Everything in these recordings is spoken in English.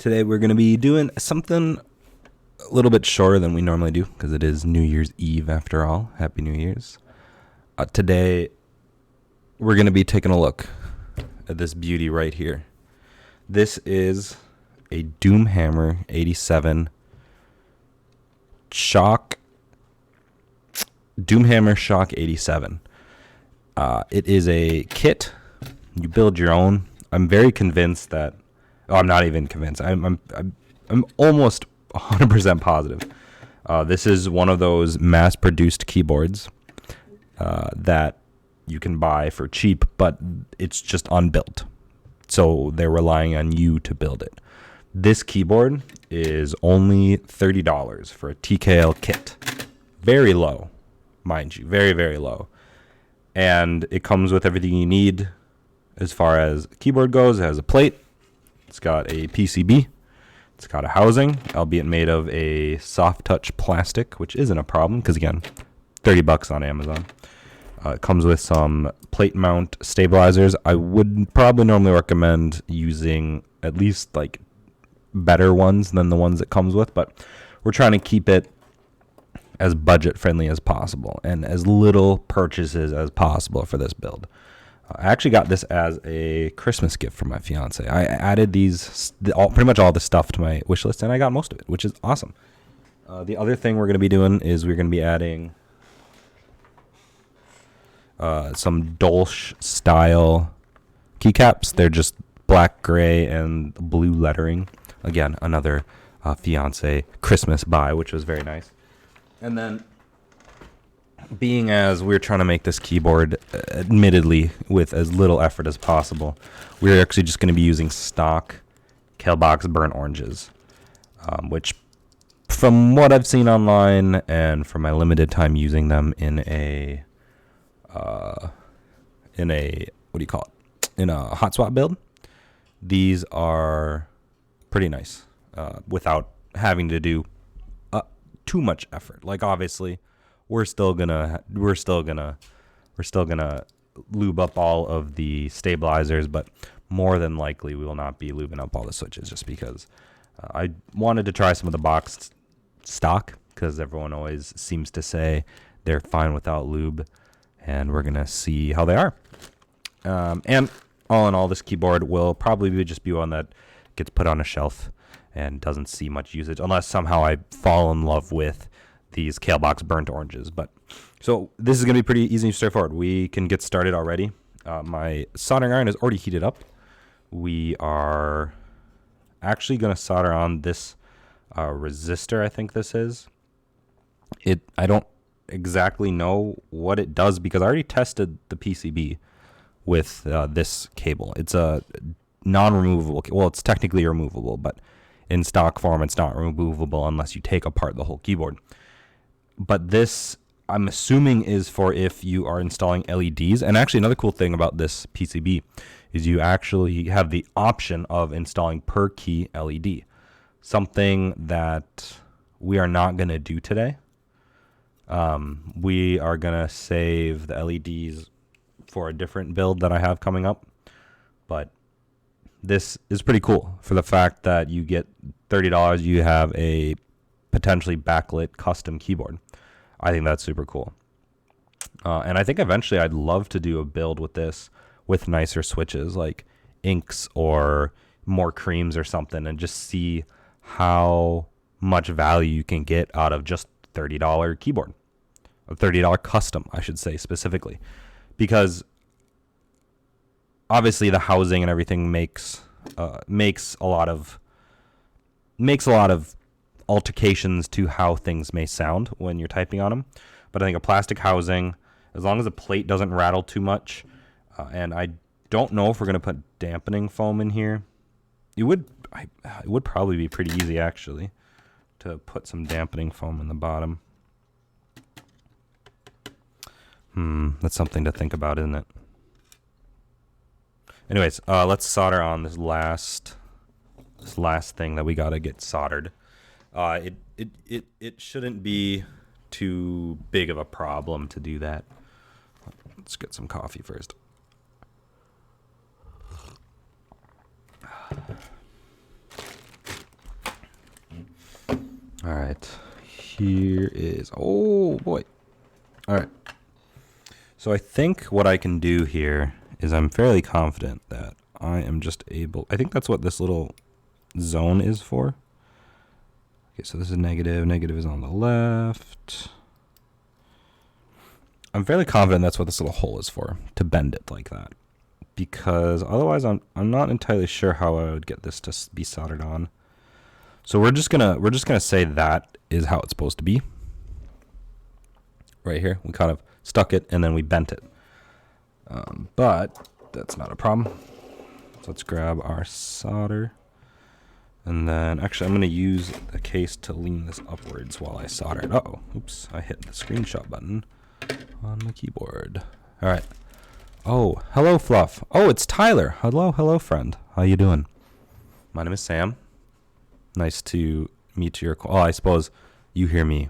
Today we're going to be doing something a little bit shorter than we normally do because it is New Year's Eve after all. Happy New Year's. Today we're going to be taking a look at this beauty right here. This is a Doomhammer 87 Shock. Doomhammer Shock 87. It is a kit. You build your own. I'm very convinced that. Oh, I'm not even convinced. I'm almost 100% positive. This is one of those mass-produced keyboards that you can buy for cheap, but it's just unbuilt. So they're relying on you to build it. This keyboard is only $30 for a TKL kit. Very low, mind you. Very, very low. And it comes with everything you need as far as keyboard goes. It has a plate. It's got a PCB. It's got a housing, albeit made of a soft touch plastic, which isn't a problem because, again, $30 on Amazon. It comes with some plate mount stabilizers. I would probably normally recommend using at least like better ones than the ones it comes with, but we're trying to keep it as budget friendly as possible and as little purchases as possible for this build. I actually got this as a Christmas gift from my fiance. I added pretty much all the stuff to my wish list, and I got most of it, which is awesome. The other thing we're going to be doing is we're going to be adding some Dolch style keycaps. They're just black, gray, and blue lettering. Again, another fiance Christmas buy, which was very nice. And then, being as we're trying to make this keyboard, admittedly, with as little effort as possible, we're actually just going to be using stock Kailh burnt oranges, which, from what I've seen online and from my limited time using them in a hot swap build, these are pretty nice without having to do too much effort. Like, obviously, we're still gonna lube up all of the stabilizers, but more than likely we will not be lubing up all the switches just because I wanted to try some of the boxed stock because everyone always seems to say they're fine without lube, and we're gonna see how they are. And all in all, this keyboard will probably just be one that gets put on a shelf and doesn't see much usage unless somehow I fall in love with these Kailh burnt oranges. But so this is going to be pretty easy and straightforward. We can get started already. My soldering iron is already heated up. We are actually going to solder on this resistor, I think this is. I don't exactly know what it does because I already tested the PCB with this cable. It's a non-removable. Well, it's technically removable, but in stock form, it's not removable unless you take apart the whole keyboard. But this, I'm assuming, is for if you are installing LEDs. And actually, another cool thing about this PCB is you actually have the option of installing per key LED, something that we are not going to do today. We are going to save the LEDs for a different build that I have coming up. But this is pretty cool for the fact that you get $30, you have a potentially backlit custom keyboard. I think that's super cool. And I think eventually I'd love to do a build with this with nicer switches like inks or more creams or something and just see how much value you can get out of just $30 keyboard. A $30 custom, I should say specifically. Because obviously the housing and everything makes a lot of altercations to how things may sound when you're typing on them. But I think a plastic housing, as long as the plate doesn't rattle too much, and I don't know if we're going to put dampening foam in here. It would probably be pretty easy, actually, to put some dampening foam in the bottom. That's something to think about, isn't it? Anyways, let's solder on this last thing that we got to get soldered. It shouldn't be too big of a problem to do that. Let's get some coffee first. All right. Here is, oh boy. All right. So I think what I can do here is I'm fairly confident that I am just able, I think that's what this little zone is for. Okay, so this is negative. Negative is on the left. I'm fairly confident that's what this little hole is for, to bend it like that. Because otherwise I'm not entirely sure how I would get this to be soldered on. So we're just gonna say that is how it's supposed to be. Right here, we kind of stuck it and then we bent it. But that's not a problem. So let's grab our solder. And then, actually, I'm going to use the case to lean this upwards while I solder it. Uh-oh, oops, I hit the screenshot button on the keyboard. All right. Oh, hello, Fluff. Oh, it's Tyler. Hello, friend. How you doing? My name is Sam. Nice to meet your... Oh, I suppose you hear me.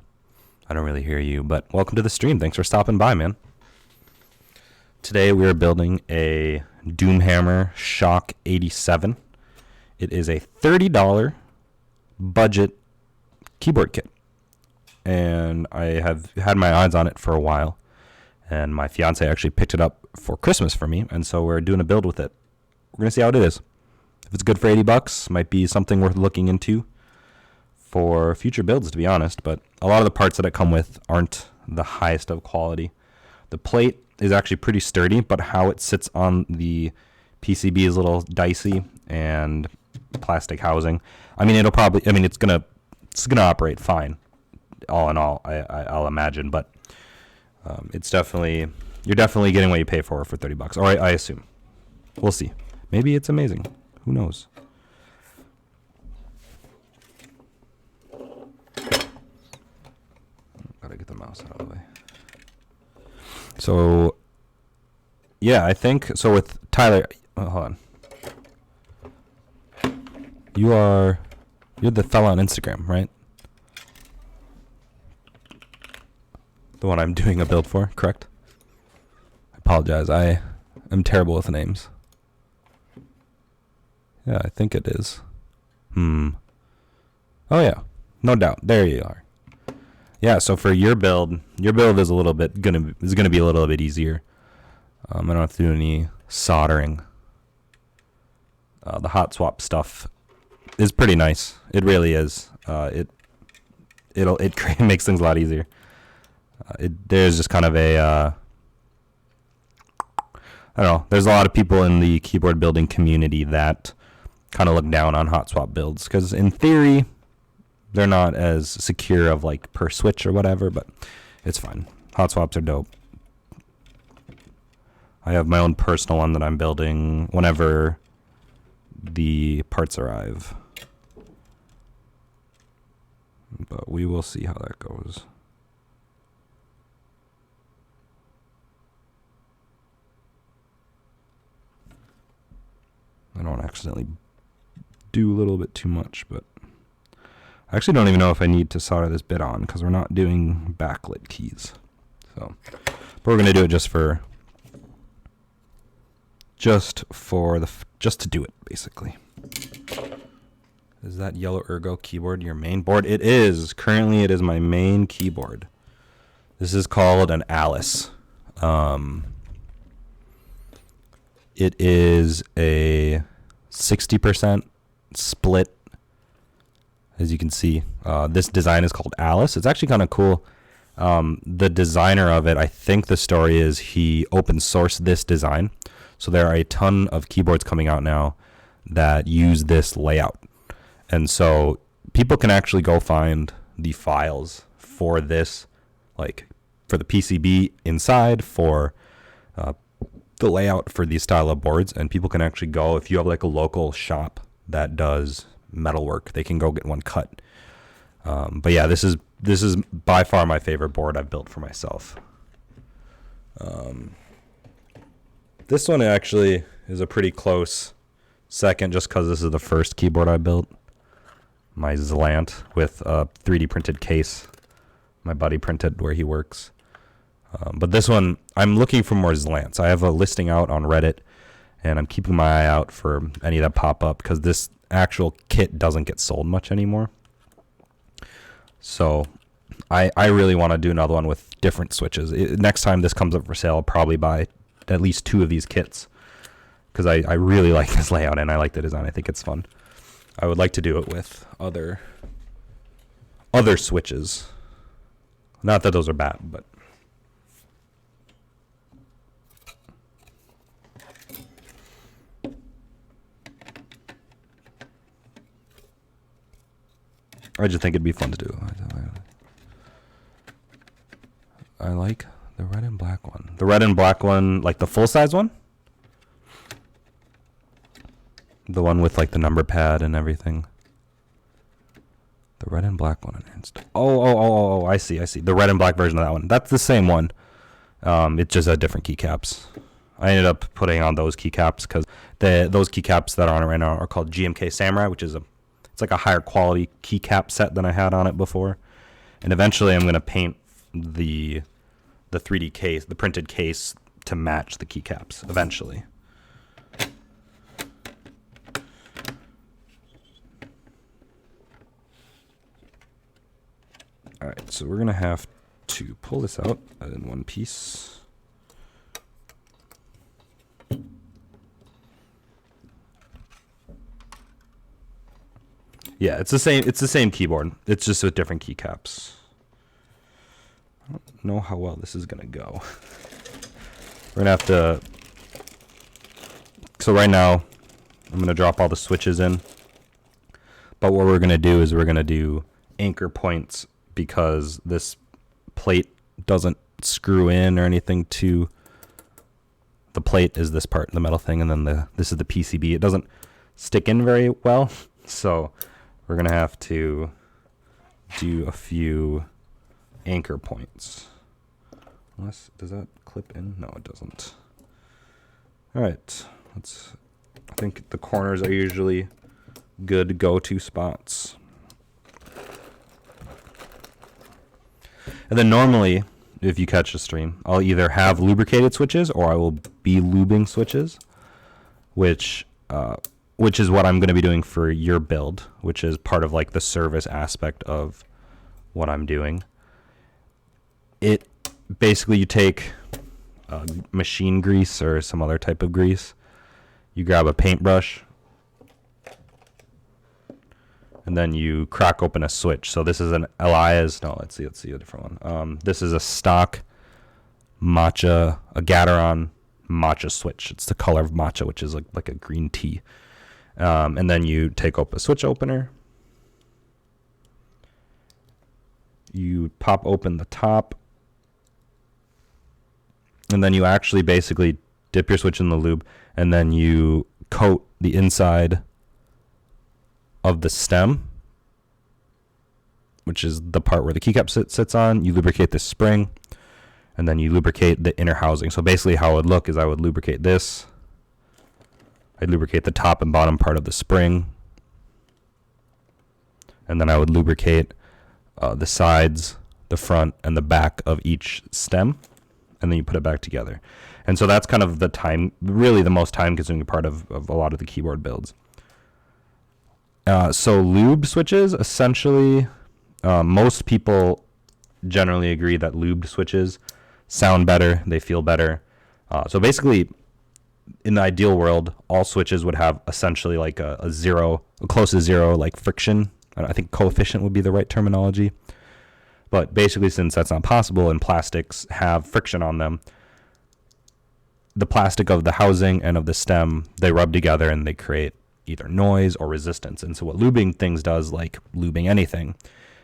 I don't really hear you, but welcome to the stream. Thanks for stopping by, man. Today, we are building a Doomhammer Shock 87. It is a $30 budget keyboard kit. And I have had my eyes on it for a while. And my fiance actually picked it up for Christmas for me. And so we're doing a build with it. We're going to see how it is. If it's good for $80, might be something worth looking into for future builds, to be honest. But a lot of the parts that it come with aren't the highest of quality. The plate is actually pretty sturdy, but how it sits on the PCB is a little dicey, and plastic housing. I mean, it'll probably, I mean, it's gonna operate fine, all in all, I'll imagine, but it's definitely, you're definitely getting what you pay for $30, or I assume. We'll see. Maybe it's amazing. Who knows? Gotta get the mouse out of the way. So, yeah, I think, so with Tyler, hold on. You're the fella on Instagram, right? The one I'm doing a build for, correct? I apologize. I am terrible with names. Yeah, I think it is. Oh yeah, no doubt. There you are. Yeah, so for your build is a little bit gonna be a little bit easier. I don't have to do any soldering. The hot swap stuff is pretty nice. It really is. It makes things a lot easier. There's just kind of a I don't know. There's a lot of people in the keyboard building community that kind of look down on hot swap builds because in theory they're not as secure of like per switch or whatever, but it's fine. Hot swaps are dope. I have my own personal one that I'm building whenever the parts arrive. But we will see how that goes. I don't want to accidentally do a little bit too much, but I actually don't even know if I need to solder this bit on because we're not doing backlit keys. So, but we're going to do it just to do it, basically. Is that yellow Ergo keyboard your main board? It is. Currently, it is my main keyboard. This is called an Alice. It is a 60% split. As you can see, this design is called Alice. It's actually kind of cool. The designer of it, I think the story is he open sourced this design. So there are a ton of keyboards coming out now that use this layout. And so people can actually go find the files for this, like for the PCB inside, for the layout for these style of boards. And people can actually go, if you have like a local shop that does metalwork, they can go get one cut. But yeah, this is by far my favorite board I've built for myself. This one actually is a pretty close second just because this is the first keyboard I built. My Zlant with a 3D printed case. My buddy printed where he works. But this one, I'm looking for more Zlants. I have a listing out on Reddit, and I'm keeping my eye out for any that pop up because this actual kit doesn't get sold much anymore. So I really want to do another one with different switches. Next time this comes up for sale, I'll probably buy at least 2 of these kits, because I really like this layout and I like the design. I think it's fun. I would like to do it with other switches. Not that those are bad, but I just think it'd be fun to do. I like the red and black one. The red and black one, like the full size one? The one with like the number pad and everything. The red and black one enhanced. Oh, I see. The red and black version of that one. That's the same one. It's just a different keycaps. I ended up putting on those keycaps because those keycaps that are on it right now are called GMK Samurai, which is it's like a higher quality keycap set than I had on it before. And eventually I'm going to paint the 3D case, the printed case, to match the keycaps eventually. All right, so we're gonna have to pull this out in one piece. Yeah, it's the same keyboard. It's just with different keycaps. I don't know how well this is gonna go. We're gonna have to. So right now, I'm gonna drop all the switches in. But what we're gonna do is we're gonna do anchor points, because this plate doesn't screw in or anything to the plate. Is this part, the metal thing, and then this is the PCB. It doesn't stick in very well, so we're gonna have to do a few anchor points. Unless, does that clip in? No, it doesn't. All right, I think the corners are usually good go-to spots. And then normally, if you catch the stream, I'll either have lubricated switches or I will be lubing switches, which is what I'm going to be doing for your build, which is part of like the service aspect of what I'm doing. It basically, you take machine grease or some other type of grease, you grab a paintbrush, and then you crack open a switch. So this is an Elias. No, let's see a different one. This is a stock matcha, a Gateron matcha switch. It's the color of matcha, which is like a green tea. And then you take up a switch opener. You pop open the top. And then you actually basically dip your switch in the lube, and then you coat the inside of the stem, which is the part where the keycap sits on. You lubricate this spring, and then you lubricate the inner housing. So basically how it would look is I would lubricate this. I'd lubricate the top and bottom part of the spring, and then I would lubricate the sides, the front, and the back of each stem, and then you put it back together. And so that's kind of really the most time-consuming part of a lot of the keyboard builds. So lube switches, essentially, most people generally agree that lubed switches sound better, they feel better. So basically, in the ideal world, all switches would have essentially like a zero, close to zero, like friction. I think coefficient would be the right terminology. But basically, since that's not possible and plastics have friction on them, the plastic of the housing and of the stem, they rub together and they create either noise or resistance. And so what lubing things does, like lubing anything,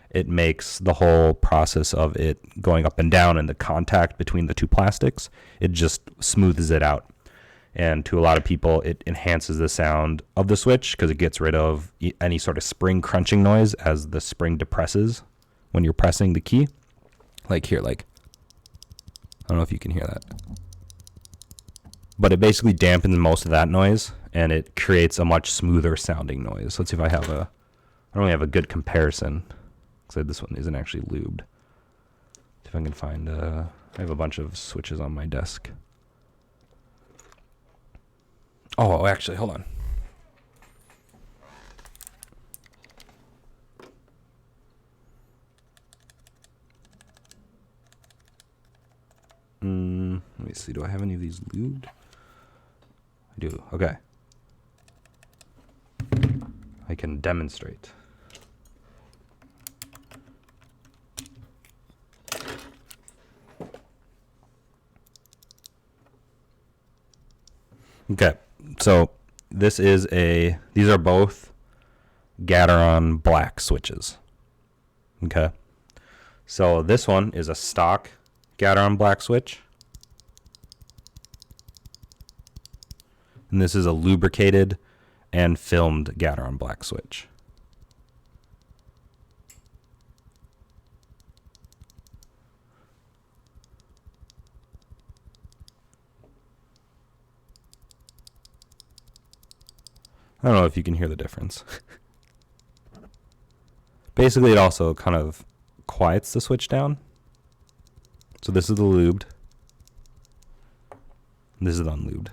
it makes the whole process of it going up and down and the contact between the two plastics, it just smooths it out. And to a lot of people, it enhances the sound of the switch because it gets rid of any sort of spring crunching noise as the spring depresses when you're pressing the key. Like here, like, I don't know if you can hear that. But it basically dampens most of that noise, and it creates a much smoother sounding noise. Let's see if I don't really have a good comparison, because this one isn't actually lubed. See if I can find, I have a bunch of switches on my desk. Oh, actually, hold on. see. Do I have any of these lubed? I do. Okay. I can demonstrate. Okay, so these are both Gateron black switches. Okay, so this one is a stock Gateron black switch, and this is a lubricated and filmed Gateron black switch. I don't know if you can hear the difference. Basically, it also kind of quiets the switch down. So this is the lubed. This is the unlubed.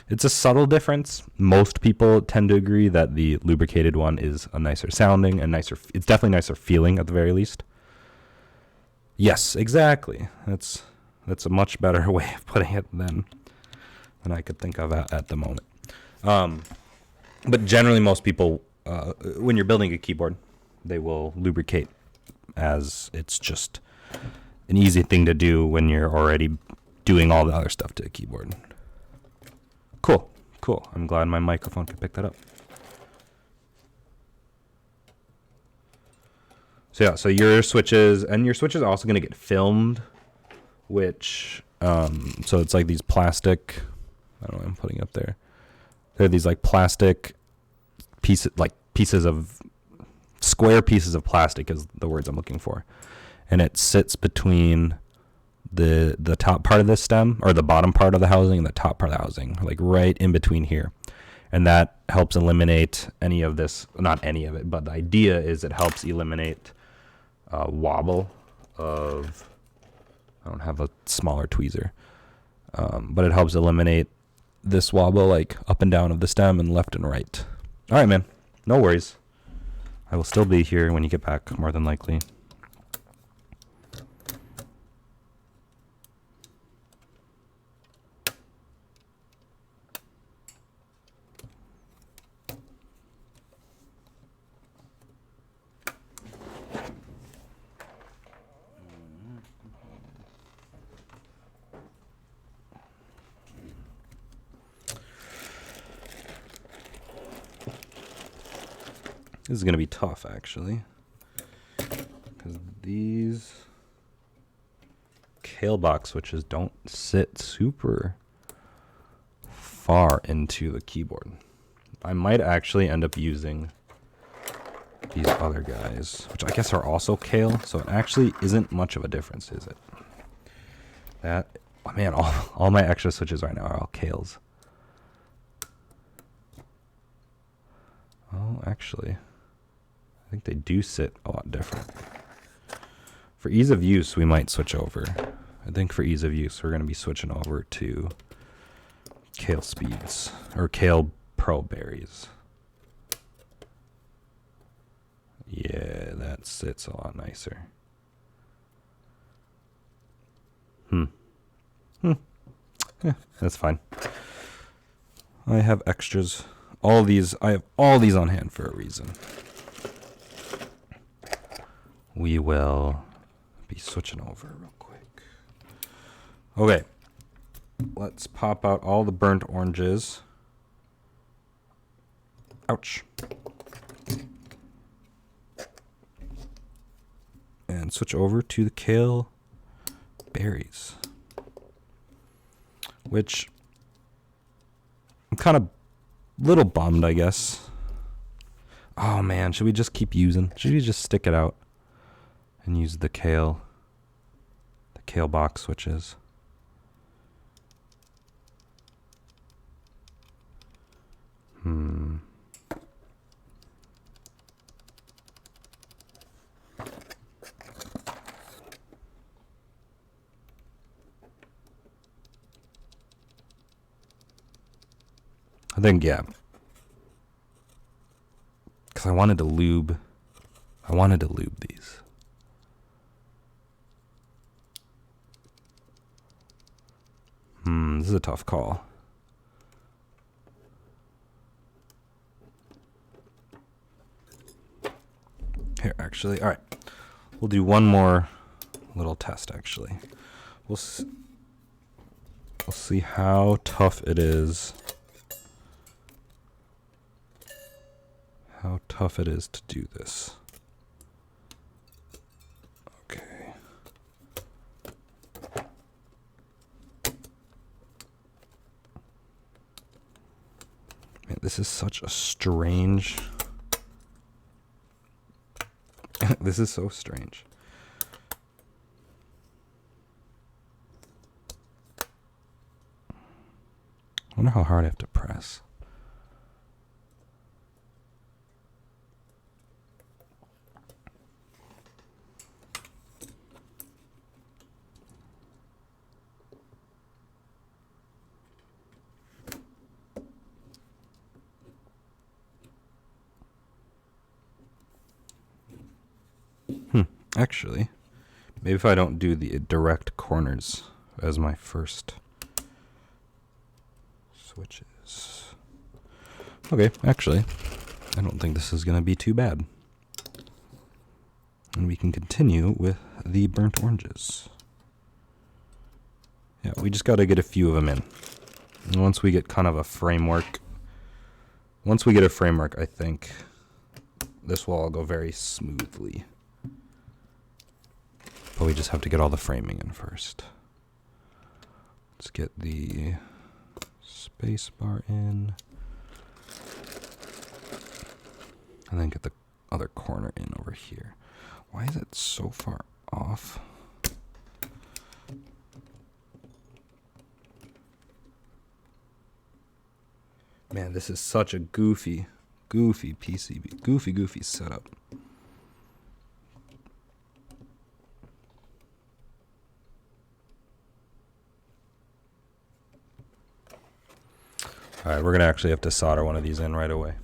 It's a subtle difference. Most people tend to agree that the lubricated one is a nicer sounding and nicer. It's definitely nicer feeling at the very least. Yes, exactly. That's a much better way of putting it than I could think of at the moment. But generally, most people, when you're building a keyboard, they will lubricate, as it's just an easy thing to do when you're already doing all the other stuff to a keyboard. Cool. I'm glad my microphone can pick that up. So yeah, so your switches are also going to get filmed, which, so it's like these plastic, I don't know what I'm putting up there. They're these like plastic pieces of, square pieces of plastic is the words I'm looking for. And it sits between the top part of the stem, or the bottom part of the housing, and the top part of the housing, like right in between here. And that helps eliminate any of this, not any of it, but the idea is it helps eliminate wobble of, I don't have a smaller tweezer, but it helps eliminate this wobble, like up and down of the stem and left and right. All right, man, no worries. I will still be here when you get back, more than likely. This is going to be tough, actually, because these Kailh box switches don't sit super far into the keyboard. I might actually end up using these other guys, which I guess are also Kailh, so it actually isn't much of a difference, is it? That, oh man, all my extra switches right now are all Kailhs. Oh, actually, I think they do sit a lot different. For ease of use, we might switch over. I think for ease of use, we're going to be switching over to Kailh Speeds, or Kailh Pro Berries. Yeah, that sits a lot nicer. Yeah, that's fine. I have extras. I have all these on hand for a reason. We will be switching over real quick. Okay. Let's pop out all the burnt oranges. Ouch. And switch over to the Kailh berries, which I'm kind of little bummed, I guess. Oh man, should we just keep using? Should we just stick it out and use the Kailh box switches? I think, yeah. Because I wanted to lube these. this is a tough call. Here, actually, all right. We'll do one more little test, actually. We'll see how tough it is. How tough it is to do this. Okay. Man, this is such a strange... This is so strange. I wonder how hard I have to press. Actually, maybe if I don't do the direct corners as my first switches. Okay, actually, I don't think this is going to be too bad. And we can continue with the burnt oranges. Yeah, we just got to get a few of them in. And once we get kind of a framework, I think this will all go very smoothly. But we just have to get all the framing in first. Let's get the space bar in. And then get the other corner in over here. Why is it so far off? Man, this is such a goofy PCB. Goofy setup. All right, we're going to actually have to solder one of these in right away.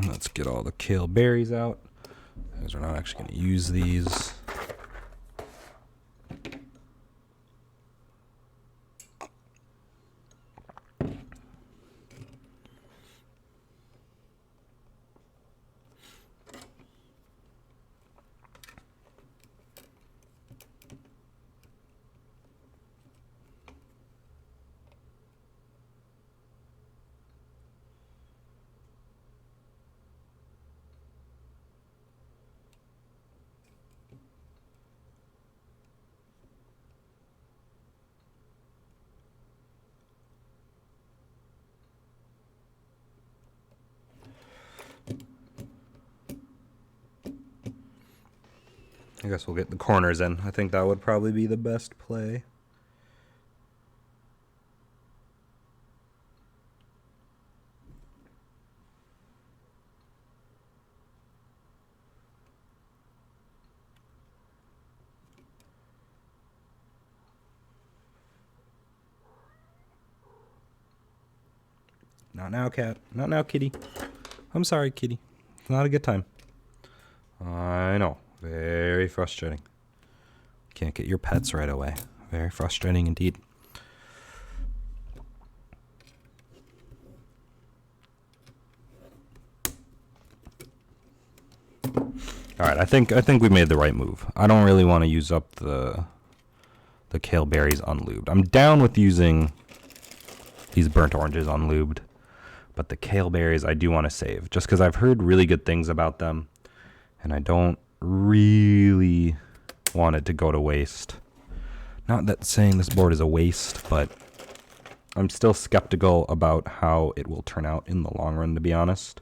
Let's get all the Kailh berries out, because we're not actually going to use these. I guess we'll get the corners in. I think that would probably be the best play. Not now, cat. Not now, kitty. I'm sorry, kitty. It's not a good time. I know. Very frustrating. Can't get your pets right away. Very frustrating indeed. All right, I think we made the right move. I don't really want to use up the Kailh berries unlubed. I'm down with using these burnt oranges unlubed, but the Kailh berries I do want to save, just because I've heard really good things about them, and I don't really want it to go to waste. Not that saying this board is a waste, but I'm still skeptical about how it will turn out in the long run, to be honest.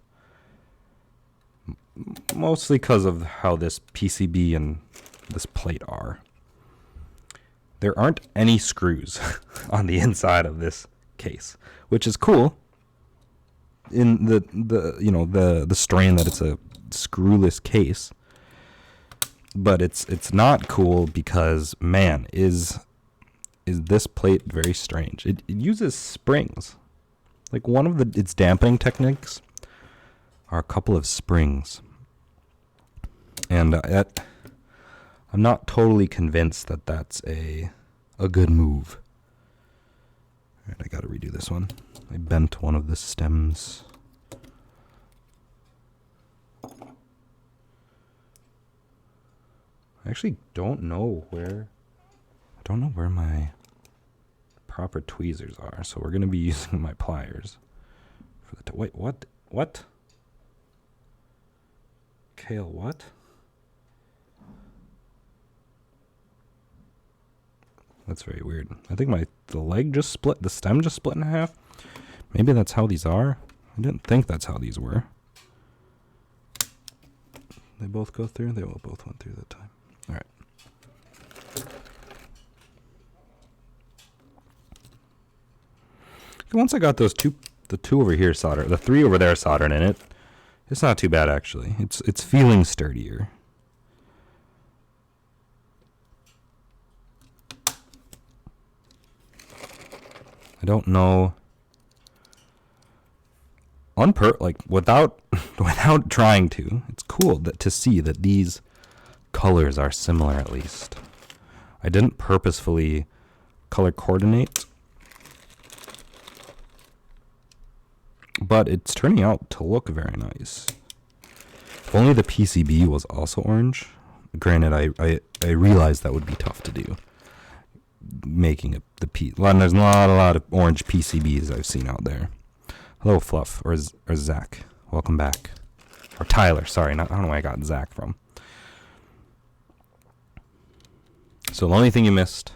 Mostly because of how this PCB and this plate are. There aren't any screws on the inside of this case, which is cool in the strain that it's a screwless case. But it's not cool because, man, is this plate very strange. It uses springs. Like, one of its dampening techniques are a couple of springs. And I'm not totally convinced that that's a good move. Alright, I gotta redo this one. I bent one of the stems. I actually don't know where my proper tweezers are, so we're gonna be using my pliers for the wait, what? Kailh, what? That's very weird. I think the leg just split, the stem just split in half. Maybe that's how these are. I didn't think that's how these were. They both go through? They all both went through that time. Alright. Once I got the two over here soldered, the three over there soldered in it, it's not too bad actually. It's feeling sturdier. I don't know. Like without trying to, it's cool to see that these colors are similar at least. I didn't purposefully color coordinate, but it's turning out to look very nice. If only the PCB was also orange. Granted, I realized that would be tough to do. Making it there's not a lot of orange PCBs I've seen out there. Hello, Fluff, or Zach. Welcome back. Or Tyler, sorry. I don't know where I got Zach from. So the only thing you missed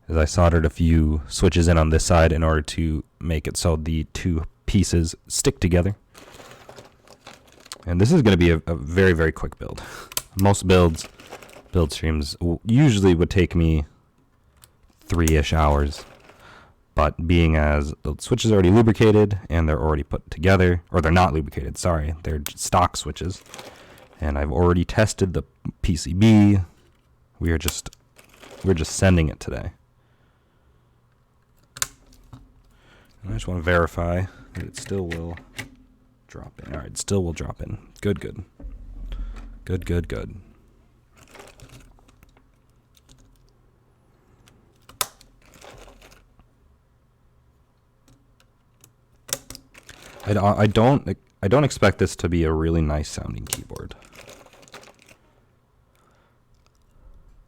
is I soldered a few switches in on this side in order to make it so the two pieces stick together. And this is going to be a very, very quick build. Most build streams usually would take me 3-ish hours. But being as the switch is already lubricated and they're already put together, or they're not lubricated, sorry, they're stock switches. And I've already tested the PCB. We're just sending it today. And I just want to verify that it still will drop in. All right, it still will drop in. Good. Good. I don't expect this to be a really nice sounding keyboard.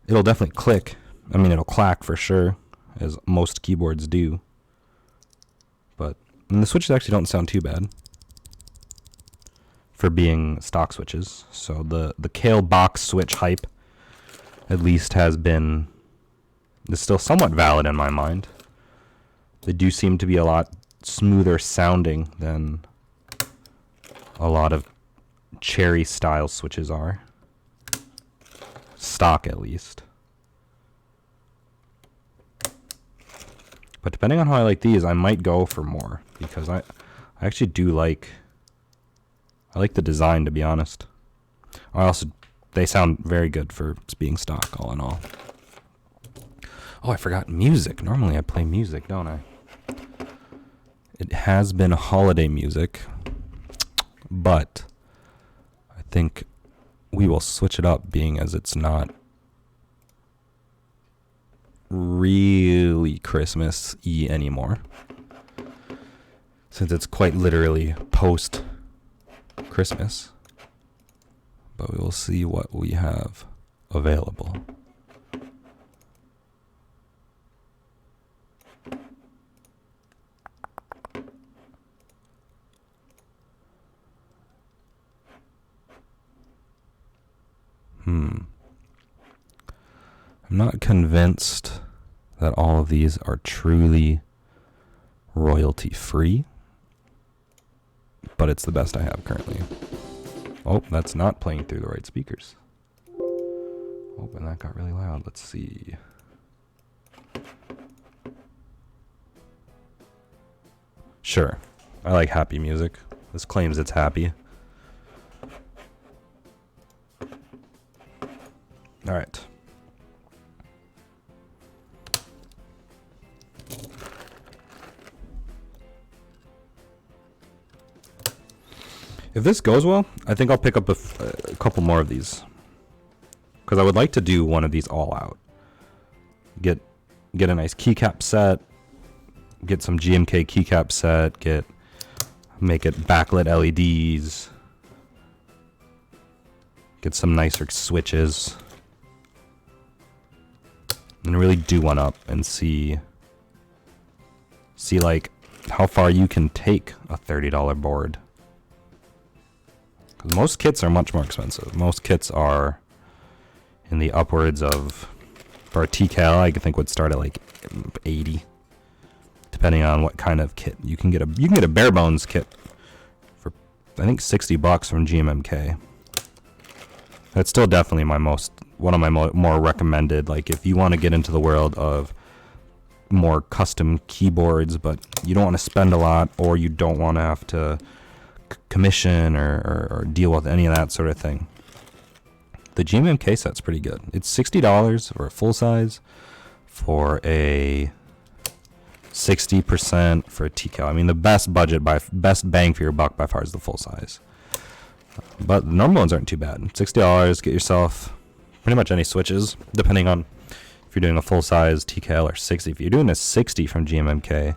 It'll definitely click. I mean, it'll clack for sure, as most keyboards do. But the switches actually don't sound too bad for being stock switches. So the Kailh box switch hype at least is still somewhat valid in my mind. They do seem to be a lot smoother sounding than a lot of cherry style switches are. Stock at least. But depending on how I like these, I might go for more because I actually do like the design, to be honest. They sound very good for being stock all in all. Oh, I forgot music. Normally I play music, don't I? It has been holiday music, but I think we will switch it up, being as it's not really Christmas-y anymore, since it's quite literally post-Christmas. But we will see what we have available. I'm not convinced that all of these are truly royalty free, but it's the best I have currently. Oh, that's not playing through the right speakers. Oh, and that got really loud. Let's see. Sure. I like happy music. This claims it's happy. All right. If this goes well, I think I'll pick up a couple more of these. because I would like to do one of these all out. Get a nice keycap set, get some GMK keycap set, make it backlit LEDs, get some nicer switches, and really do one up and see like how far you can take a $30 board. Because most kits are much more expensive. Most kits are in the upwards of, for a TKL, I think would start at like 80, depending on what kind of kit. You can get a bare bones kit for I think $60 from GMMK. That's still definitely one of my more recommended. Like if you want to get into the world of more custom keyboards, but you don't want to spend a lot, or you don't want to have to commission or deal with any of that sort of thing, the GMMK set's pretty good. It's $60 for a full size, for a 60% for a TKL. I mean, the best bang for your buck by far is the full size. But the normal ones aren't too bad. $60, get yourself pretty much any switches, depending on if you're doing a full size TKL or 60. If you're doing a 60 from GMMK,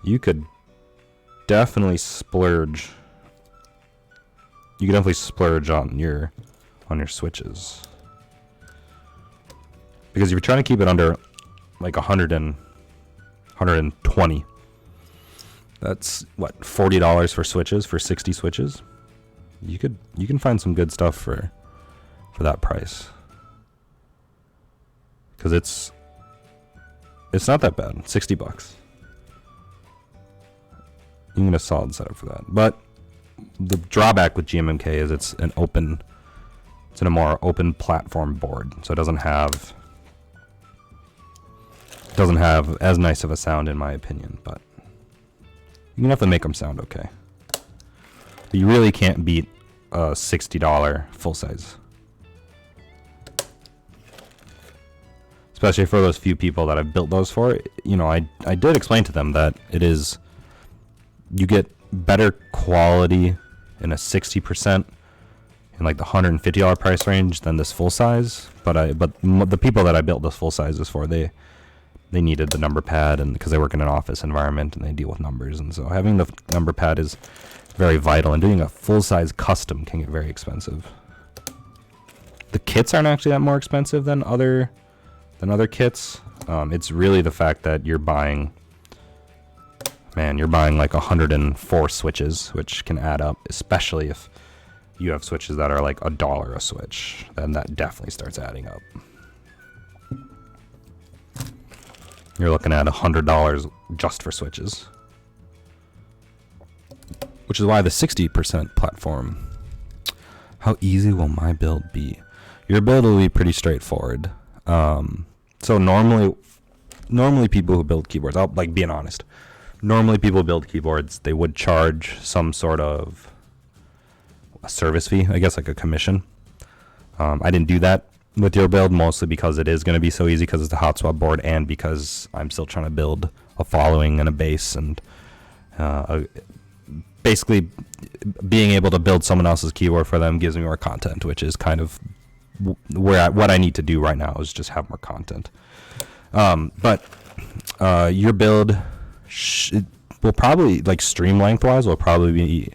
you could definitely splurge. You could definitely splurge on your switches, because if you're trying to keep it under like 120, that's what, $40 for switches, for 60 switches. You can find some good stuff for that price, because it's not that bad. $60. You can get a solid setup for that. But the drawback with GMMK is it's in a more open platform board, so it doesn't have as nice of a sound, in my opinion. But you can have to make them sound okay. But you really can't beat a $60 full size, especially for those few people that I've built those for. You know, I did explain to them that you get better quality in a 60% in like the $150 price range than this full size. But the people that I built this full sizes for, they needed the number pad, and because they work in an office environment and they deal with numbers, and so having the number pad is very vital, and doing a full size custom can get very expensive. The kits aren't actually that more expensive than other kits. It's really the fact that you're buying like 104 switches, which can add up, especially if you have switches that are like $1 a switch. Then that definitely starts adding up. You're looking at $100 just for switches, which is why the 60% platform. How easy will my build be? Your build will be pretty straightforward. So normally people who build keyboards, I'll like being honest, normally people build keyboards, they would charge some sort of a service fee, I guess like a commission. I didn't do that with your build, mostly because it is going to be so easy, because it's a hot swap board, and because I'm still trying to build a following and a base, and basically being able to build someone else's keyboard for them gives me more content, which is kind of what I need to do right now, is just have more content. But your build will probably, like stream length wise, will probably be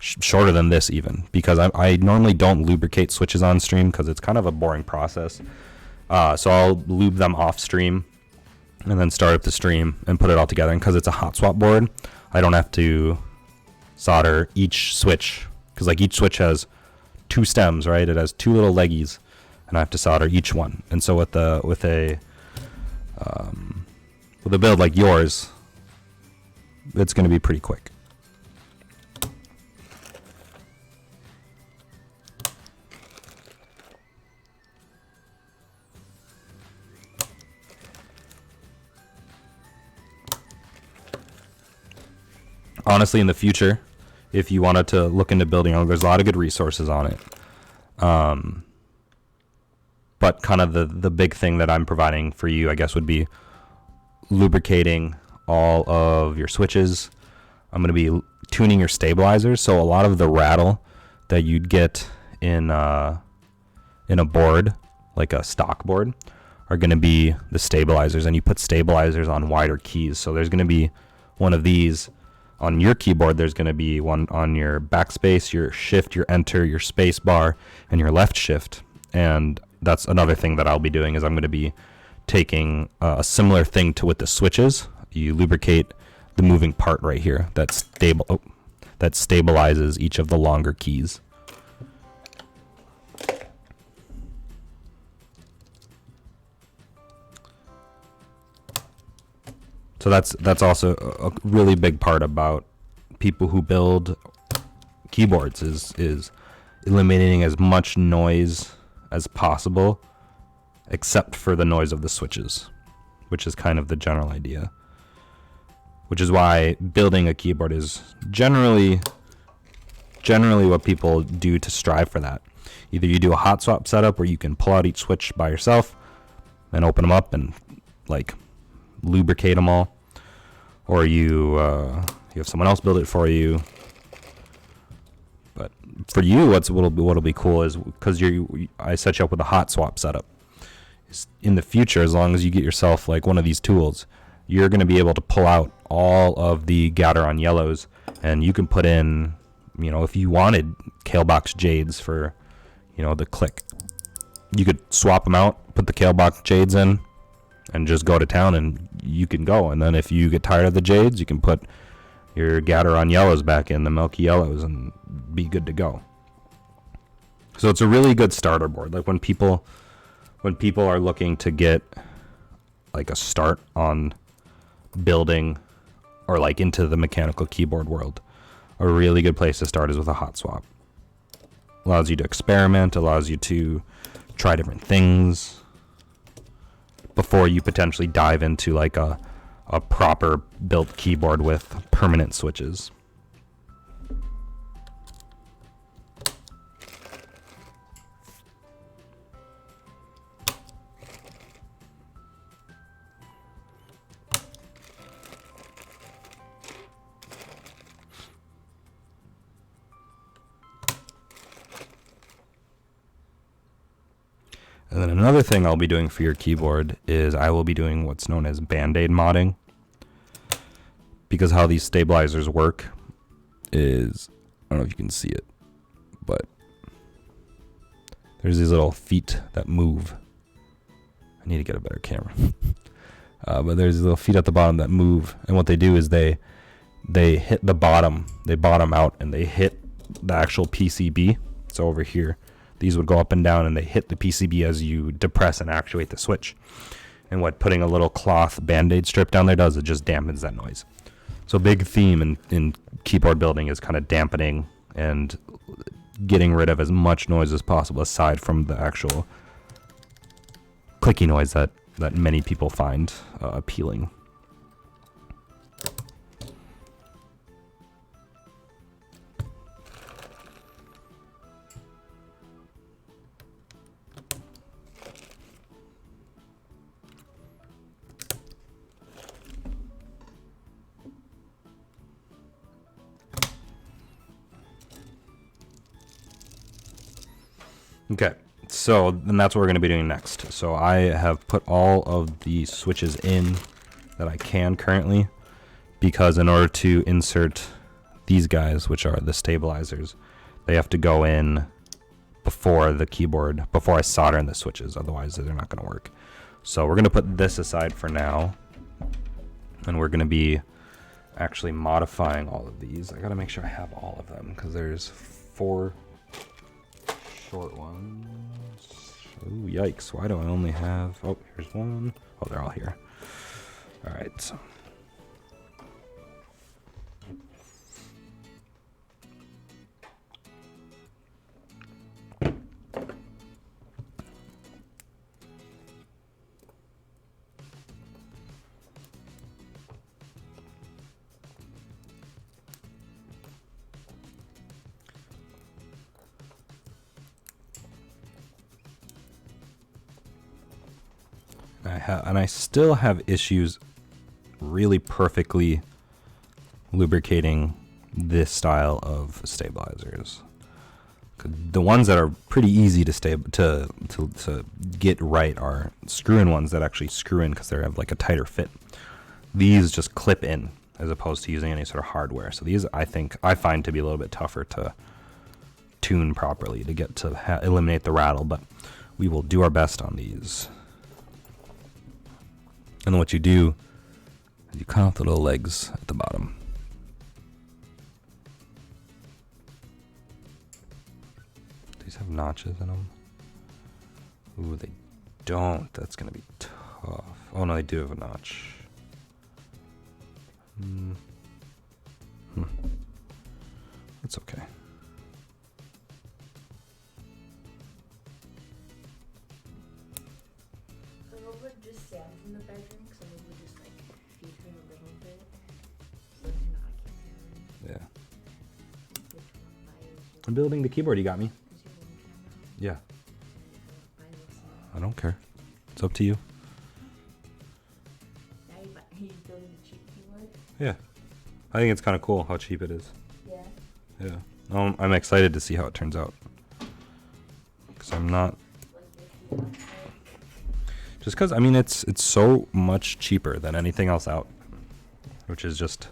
shorter than this even, because I normally don't lubricate switches on stream, because it's kind of a boring process. So I'll lube them off stream and then start up the stream and put it all together. And because it's a hot swap board, I don't have to solder each switch, because like each switch has 2 stems, right? It has 2 little leggies, and I have to solder each one. And so with a build like yours, it's going to be pretty quick. Honestly, in the future, if you wanted to look into building on, there's a lot of good resources on it. But kind of the big thing that I'm providing for you, I guess, would be lubricating all of your switches. I'm going to be tuning your stabilizers, so a lot of the rattle that you'd get in in a board, like a stock board, are going to be the stabilizers, and you put stabilizers on wider keys. So there's going to be one of these on your keyboard. There's going to be one on your backspace, your shift, your enter, your space bar, and your left shift. And that's another thing that I'll be doing, is I'm going to be taking a similar thing to with the switches. You lubricate the moving part right here that stabilizes each of the longer keys. So that's also a really big part about people who build keyboards is eliminating as much noise as possible, except for the noise of the switches, which is kind of the general idea. Which is why building a keyboard is generally what people do to strive for that. Either you do a hot swap setup where you can pull out each switch by yourself and open them up and like lubricate them all, or you have someone else build it for you. But for you, what'll be cool is, because I set you up with a hot swap setup. In the future, as long as you get yourself like one of these tools, you're going to be able to pull out all of the Gateron yellows, and you can put in, if you wanted Kailh box jades for, the click, you could swap them out, put the Kailh box jades in, and just go to town, and you can go. And then if you get tired of the jades, you can put your Gateron yellows back in, the milky yellows, and be good to go. So it's a really good starter board. Like when people are looking to get like a start on building or like into the mechanical keyboard world, a really good place to start is with a hot swap. Allows you to experiment, allows you to try different things before you potentially dive into like a proper built keyboard with permanent switches. And then another thing I'll be doing for your keyboard is I will be doing what's known as Band-Aid modding. Because how these stabilizers work is, I don't know if you can see it, but there's these little feet that move. I need to get a better camera. But there's these little feet at the bottom that move, and what they do is they hit the bottom, they bottom out, and they hit the actual PCB. So over here, these would go up and down, and they hit the PCB as you depress and actuate the switch. And what putting a little cloth Band-Aid strip down there does, it just dampens that noise. So a big theme in keyboard building is kind of dampening and getting rid of as much noise as possible, aside from the actual clicky noise that many people find appealing. Okay, so then that's what we're going to be doing next. So I have put all of the switches in that I can currently, because in order to insert these guys, which are the stabilizers, they have to go in before the keyboard, before I solder in the switches, otherwise they're not going to work. So we're going to put this aside for now, and we're going to be actually modifying all of these. I got to make sure I have all of them, because there's 4 short ones. Ooh, yikes. Why do I only have... Oh, here's one. Oh, they're all here. All right. So. And I still have issues really perfectly lubricating this style of stabilizers, The ones that are pretty easy to get right are screw-in ones that actually screw in because they have like a tighter fit. These just clip in as opposed to using any sort of hardware. So these I find to be a little bit tougher to tune properly to get to eliminate the rattle, but we will do our best on these. And then what you do is you cut off the little legs at the bottom. These have notches in them. Ooh, they don't. That's gonna be tough. Oh no, they do have a notch. That's okay. So Nova just stands in the bedroom, so Nova just like feed her a little bit, so it's not a camera. Yeah. I'm building the keyboard you got me. Yeah. I don't care. It's up to you. He's building the cheap keyboard? Yeah. I think it's kind of cool how cheap it is. Yeah. Yeah. I'm excited to see how it turns out. Because I'm not... Just because, I mean, it's so much cheaper than anything else out. Which is just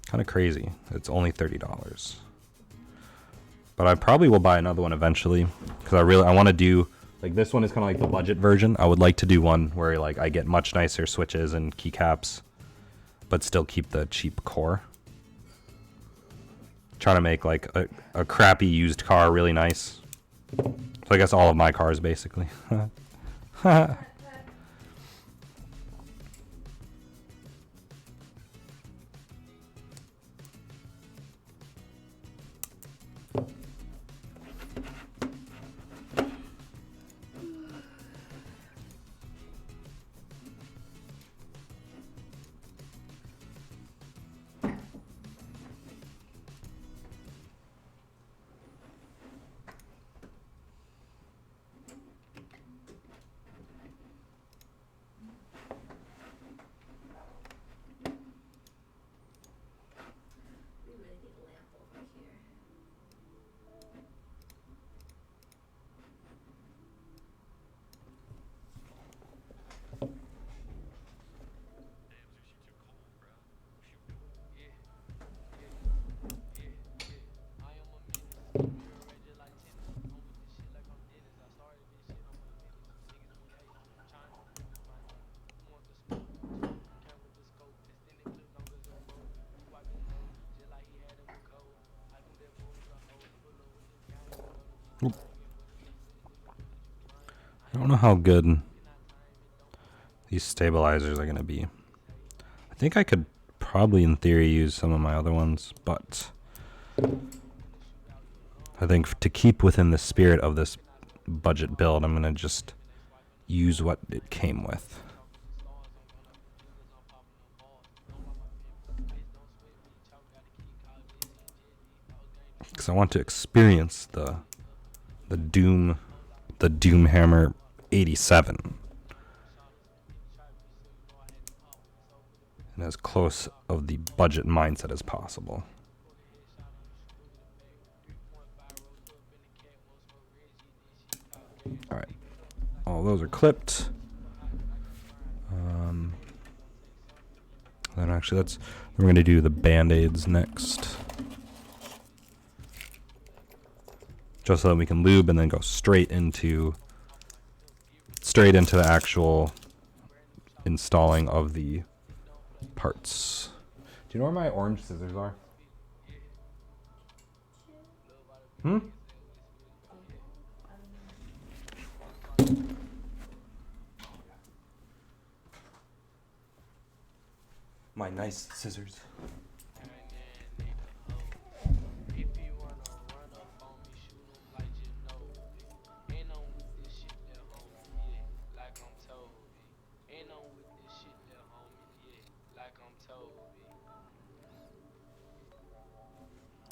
kind of crazy. It's only $30. But I probably will buy another one eventually. Because I want to do... Like, this one is kind of like the budget version. I would like to do one where, like, I get much nicer switches and keycaps, but still keep the cheap core. Trying to make, like, a crappy used car really nice. So I guess all of my cars, basically. I don't know how good these stabilizers are going to be. I think I could probably, in theory, use some of my other ones, but I think to keep within the spirit of this budget build, I'm going to just use what it came with. Because I want to experience the Doomhammer 87 and as close of the budget mindset as possible. All right, all those are clipped. Then actually, we're going to do the band-aids next, just so that we can lube and then go straight into the actual installing of the parts. Do you know where my orange scissors are? My nice scissors.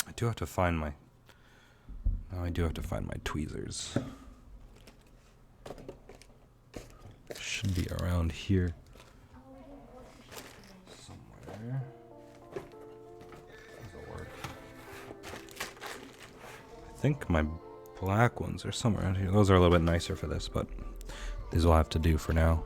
I do have to find my tweezers. Should be around here somewhere. Does it work? I think my black ones are somewhere around here. Those are a little bit nicer for this, but these will have to do for now.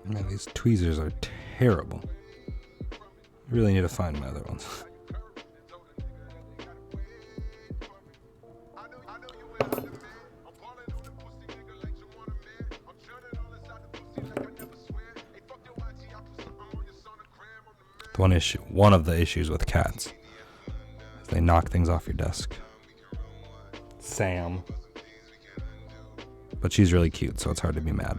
Man, these tweezers are terrible. I really need to find my other ones. One of the issues with cats is they knock things off your desk. Sam. But she's really cute, so it's hard to be mad.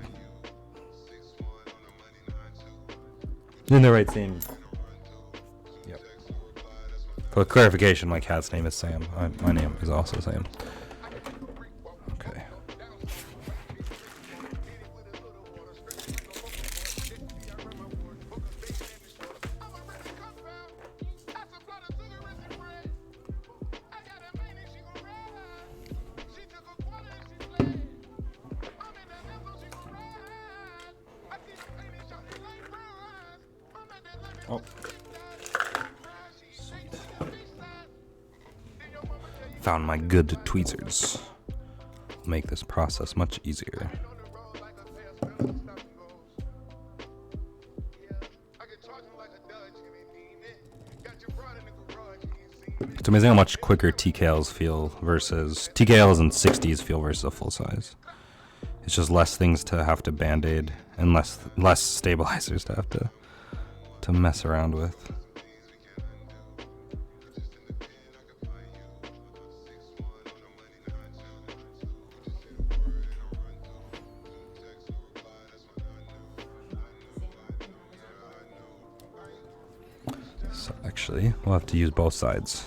In the right scene. Yep. For clarification, my cat's name is Sam. My name is also Sam. Okay. Oh. Found my good tweezers. Make this process much easier. It's amazing how much quicker TKLs feel versus TKLs and 60s feel versus a full size. It's just less things to have to band-aid and less stabilizers to have to mess around with. So actually, we'll have to use both sides.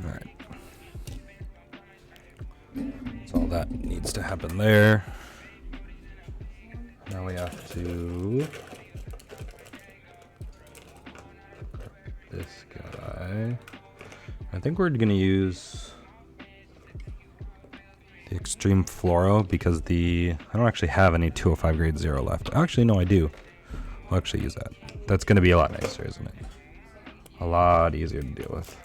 Alright. So all that needs to happen there. Now we have to this guy. I think we're gonna use the Extreme Fluoro because I don't actually have any 205 grade 0 left. Actually, no, I do. I'll actually use that. That's gonna be a lot nicer, isn't it? A lot easier to deal with.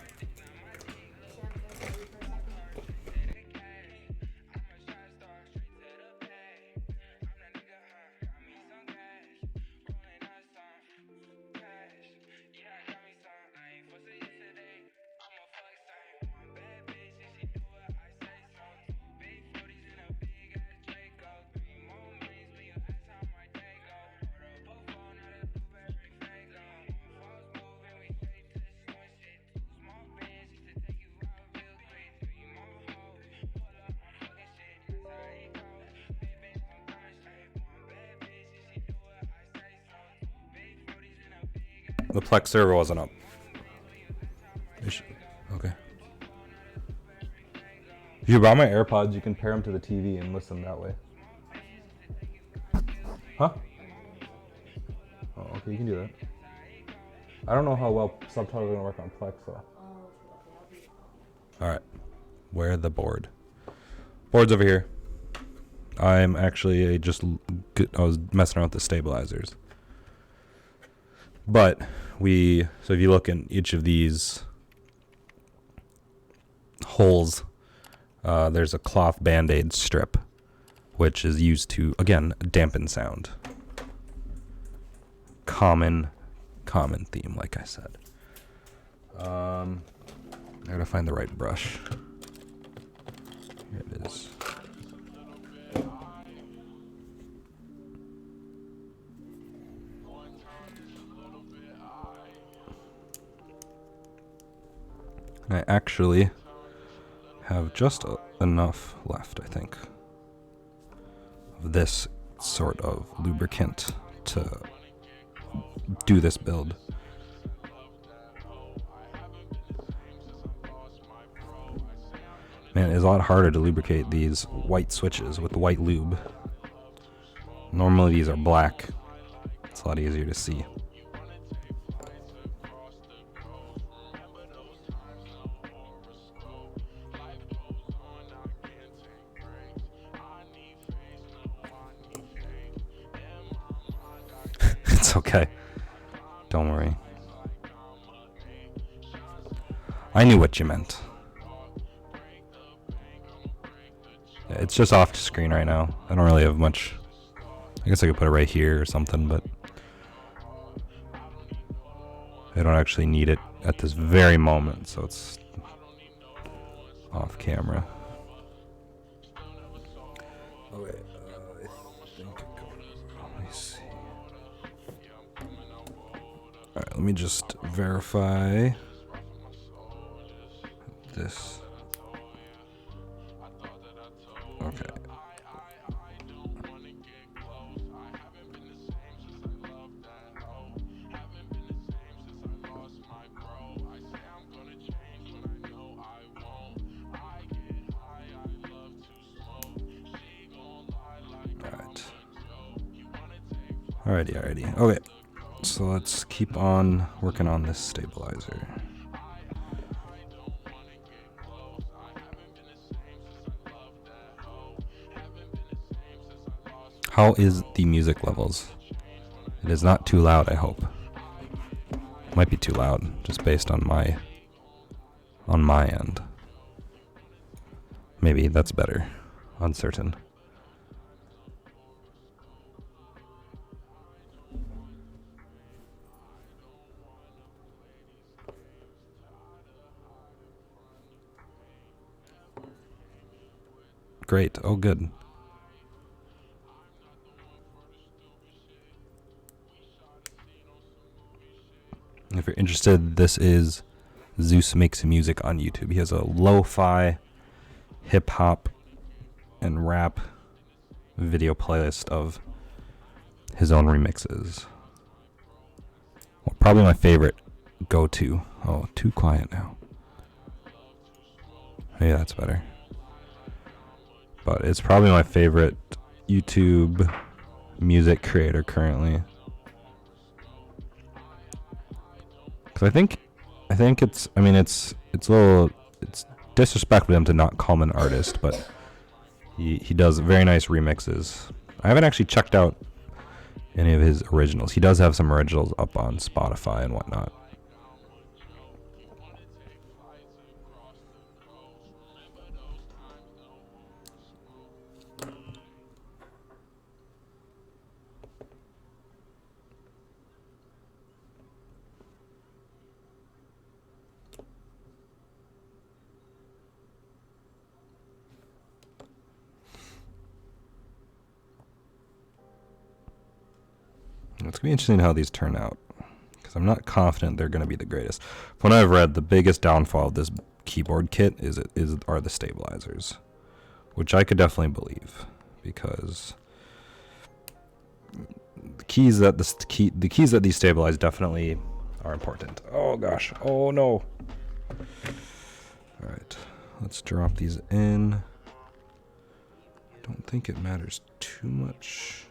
The Plex server wasn't up. Okay. If you buy my AirPods, you can pair them to the TV and listen that way. Huh? Oh, okay, you can do that. I don't know how well subtitles are gonna work on Plex though. All right, where the board? Board's over here. I'm actually I was messing around with the stabilizers. But so if you look in each of these holes, there's a cloth Band-Aid strip, which is used to, again, dampen sound. Common theme, like I said. I gotta find the right brush. Here it is. I actually have just enough left, I think, of this sort of lubricant to do this build. Man, it's a lot harder to lubricate these white switches with white lube. Normally these are black. It's a lot easier to see. It's okay. Don't worry. I knew what you meant. It's just off screen right now. I don't really have much. I guess I could put it right here or something, but I don't actually need it at this very moment, so it's off camera. Okay, I think let me see. Alright, let me just verify this. Okay. Alrighty. Okay, so let's keep on working on this stabilizer. How is the music levels? It is not too loud, I hope. Might be too loud, just based on my end. Maybe that's better. Uncertain. Great. Oh, good. If you're interested, this is Zeus Makes Music on YouTube. He has a lo-fi, hip-hop, and rap video playlist of his own remixes. Well, probably my favorite go-to. Oh, too quiet now. Maybe that's better. But it's probably my favorite YouTube music creator currently. Cause I think it's disrespectful of him to not call him an artist, but he does very nice remixes. I haven't actually checked out any of his originals. He does have some originals up on Spotify and whatnot. It's going to be interesting how these turn out, because I'm not confident they're going to be the greatest. From what I've read, the biggest downfall of this keyboard kit are the stabilizers, which I could definitely believe, because the keys that these stabilize definitely are important. Oh gosh. Oh no. All right. Let's drop these in. I don't think it matters too much.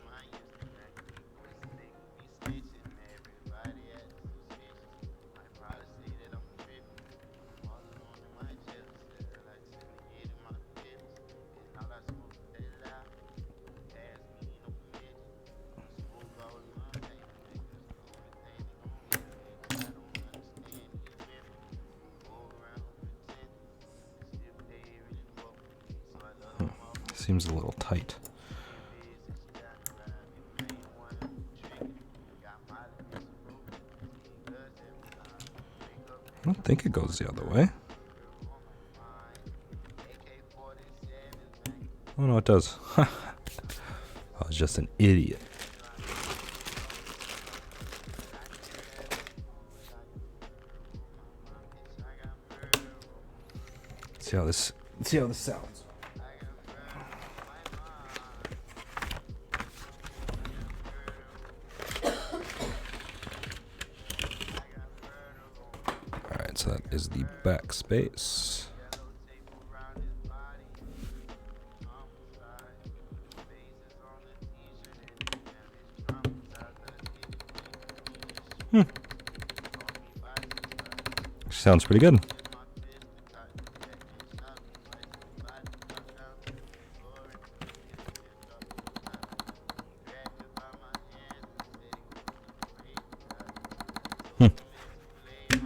Seems a little tight. I don't think it goes the other way. Oh no, it does. I was just an idiot. See how this sounds. Alright, so that is the back space. Sounds pretty good.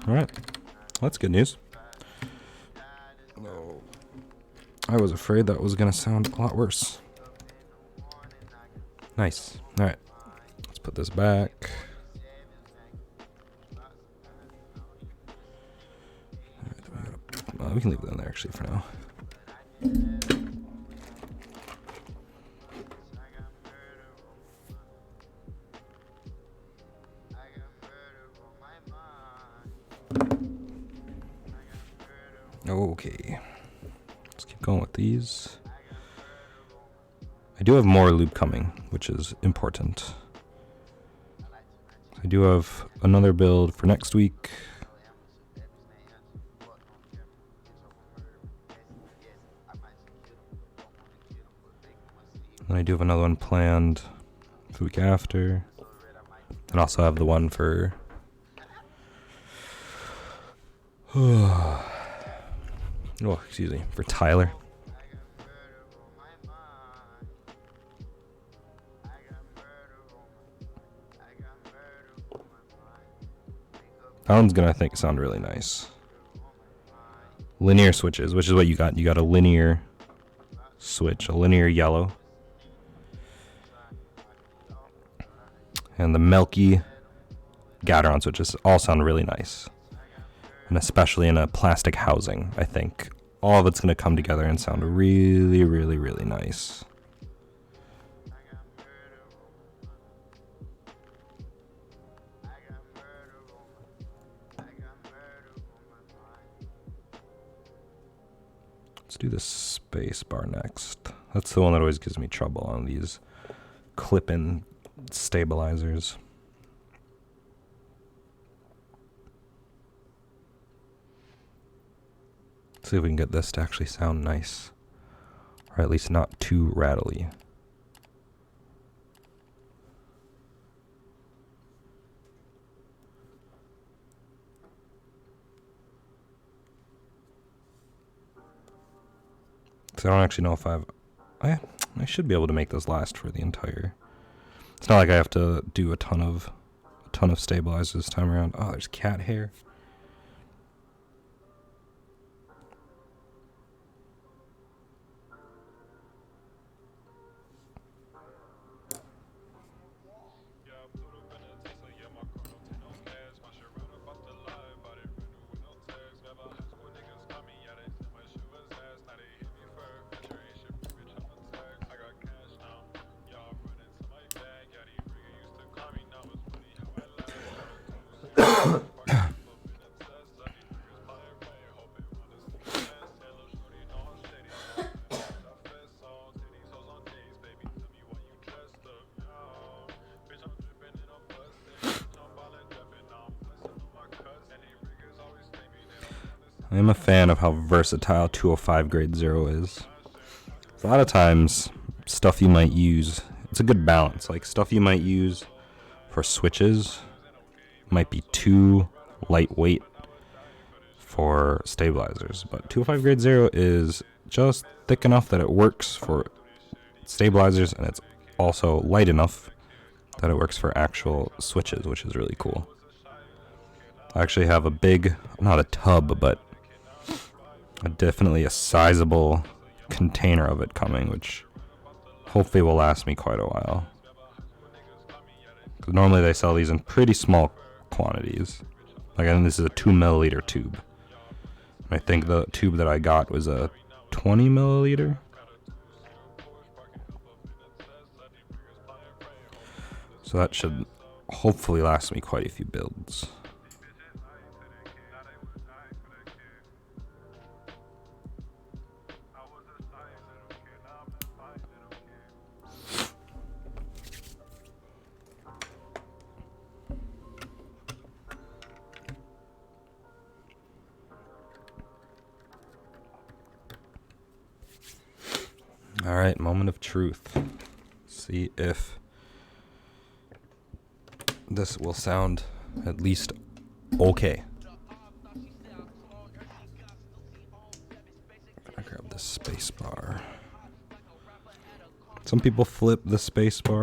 All right, well, that's good news. No, I was afraid that was gonna sound a lot worse. Nice. All right, let's put this back. We can leave that in there actually for now. Okay, let's keep going with these. I do have more lube coming, which is important. I do have another build for next week. And I do have another one planned for the week after. And also have the one for excuse me, for Tyler. That one's gonna, I think, sound really nice. Linear switches, which is what you got. You got a linear switch, a linear yellow. And the milky Gateron switches all sound really nice. And especially in a plastic housing, I think all of it's going to come together and sound really, really, really nice. Let's do the space bar next. That's the one that always gives me trouble on these clip-in stabilizers. Let's see if we can get this to actually sound nice, or at least not too rattly. So I don't actually know if I should be able to make those last for the entire. It's not like I have to do a ton of stabilizers this time around. Oh, there's cat hair. I am a fan of how versatile 205 grade 0 is. A lot of times, stuff you might use, it's a good balance. Like stuff you might use for switches might be too lightweight for stabilizers, but 205 grade 0 is just thick enough that it works for stabilizers, and it's also light enough that it works for actual switches, which is really cool. I actually have a big, not a tub, but definitely a sizable container of it coming, which hopefully will last me quite a while. Because normally they sell these in pretty small quantities. Like, and this is a 2 milliliter tube. I think the tube that I got was a 20 milliliter. So that should hopefully last me quite a few builds. All right, moment of truth. See if this will sound at least okay. I grab this space bar. Some people flip the space bar.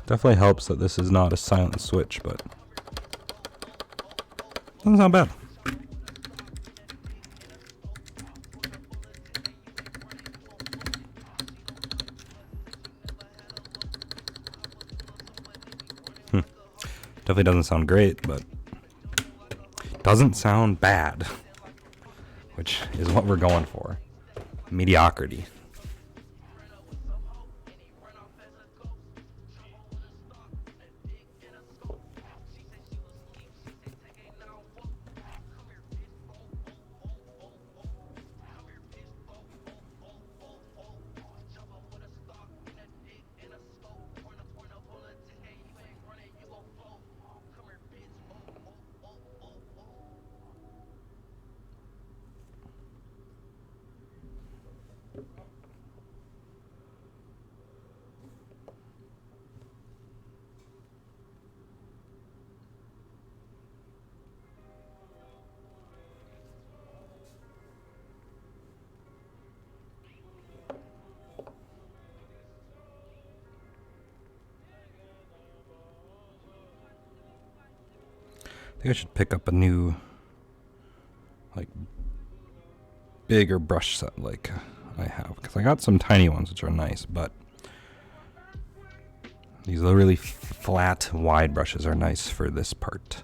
Definitely helps that this is not a silent switch, but doesn't sound bad. Definitely doesn't sound great, but doesn't sound bad, which is what we're going for. Mediocrity. I think I should pick up a new, like, bigger brush set like I have, because I got some tiny ones which are nice, but these really flat, wide brushes are nice for this part.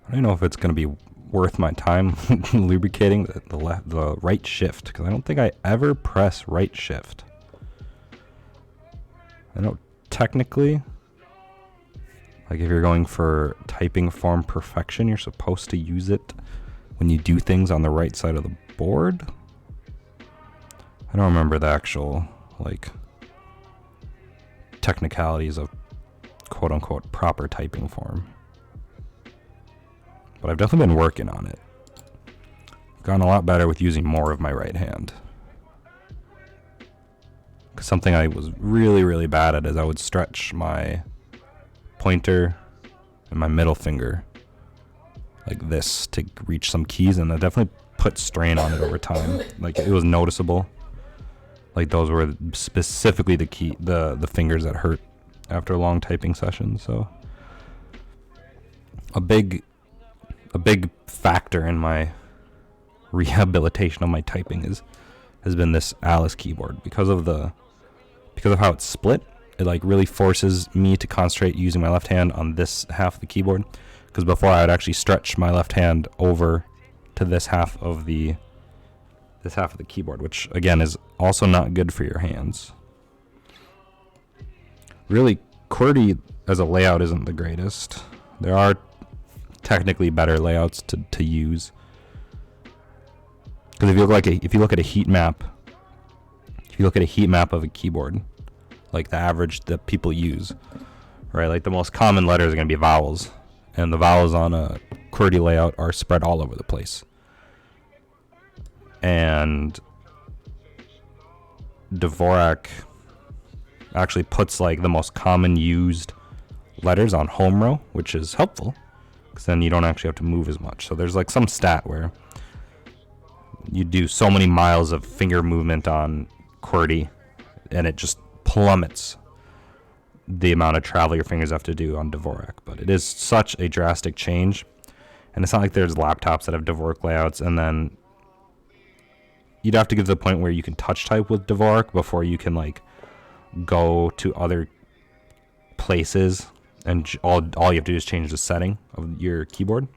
I don't know if it's going to be worth my time lubricating the right shift, because I don't think I ever press right shift. I know technically, like if you're going for typing form perfection, you're supposed to use it when you do things on the right side of the board. I don't remember the actual, like, technicalities of quote-unquote proper typing form. But I've definitely been working on it. I've gotten a lot better with using more of my right hand. Something I was really, really bad at is I would stretch my pointer and my middle finger like this to reach some keys, and that definitely put strain on it over time. Like, it was noticeable. Like, those were specifically the fingers that hurt after long typing sessions. So a big factor in my rehabilitation of my typing has been this Alice keyboard, because of how it's split. It like really forces me to concentrate using my left hand on this half of the keyboard, because before I would actually stretch my left hand over to this half of the keyboard, which again is also not good for your hands. Really, QWERTY as a layout isn't the greatest. There are technically better layouts to use. Because if you look at a heat map, of a keyboard, like the average that people use, right? Like the most common letters are going to be vowels, and the vowels on a QWERTY layout are spread all over the place. And Dvorak actually puts like the most common used letters on home row, which is helpful because then you don't actually have to move as much. So there's like some stat where you do so many miles of finger movement on QWERTY and it just plummets the amount of travel your fingers have to do on Dvorak. But it is such a drastic change, and it's not like there's laptops that have Dvorak layouts, and then you'd have to get to the point where you can touch type with Dvorak before you can like go to other places, and all you have to do is change the setting of your keyboard.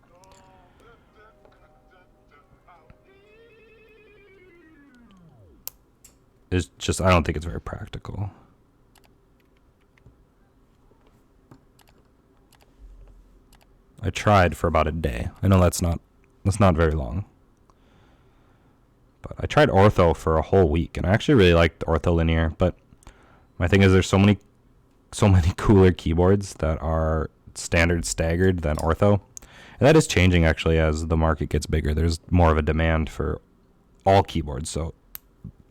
It's just, I don't think it's very practical. I tried for about a day. I know that's not very long. But I tried ortho for a whole week, and I actually really liked ortholinear, but my thing is there's so many cooler keyboards that are standard staggered than ortho. And that is changing actually as the market gets bigger. There's more of a demand for all keyboards. So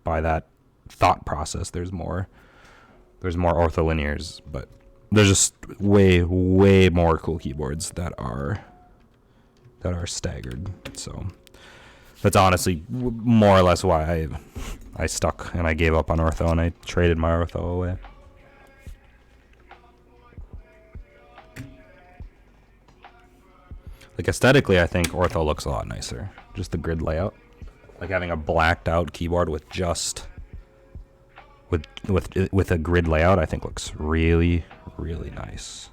by that thought process, there's more ortholinears, but there's just way more cool keyboards that are staggered. So that's honestly more or less why I stuck and I gave up on ortho and I traded my ortho away. Like aesthetically, I think ortho looks a lot nicer. Just the grid layout, like having a blacked out keyboard with just with a grid layout, I think looks really nice.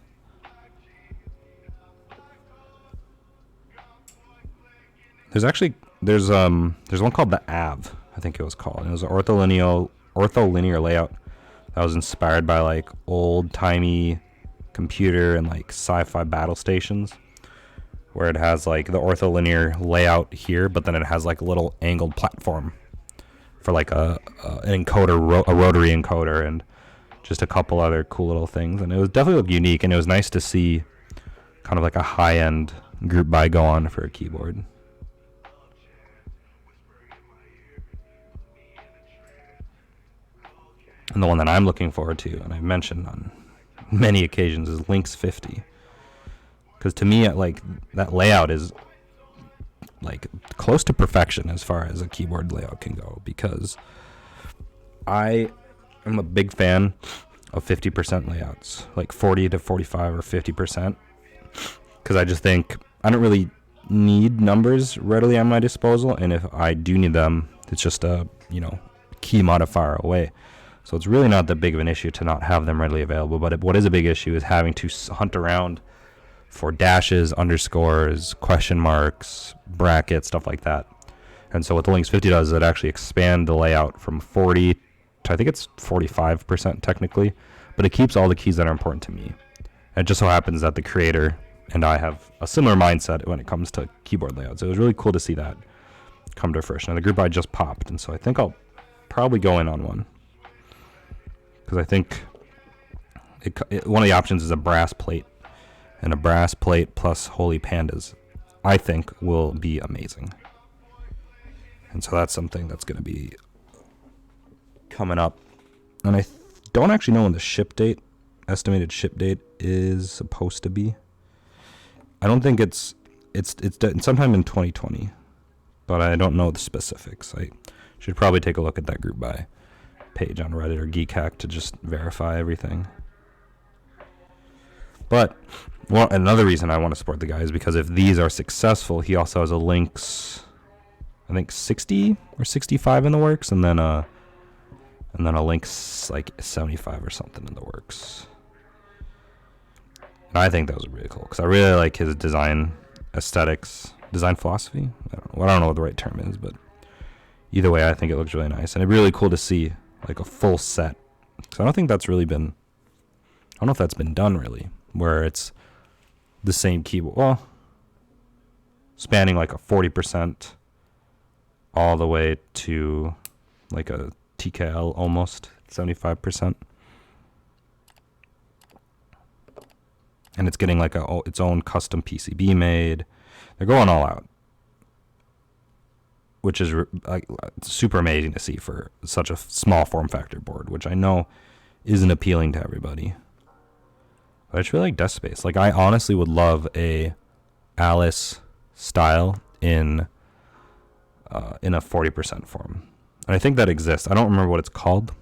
There's one called the Av, I think it was called. And it was an ortholinear layout that was inspired by like old timey computer and like sci-fi battle stations, where it has like the ortholinear layout here, but then it has like a little angled platform for like an encoder, a rotary encoder, and just a couple other cool little things. And it was definitely looked unique, and it was nice to see kind of like a high-end group buy go on for a keyboard. And the one that I'm looking forward to, and I've mentioned on many occasions, is Lynx 50. Because to me, like, that layout is like close to perfection as far as a keyboard layout can go, because I am a big fan of 50% layouts, like 40 to 45 or 50%, because I just think I don't really need numbers readily at my disposal, and if I do need them, it's just a key modifier away. So it's really not that big of an issue to not have them readily available. But what is a big issue is having to hunt around for dashes, underscores, question marks, brackets, stuff like that. And so what the Lynx 50 does is it actually expand the layout from 40 to, I think it's 45% technically, but it keeps all the keys that are important to me. And it just so happens that the creator and I have a similar mindset when it comes to keyboard layouts. It was really cool to see that come to fruition. And the group I just popped, and so I think I'll probably go in on one, because I think one of the options is a brass plate. And a brass plate plus Holy Pandas, I think, will be amazing. And so that's something that's going to be coming up. And I don't actually know when the estimated ship date is supposed to be. I don't think it's sometime in 2020, but I don't know the specifics. I should probably take a look at that group buy page on Reddit or Geekhack to just verify everything. But another reason I want to support the guy is because if these are successful, he also has a Lynx, I think 60 or 65 in the works, and then a Lynx like 75 or something in the works. And I think that was really cool because I really like his design aesthetics, design philosophy. I don't know what the right term is, but either way, I think it looks really nice, and it's really cool to see like a full set. So I don't know if that's been done really, where it's the same keyboard. Well, spanning like a 40% all the way to like a TKL almost 75%. And it's getting like its own custom PCB made. They're going all out, which is super amazing to see for such a small form factor board, which I know isn't appealing to everybody. But I just really like desk space. Like, I honestly would love a Alice style in a 40% form. And I think that exists. I don't remember what it's called,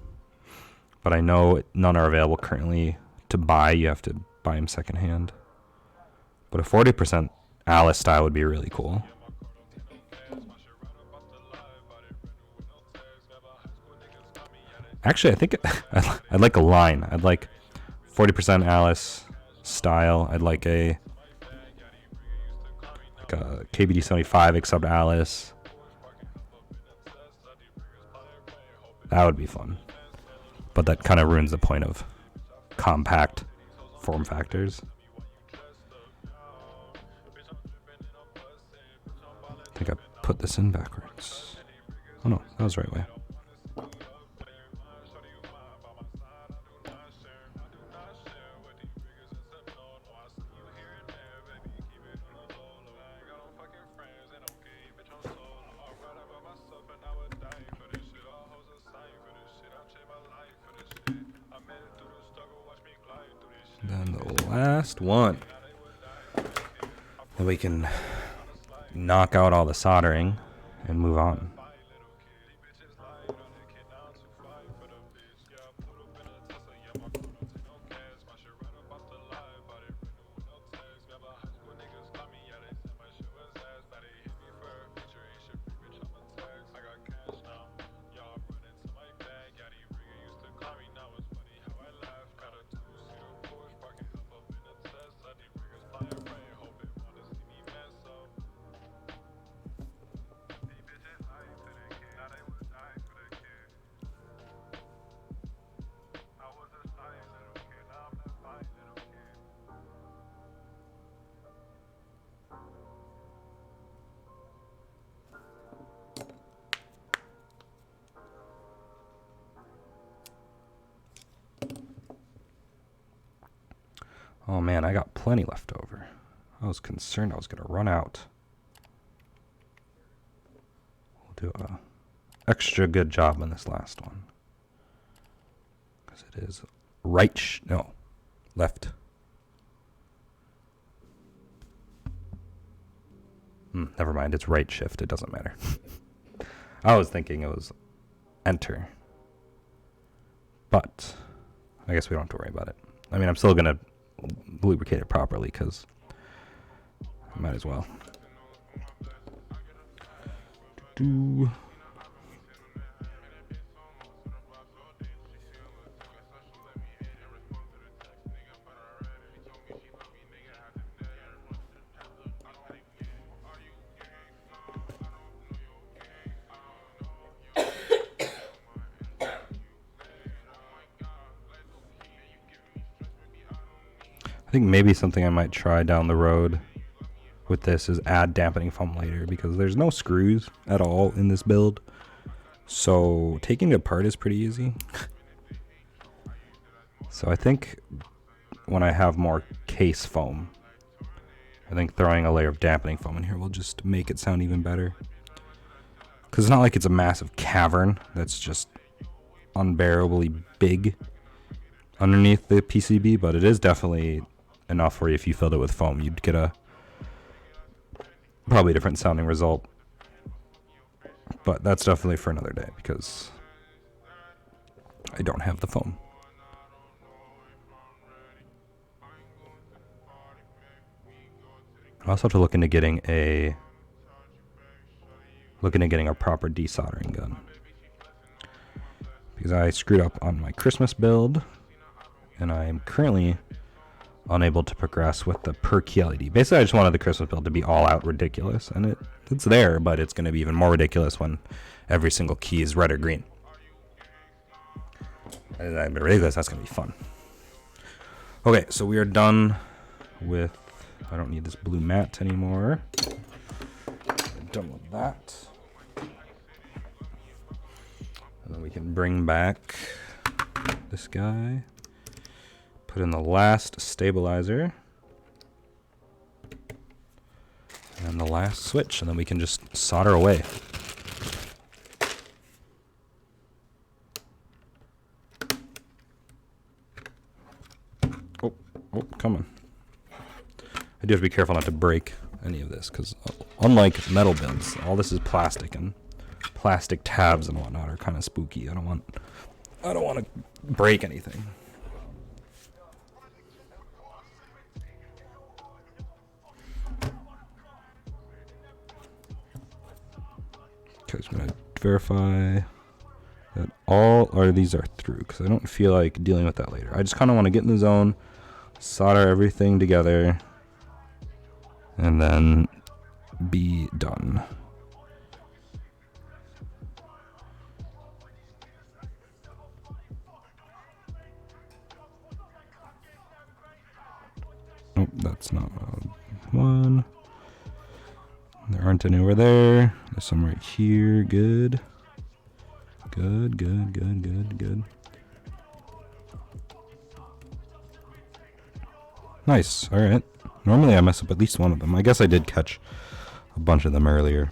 but I know none are available currently to buy. You have to buy them secondhand. But a 40% Alice style would be really cool. Actually, I think I'd like a line. I'd like 40% Alice style. I'd like a KBD75 except Alice. That would be fun. But that kind of ruins the point of compact form factors. I think I put this in backwards. Oh no, that was the right way. Then the last one. Then we can knock out all the soldering and move on. Oh man, I got plenty left over. I was concerned I was going to run out. We'll do a extra good job on this last one. Because it is left. Never mind, it's right shift. It doesn't matter. I was thinking it was enter. But I guess we don't have to worry about it. I mean, I'm still going to lubricate it properly because I might as well. I think maybe something I might try down the road with this is add dampening foam later, because there's no screws at all in this build. So taking it apart is pretty easy. So I think when I have more case foam, I think throwing a layer of dampening foam in here will just make it sound even better. Because it's not like it's a massive cavern that's just unbearably big underneath the PCB, but it is definitely enough where if you filled it with foam, you'd get probably a different sounding result. But that's definitely for another day because I don't have the foam. I also have to look into getting a proper desoldering gun, because I screwed up on my Christmas build and I am currently unable to progress with the per key LED. Basically, I just wanted the Christmas build to be all out ridiculous, and it's there, but it's going to be even more ridiculous when every single key is red or green. And that'd be ridiculous. That's going to be fun. Okay, so we are done with. I don't need this blue mat anymore. done with that. And then we can bring back this guy. Put in the last stabilizer. And the last switch. And then we can just solder away. Oh, come on. I do have to be careful not to break any of this, because unlike metal builds, all this is plastic, and plastic tabs and whatnot are kind of spooky. I don't want to break anything. Okay, so I'm gonna verify that all these are through, because I don't feel like dealing with that later. I just kind of want to get in the zone, solder everything together, and then be done. Nope, that's not one. There aren't any over there. There's some right here. Good. Good, good, good, good, good. Nice. All right. Normally I mess up at least one of them. I guess I did catch a bunch of them earlier.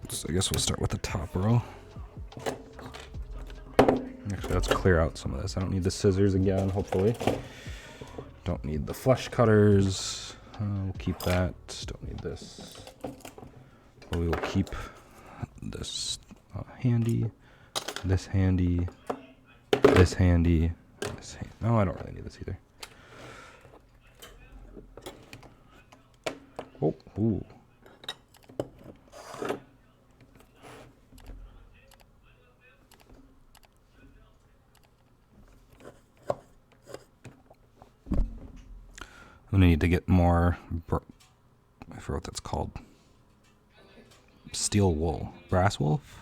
So I guess we'll start with the top row. Actually, let's clear out some of this. I don't need the scissors again, hopefully. Don't need the flush cutters. We'll keep that. Don't need this. But we will keep this handy, this handy, this handy, this handy. No, I don't really need this either. Oh, ooh. I'm gonna need to get more, I forgot what that's called. Steel wool. Brass wolf?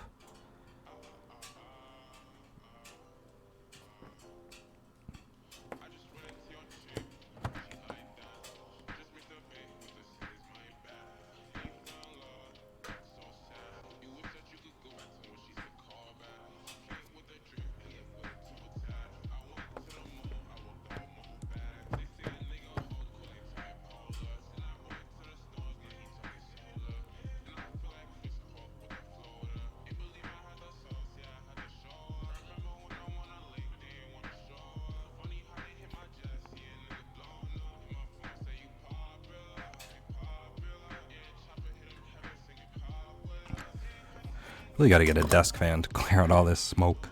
Really got to get a desk fan to clear out all this smoke.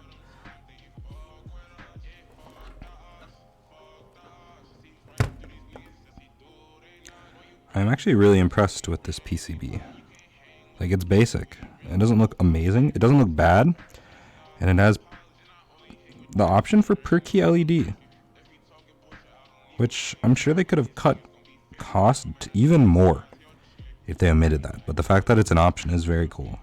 I'm actually really impressed with this PCB. Like, it's basic. It doesn't look amazing. It doesn't look bad. And it has the option for per key LED, which I'm sure they could have cut cost even more if they omitted that. But the fact that it's an option is very cool.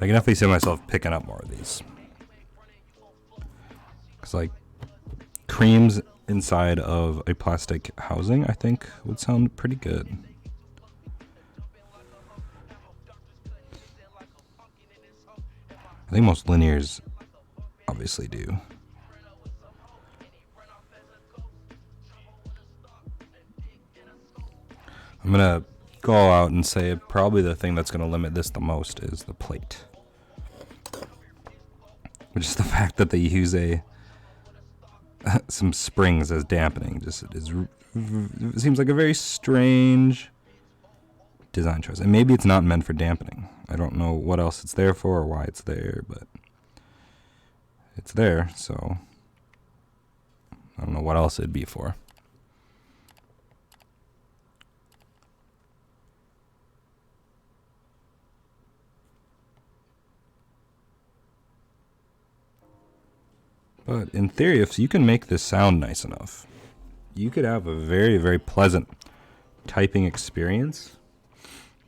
I can definitely see myself picking up more of these. Because, like, creams inside of a plastic housing, I think, would sound pretty good. I think most linears obviously do. I'm going to go out and say probably the thing that's going to limit this the most is the plate. Which is the fact that they use some springs as dampening. It seems like a very strange design choice. And maybe it's not meant for dampening. I don't know what else it's there for or why it's there, but it's there, so I don't know what else it'd be for. But in theory, if you can make this sound nice enough, you could have a very, very pleasant typing experience.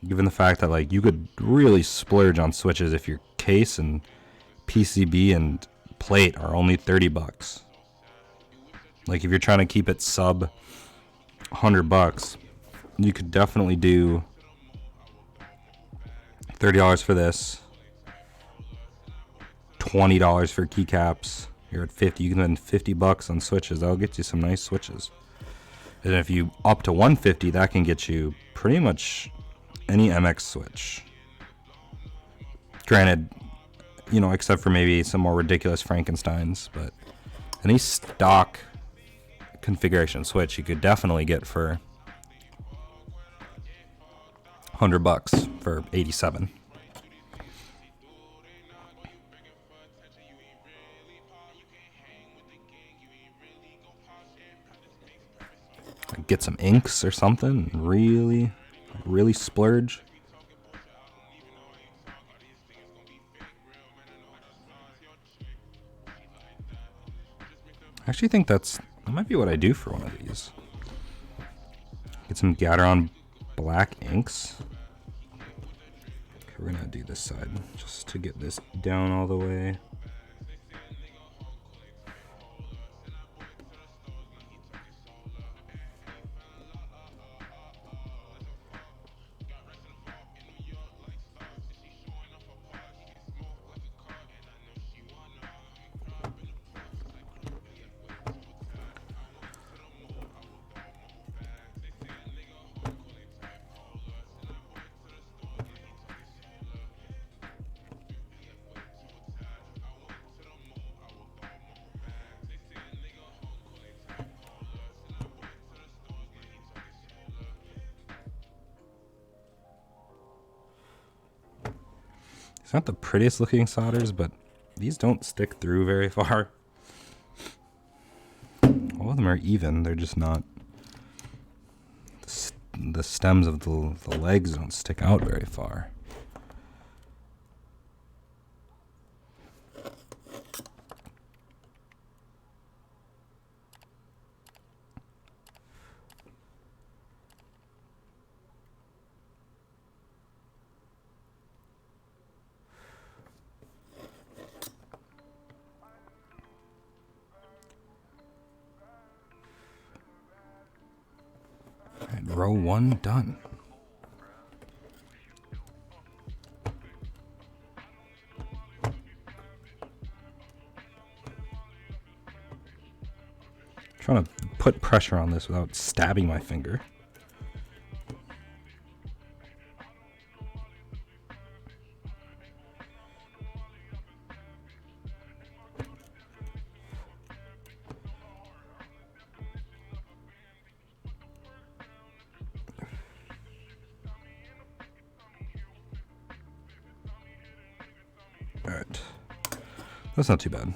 Given the fact that, like, you could really splurge on switches if your case and PCB and plate are only $30. Like, if you're trying to keep it sub $100, you could definitely do $30 for this, $20 for keycaps. You're at 50. You can spend $50 on switches. That'll get you some nice switches. And if you up to 150, that can get you pretty much any MX switch. Granted, you know, except for maybe some more ridiculous Frankensteins, but any stock configuration switch you could definitely get for $100 for 87. Get some inks or something, really splurge. I actually think that might be what I do for one of these. Get some Gateron black inks. Okay, we're gonna do this side just to get this down all the way. It's not the prettiest looking solders, but these don't stick through very far. All of them are even, they're just not. The stems of the legs don't stick out very far. Row 1 done. Trying to put pressure on this without stabbing my finger. Alright. That's not too bad.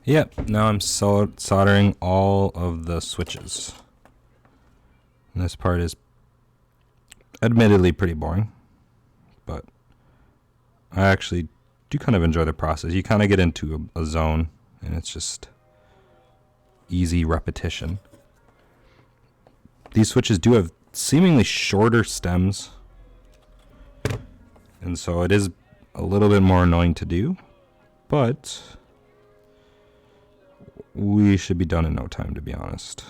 Yep, now I'm soldering all of the switches. And this part is admittedly pretty boring, but I actually do kind of enjoy the process. You kind of get into a zone, and it's just easy repetition. These switches do have seemingly shorter stems, and so it is a little bit more annoying to do, but we should be done in no time, to be honest.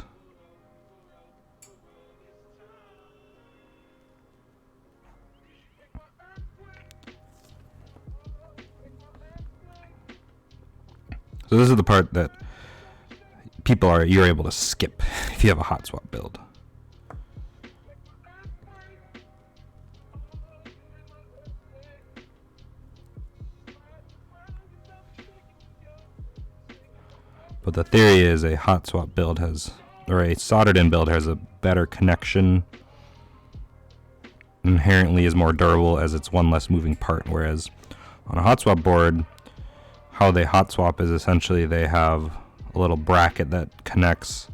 So this is the part that you're able to skip if you have a hot swap build. But the theory is a hot swap build or a soldered in build has a better connection, inherently is more durable as it's one less moving part, whereas on a hot swap board, how they hot swap is essentially they have a little bracket that connects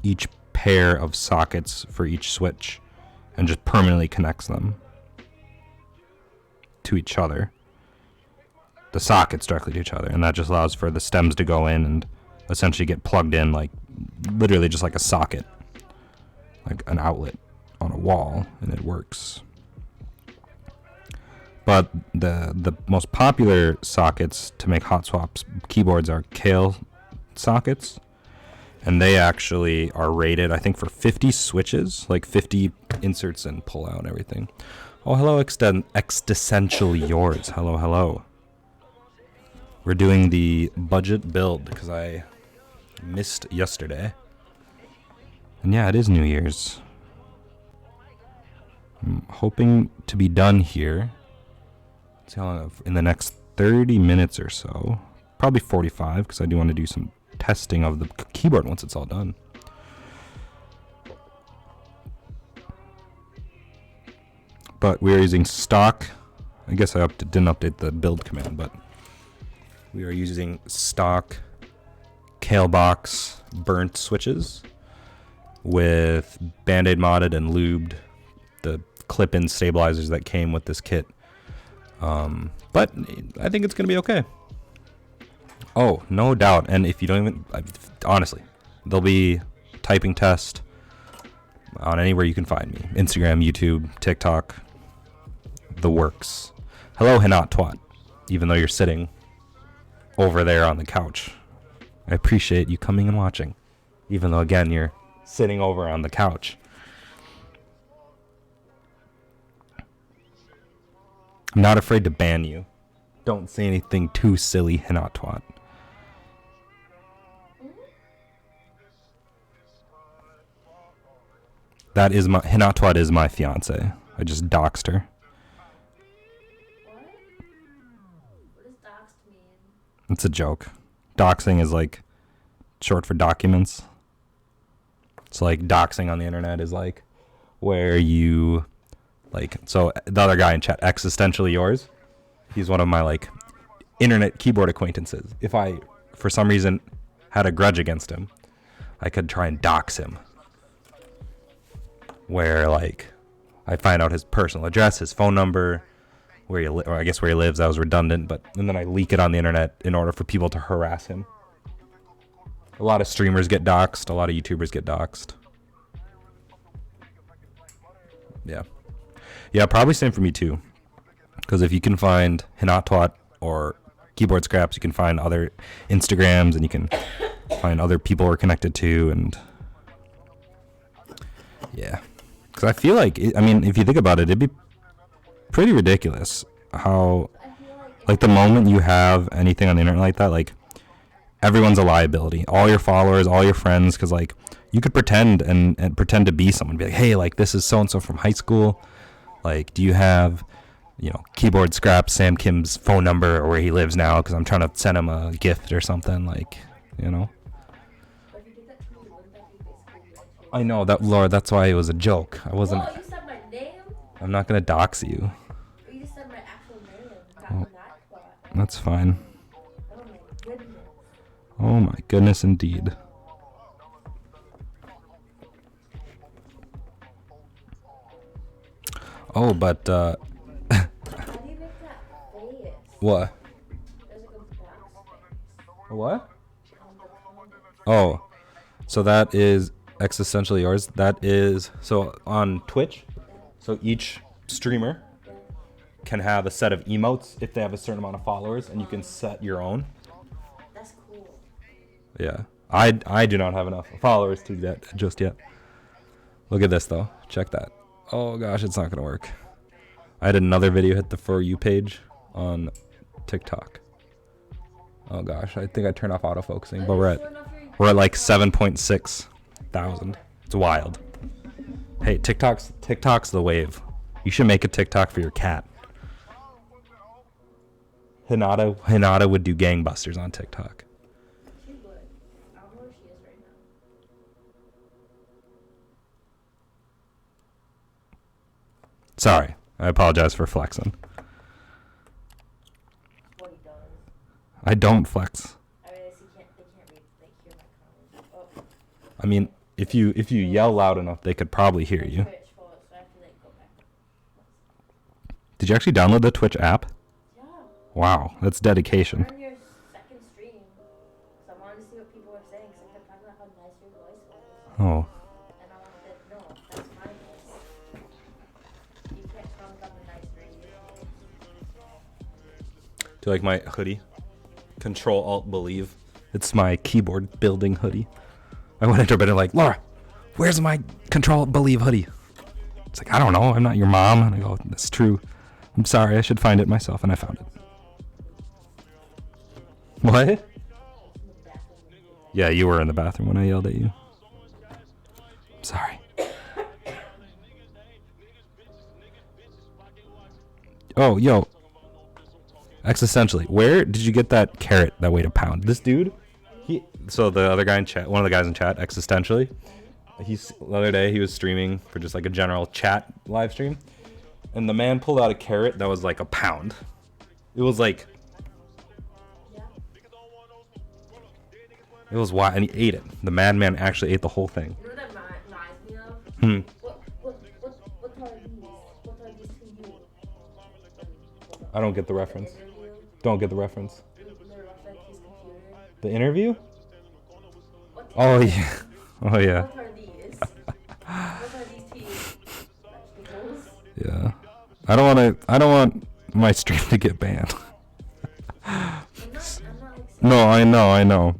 each pair of sockets for each switch and just permanently connects them to each other. The sockets directly to each other, and that just allows for the stems to go in and essentially get plugged in, like literally just like a socket, like an outlet on a wall, and it works. But the most popular sockets to make hot swaps keyboards are Kailh sockets, and they actually are rated, I think, for 50 switches, like 50 inserts and pull out and everything. Oh, hello, Existentially Yours. Hello, hello. We're doing the budget build because I missed yesterday. And yeah, it is New Year's. I'm hoping to be done here. Let's see how long in the next 30 minutes or so. Probably 45 because I do want to do some testing of the keyboard once it's all done. But we are using stock. I guess I didn't update the build command, but we are using stock Kailh box burnt switches with Band-Aid modded and lubed, the clip-in stabilizers that came with this kit. But I think it's going to be okay. Oh, no doubt. And if you don't even, honestly, there'll be typing test on anywhere you can find me. Instagram, YouTube, TikTok, the works. Hello, Hinat Twat, even though you're sitting over there on the couch. I appreciate you coming and watching, even though, again, you're sitting over on the couch. I'm not afraid to ban you. Don't say anything too silly, Hinat Twat. That is Hinat Twat is my fiance. I just doxed her. What? What does doxed mean? It's a joke. Doxing is like short for documents. So like doxing on the internet is like where you like, so the other guy in chat, Existentially Yours, he's one of my like internet keyboard acquaintances. If I for some reason had a grudge against him, I could try and dox him. Where like I find out his personal address, his phone number, where or I guess where he lives. That was redundant, and then I leak it on the internet in order for people to harass him. A lot of streamers get doxed. A lot of YouTubers get doxed. Yeah, probably same for me too. Because if you can find Hinat Twat or Keyboard Scraps, you can find other Instagrams, and you can find other people we're connected to, and yeah. Because I feel like, if you think about it, it'd be pretty ridiculous how, like, the moment you have anything on the internet like that, like, everyone's a liability. All your followers, all your friends, because, like, you could pretend and pretend to be someone. Be like, hey, like, this is so-and-so from high school. Like, do you have, Keyboard Scraps, Sam Kim's phone number or where he lives now? Because I'm trying to send him a gift or something, like, I know that, Laura. That's why it was a joke. I wasn't. Oh, you said my name? I'm not gonna dox you. You just said my actual name, not that. That's fine. Oh my goodness. Oh my goodness, indeed. Oh, but How do you make that face? what? There's like a backspace What? on the comment. Oh, so that is existentially yours. That is so on Twitch. So each streamer Yeah. can have a set of emotes if they have a certain amount of followers, and you can set your own. That's cool. Yeah, I do not have enough followers to do that just yet. Look at this though. Check that. Oh gosh, it's not gonna work. I had another video hit the For You page on TikTok. Oh gosh, I think I turned off autofocusing, but we're at like 7.6 thousand. It's wild. Hey, TikTok's the wave. You should make a TikTok for your cat. Hinata would do gangbusters on TikTok. She would. I don't know where she is right now. Sorry, I apologize for flexing. What he does. I don't flex. I mean, they can't read, like, hear my comments. Oh. I mean, if you yell loud enough, they could probably hear you. Twitch follows, so I have to, like, go back. Did you actually download the Twitch app? Yeah. Wow, that's dedication. We're on your second stream. So I wanted to see what people were saying, because I kept talking about how nice your voice was. Oh, And I wanted to know, that's my voice. You can't tell me about the nice radio. do you like my hoodie? Control Alt Believe. It's my keyboard building hoodie. I went into her bed and like, Laura, where's my Control Alt Believe hoodie? It's like, I don't know. I'm not your mom. And I go, that's true. I'm sorry. I should find it myself. And I found it. What? Yeah, you were in the bathroom when I yelled at you. Sorry. Oh, yo. Existentially, where did you get that carrot that weighed a pound? This dude? So the other guy in chat, one of the guys in chat, existentially, the other day he was streaming for just like a general chat live stream, and the man pulled out a carrot that was like a pound. It was like, it was wild, and he ate it. The madman actually ate the whole thing. You know what that reminds me of? What are these? What are these to you? I don't get the reference. Don't get the reference. The The interview? Oh yeah. Oh yeah. What are these? What are these to you? Vegetables? Yeah. I don't want my stream to get banned. I'm not like No, I know.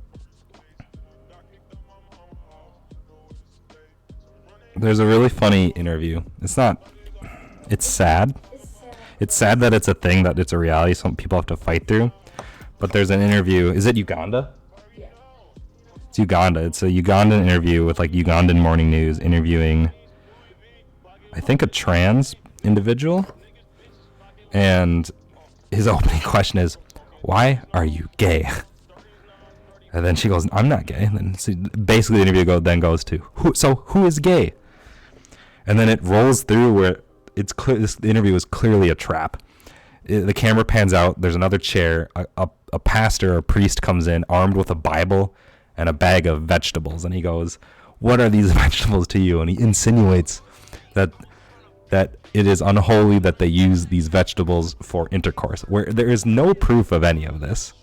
There's a really funny interview. It's sad. it's sad. It's sad that it's a thing, that it's a reality some people have to fight through. But there's an interview. Is it Uganda? Yeah. It's Uganda. It's a Ugandan interview with like Ugandan morning news interviewing, I think, a trans individual. And his opening question is, why are you gay? And then she goes, I'm not gay. And then so basically the interview then goes to, who is gay? And then it rolls through where it's clear this interview is clearly a trap. The camera pans out. There's another chair. A pastor or a priest comes in armed with a Bible and a bag of vegetables. And he goes, what are these vegetables to you? And he insinuates that it is unholy that they use these vegetables for intercourse, where there is no proof of any of this.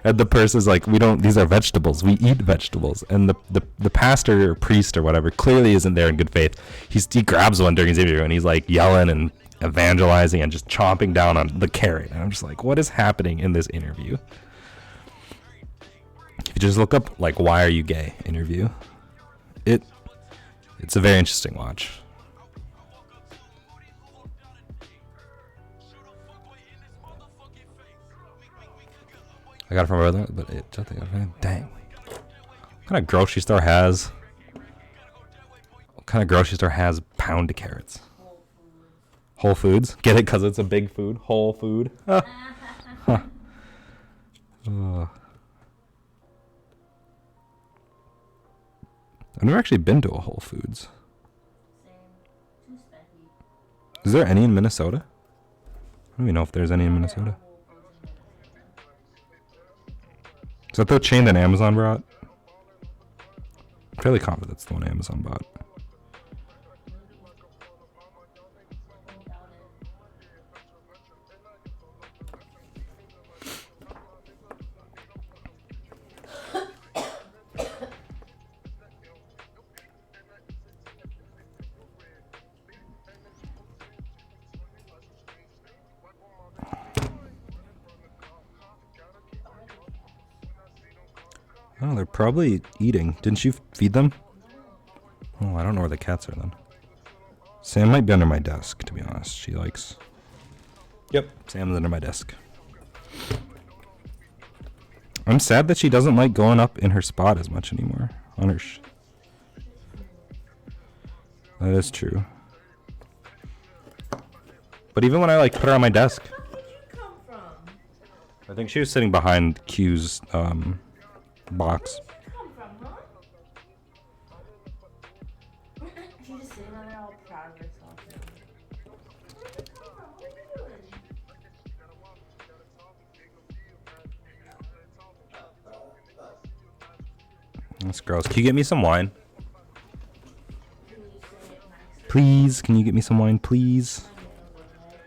And the person's like, these are vegetables. We eat vegetables. And the pastor or priest or whatever clearly isn't there in good faith. He grabs one during his interview and he's like yelling and evangelizing and just chomping down on the carrot. And I'm just like, what is happening in this interview? If you just look up like, why are you gay interview, it's a very interesting watch. I got it from my brother, but dang. What kind of grocery store has pound carrots? Whole Foods. Get it? Because it's a big food. Whole food. Huh. I've never actually been to a Whole Foods. Is there any in Minnesota? I don't even know if there's any in Minnesota. Is that the chain that Amazon brought? I'm fairly confident that's the one Amazon bought. Oh, they're probably eating. Didn't you feed them? Oh, I don't know where the cats are then. Sam might be under my desk, to be honest. She likes... Yep, Sam's under my desk. I'm sad that she doesn't like going up in her spot as much anymore. On her that is true. But even when I like put her on my desk... Where did you come from? I think she was sitting behind Q's box. Where did you come from, huh? She's just sitting on there all proud of herself now. Where did you come from? What are you doing? That's gross. Can you get me some wine? Can you say it nicer? Please, can you get me some wine, please? My nails are wet.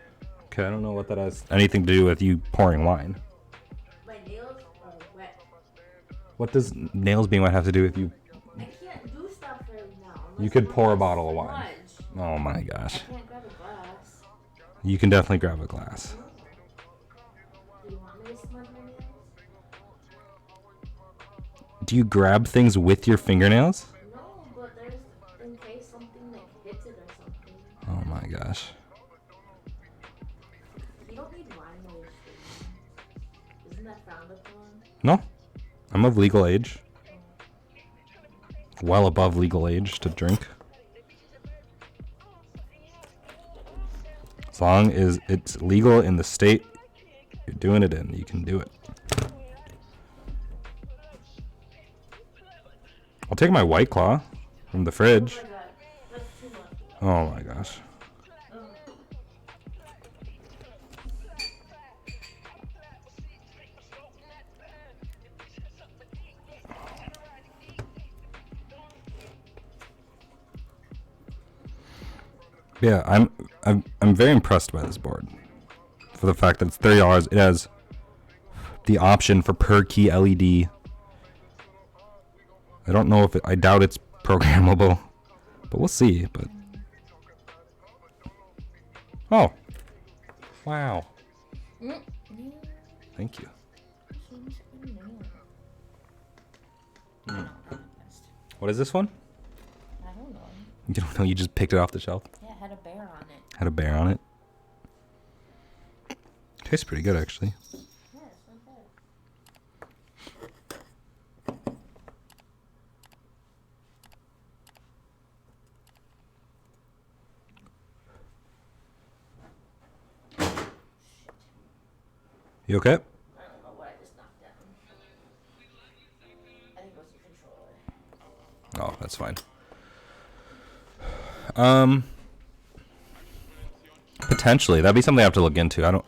Okay, I don't know what that has anything to do with you pouring wine. My nails are wet. What does nails being wet have to do with you? I can't do stuff right now. You could pour a bottle of wine. Smudge. Oh my I gosh. can't grab a glass. You can definitely grab a glass. Do you want me to smudge my nails? Do you grab things with your fingernails? No, but there's in case something like hits it or something. Oh my gosh. You don't need wine while you're streaming. Isn't that frowned upon? No. I'm of legal age. Well above legal age to drink. As long as it's legal in the state you're doing it in, you can do it. I'll take my White Claw from the fridge. Oh my god, that's too much. Oh my gosh. Yeah, I'm very impressed by this board. For the fact that it's $30, it has the option for per key LED. I don't know if I doubt it's programmable, but we'll see. But oh, wow! Thank you. What is this one? I don't know. You don't know. You just picked it off the shelf. Yeah, it had a bear on it. Had a bear on it. Tastes pretty good, actually. Yeah, it's not bad. You okay? I don't know what I just knocked down. I think it was your controller. Oh, that's fine. Potentially. That'd be something I have to look into. I don't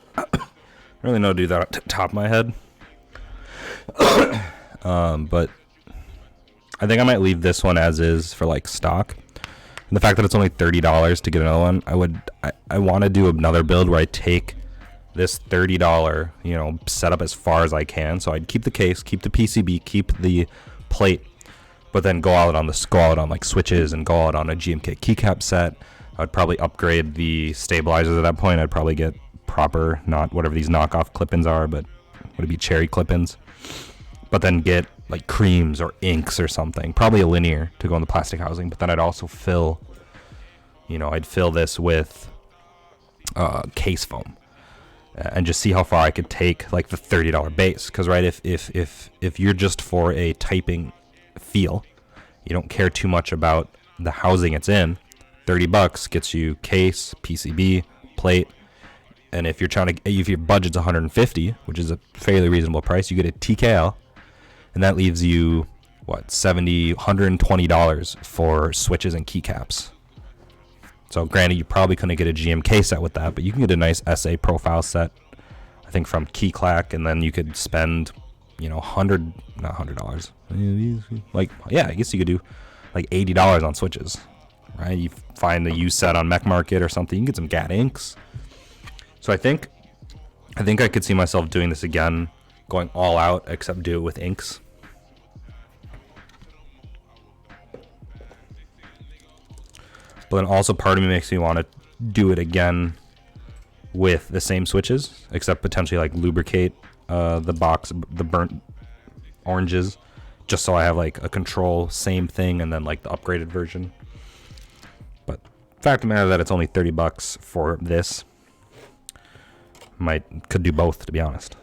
really know to do that off the top of my head. But I think I might leave this one as is for like stock. And the fact that it's only $30 to get another one, I want to do another build where I take this $30, setup as far as I can. So I'd keep the case, keep the PCB, keep the plate, but then go out on like switches and go out on a GMK keycap set. I'd probably upgrade the stabilizers at that point. I'd probably get proper, not whatever these knockoff clip-ins are, but would it be cherry clip-ins? But then get like creams or inks or something. Probably a linear to go in the plastic housing. But then I'd also fill, I'd fill this with case foam. And just see how far I could take like the $30 base. Because right, if you're just for a typing feel, you don't care too much about the housing it's in, $30 gets you case, PCB, plate, and if your budget's $150, which is a fairly reasonable price, you get a TKL, and that leaves you $120 for switches and keycaps. So granted, you probably couldn't get a GMK set with that, but you can get a nice SA profile set, I think from Kailh, and then you could spend you know, not $100. Like, yeah, I guess you could do like $80 on switches, right? You find the used set on Mech Market or something. You can get some GAT inks. So I think I could see myself doing this again, going all out, except do it with inks. But then also part of me makes me want to do it again with the same switches, except potentially like lubricate the box, the burnt oranges, just so I have like a control, same thing, and then like the upgraded version. But fact of the matter that it's only $30 for this. Could do both, to be honest.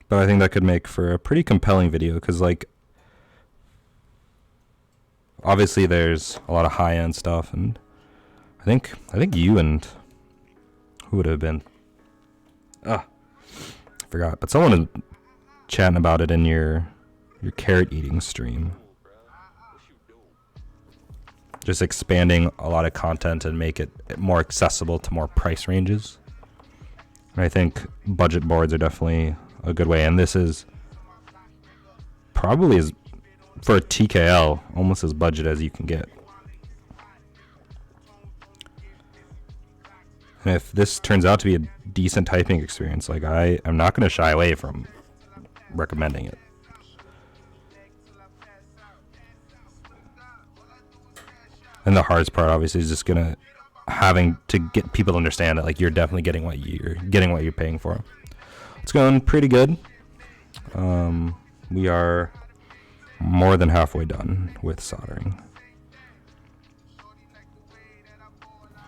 But I think that could make for a pretty compelling video, because like obviously there's a lot of high-end stuff, and I think you and who would have been I forgot, but someone is chatting about it in your carrot eating stream. Just expanding a lot of content and make it more accessible to more price ranges. And I think budget boards are definitely a good way, and this is probably, as for a TKL, almost as budget as you can get. And if this turns out to be a decent typing experience, like I'm not going to shy away from recommending it. And the hardest part obviously is just having to get people to understand that like you're definitely getting what you're paying for. It's going pretty good. We are more than halfway done with soldering.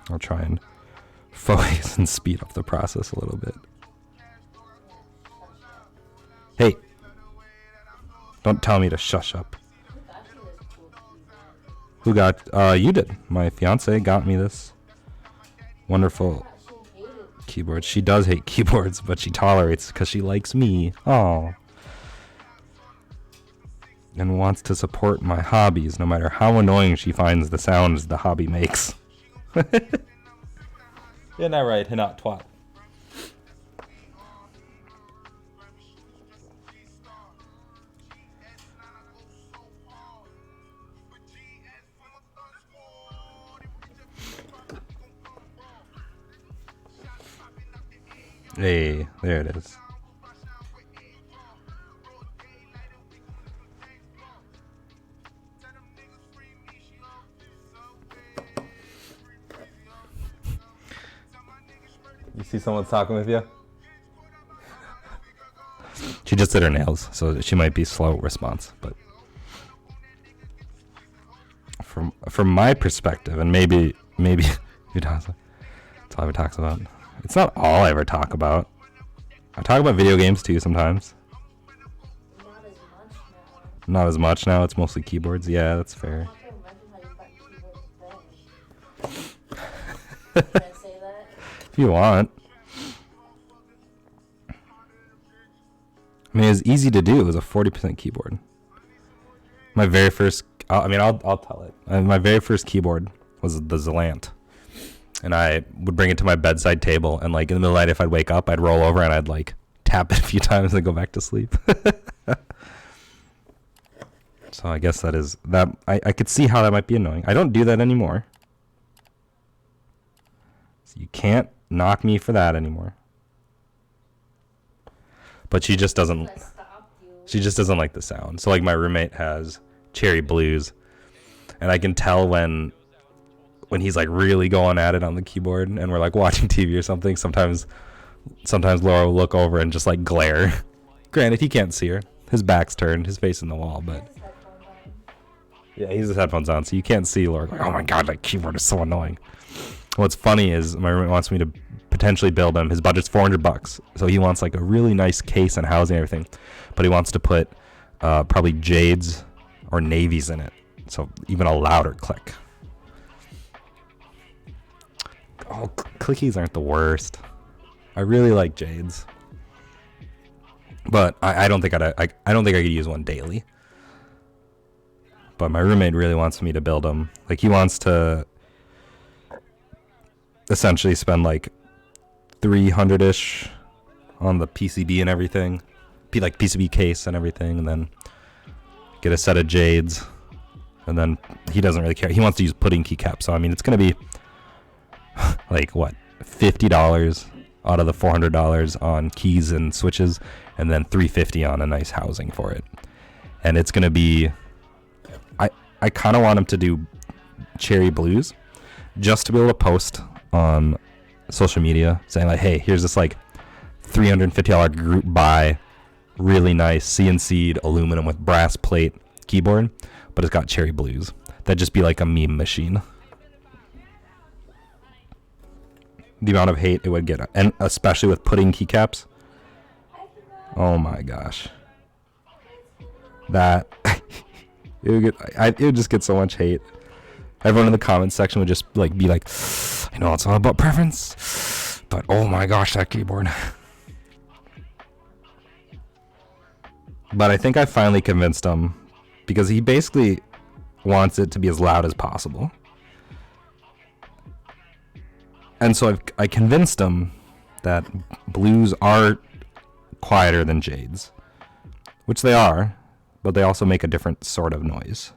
I'll try and focus and speed up the process a little bit. Hey, don't tell me to shush up. Who got, you did. My fiance got me this wonderful keyboard. She does hate keyboards, but she tolerates because she likes me. Oh. And wants to support my hobbies, no matter how annoying she finds the sounds the hobby makes. Isn't that right, Hinat Twat? Hey, there it is. You see someone's talking with you? She just did her nails, so she might be slow response, but from my perspective, and maybe that's all I ever talks about. It's not all I ever talk about. I talk about video games too sometimes. Not as much now. It's mostly keyboards. Yeah, that's fair. If you want. I mean, it was easy to do. It was a 40% keyboard. My very first, I'll tell it. My very first keyboard was the Zelant. And I would bring it to my bedside table, and like in the middle of the night, if I'd wake up, I'd roll over and I'd like tap it a few times and go back to sleep. So I guess that I could see how that might be annoying. I don't do that anymore. So you can't knock me for that anymore. But she just doesn't like the sound. So like my roommate has Cherry Blues, and I can tell when he's like really going at it on the keyboard and we're like watching TV or something. Sometimes Laura will look over and just like glare. Granted, he can't see her. His back's turned, his face in the wall, but yeah, he's his headphones on, so you can't see Laura. Like, oh my god, that keyboard is so annoying. What's funny is my roommate wants me to potentially build him. His budget's $400, so he wants like a really nice case and housing and everything, but he wants to put probably jades or navies in it, so even a louder click. Oh, clickies aren't the worst. I really like jades, but I don't think I could use one daily. but my roommate really wants me to build them. Like, he wants to essentially spend like 300-ish on the PCB and everything, like PCB case and everything, and then get a set of jades, and then he doesn't really care. He wants to use pudding keycaps, so I mean, it's gonna be like what, $50 out of the $400 on keys and switches, and then $350 on a nice housing for it. And it's gonna be, I kind of want him to do cherry blues, just to be able to post on social media saying like, hey, here's this like $350 group buy, really nice CNC'd aluminum with brass plate keyboard, but it's got cherry blues. That'd just be like a meme machine. The amount of hate it would get, and especially with pudding keycaps. Oh my gosh, that it would just get so much hate. Everyone in the comments section would just like be like, I know it's all about preference, but oh my gosh, that keyboard. But I think I finally convinced him, because he basically wants it to be as loud as possible. And so I convinced him that blues are quieter than jades, which they are, but they also make a different sort of noise.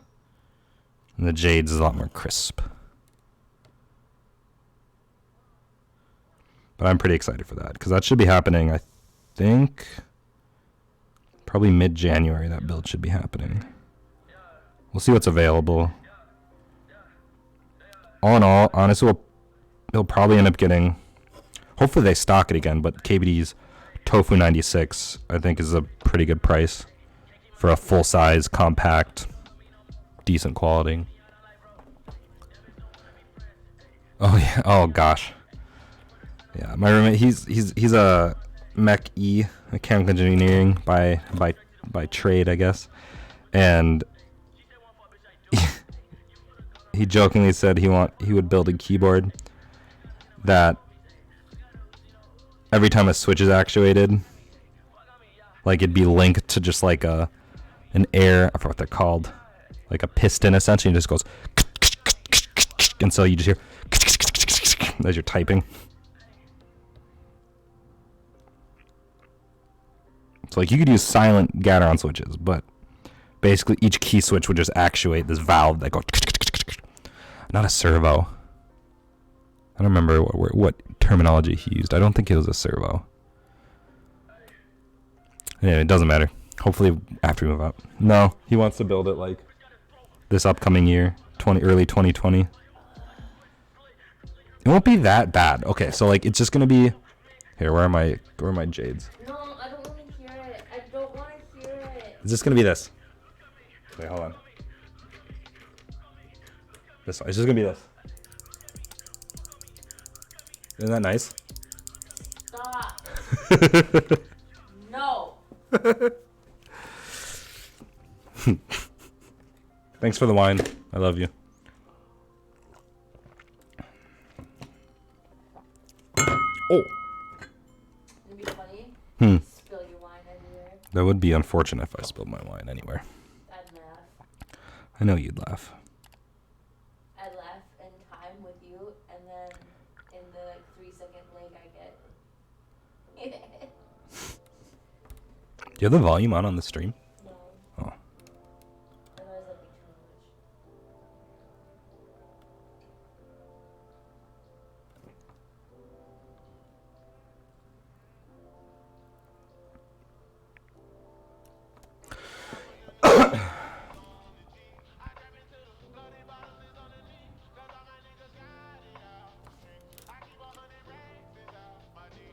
And the jades is a lot more crisp. But I'm pretty excited for that, because that should be happening, I think, probably mid-January. That build should be happening. We'll see what's available. All in all, honestly, he'll probably end up getting, hopefully they stock it again, but KBD's Tofu 96 I think is a pretty good price for a full-size, compact, decent quality. Oh yeah, oh gosh. Yeah, my roommate, he's a Mech E, mechanical engineering by trade, I guess. And he jokingly said he would build a keyboard that every time a switch is actuated, like it'd be linked to just like an air, I forgot what they're called, like a piston essentially, and it just goes, and so you just hear as you're typing. So like you could use silent Gateron switches, but basically each key switch would just actuate this valve that goes, not a servo. I don't remember what terminology he used. I don't think it was a servo. Yeah, it doesn't matter. Hopefully after we move out. No, he wants to build it like this upcoming year, early 2020. It won't be that bad. Okay, so like it's just gonna be here. Where are my jades? No, I don't want to hear it. I don't want to hear it. It's just gonna be this. Wait, hold on. This one. It's just gonna be this. Isn't that nice? Stop. No. Thanks for the wine. I love you. Oh. It'd be funny. Spill your wine everywhere. That would be unfortunate if I spilled my wine anywhere. I'd laugh. I know you'd laugh. I'd laugh in time with you, and then in the 3-second lag I get. Do you have the volume on the stream? No. Oh. Otherwise that'd be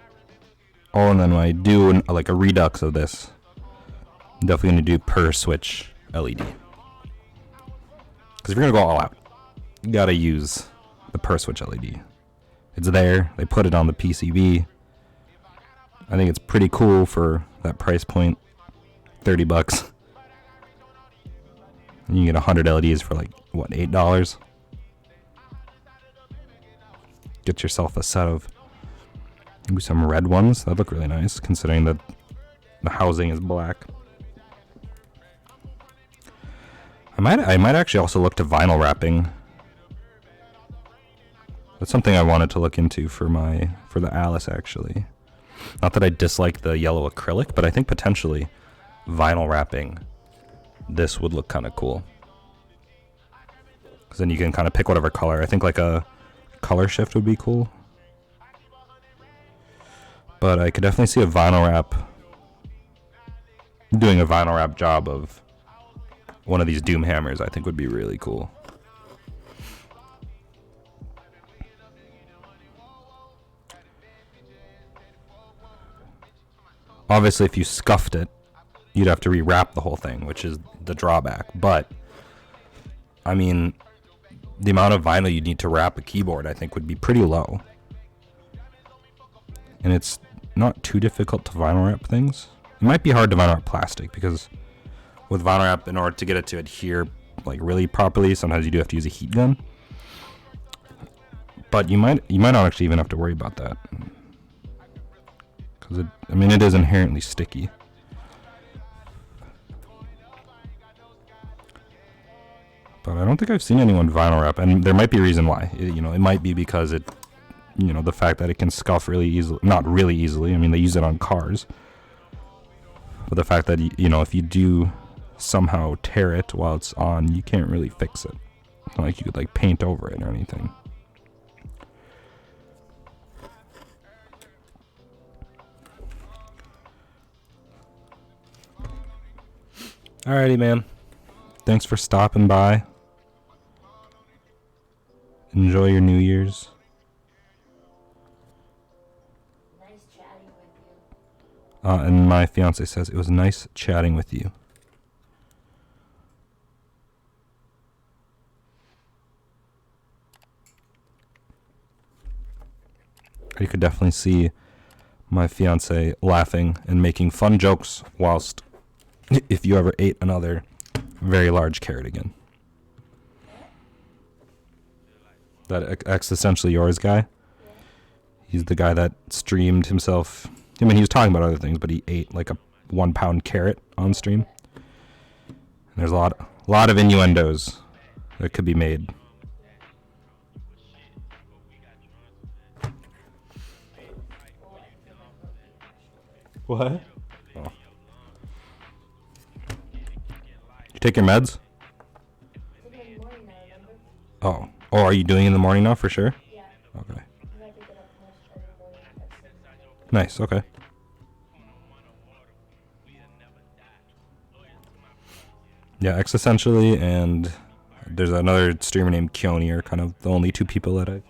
too much. Oh, and then when I do like a redux of this, I'm definitely going to do per switch LED. Because if you're going to go all out, you got to use the per switch LED. It's there. They put it on the PCB. I think it's pretty cool for that price point. $30. And you get 100 LEDs for like, what, $8? Get yourself a set of some red ones. That look really nice, considering that the housing is black. I might actually also look to vinyl wrapping. That's something I wanted to look into for the Alice, actually. Not that I dislike the yellow acrylic, but I think potentially vinyl wrapping this would look kind of cool. Because then you can kind of pick whatever color. I think like a color shift would be cool. But I could definitely see a vinyl wrap, doing a vinyl wrap job of one of these Doom hammers. I think would be really cool. Obviously, if you scuffed it, you'd have to rewrap the whole thing, which is the drawback. But, I mean, the amount of vinyl you need to wrap a keyboard, I think, would be pretty low. And it's not too difficult to vinyl wrap things. It might be hard to vinyl wrap plastic, because with vinyl wrap, in order to get it to adhere like really properly, sometimes you do have to use a heat gun. But you might not actually even have to worry about that. Because it is inherently sticky. But I don't think I've seen anyone vinyl wrap, and there might be a reason why. It might be because the fact that it can scuff really easily, not really easily. I mean, they use it on cars. But the fact that if you do somehow tear it while it's on, you can't really fix it. It's not like you could like paint over it or anything. Alrighty, man. Thanks for stopping by. Enjoy your New Year's. Nice chatting with you. And my fiance says, it was nice chatting with you. You could definitely see my fiance laughing and making fun jokes whilst, if you ever ate another very large carrot again. That Existentially Yours guy. He's the guy that streamed himself. I mean, he was talking about other things, but he ate like a 1 pound carrot on stream. And there's a lot of innuendos that could be made. What? Oh. You take your meds? Oh. Oh, are you doing it in the morning now for sure? Yeah. Okay. I have to get up most every morning at 6. Nice, okay. Yeah, Existentially, and there's another streamer named Keone are kind of the only two people that I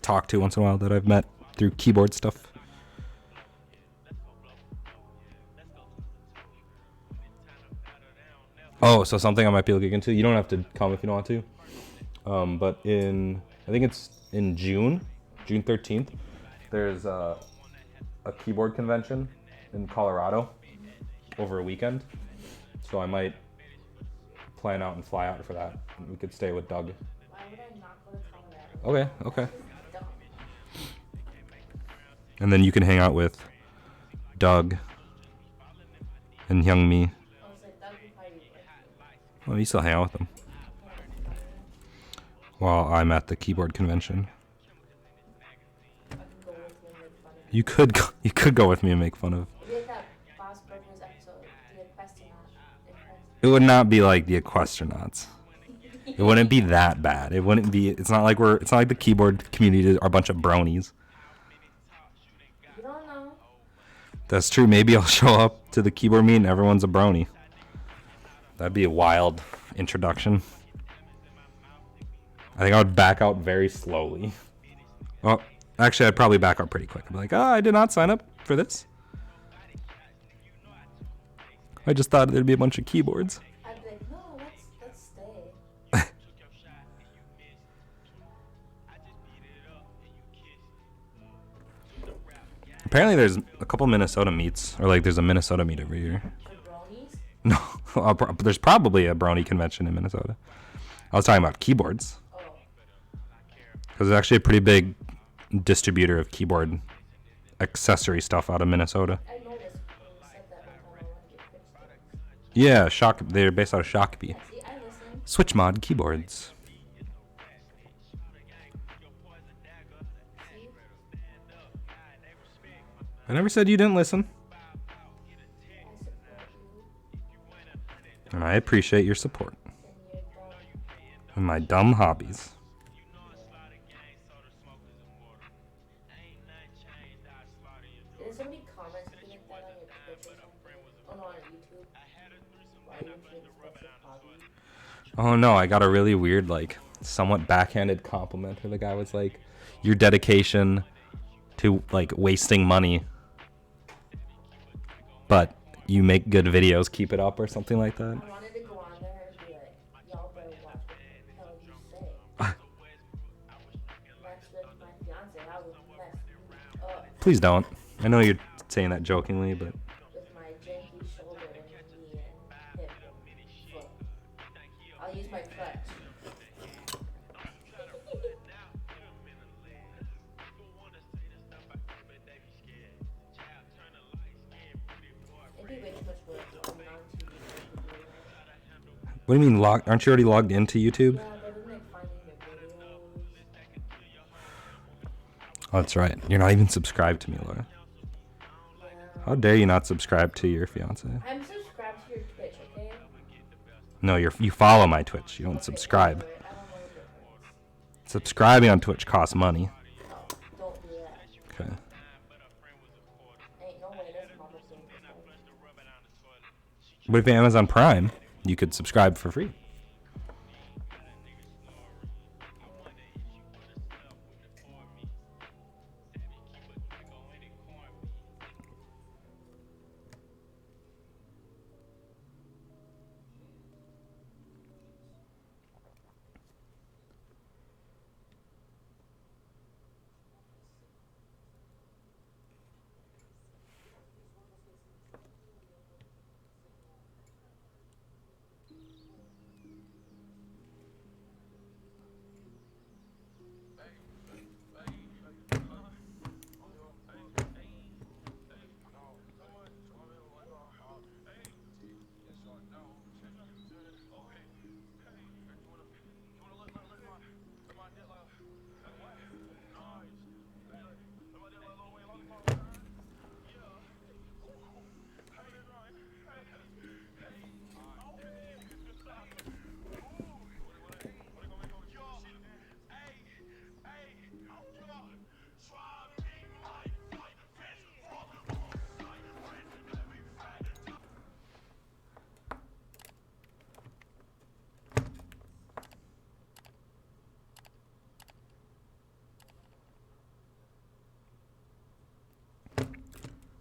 talk to once in a while that I've met through keyboard stuff. Oh, so something I might be looking into. You don't have to come if you don't want to. But I think it's in June 13th, there's a keyboard convention in Colorado over a weekend. So I might plan out and fly out for that. We could stay with Doug. Why would I not go to Colorado? Okay. Dumb. And then you can hang out with Doug and Young Me. I was like, that would probably be worth it. Well, you still hang out with them while I'm at the keyboard convention. I can go with you and make fun of You could go with me and make fun of. It'd be like that Boss Burgers episode, the Equestrian. It would not be like the Equestronauts. It wouldn't be that bad. It's not like the keyboard community are a bunch of bronies. You don't know. That's true. Maybe I'll show up to the keyboard meet and everyone's a brony. That'd be a wild introduction. I think I would back out very slowly. Well, actually, I'd probably back out pretty quick. I'd be like, I did not sign up for this. I just thought there'd be a bunch of keyboards. I'd be like, no, let's stay. Apparently there's a couple Minnesota meets, or like there's a Minnesota meet every year. The bronies? No, there's probably a brony convention in Minnesota. I was talking about keyboards. Oh. Because there's actually a pretty big distributor of keyboard accessory stuff out of Minnesota. I noticed when you said that one time I wanted to get fixed. Yeah, they're based out of Shakopee. See, I Switch mod keyboards. See? I never said you didn't listen. I support you And I appreciate your support. and your dumb. And my dumb hobbies. Did somebody comment something like that on your Twitch or something? Oh no, on YouTube. Why you into expressive hobby? Oh no, I got a really weird, like, somewhat backhanded compliment where the guy was like, your dedication to, like, wasting money, but you make good videos, keep it up, or something like that. I wanted to go on there and be like, y'all better watch what the hell you say. Mess with my fiance, I would mess you up Please don't. I know you're saying that jokingly, but with my janky shoulder and knee and hip and foot. I'll use my crutch. It'd be way too much work coming on TV for people, you know? what do you mean aren't you already logged into YouTube? Yeah, but then like finding the videos. Oh, that's right. You're not even subscribed to me, Laura. Yeah. How dare you not subscribe to your fiance? I'm subscribed to your Twitch, okay? No, you follow my Twitch. You don't Okay, subscribe. whatever. I don't know the difference. Subscribing on Twitch costs money. No, don't do that. Okay. Ain't no way this mama thing subscribed. What if you have Amazon Prime? You could subscribe for free.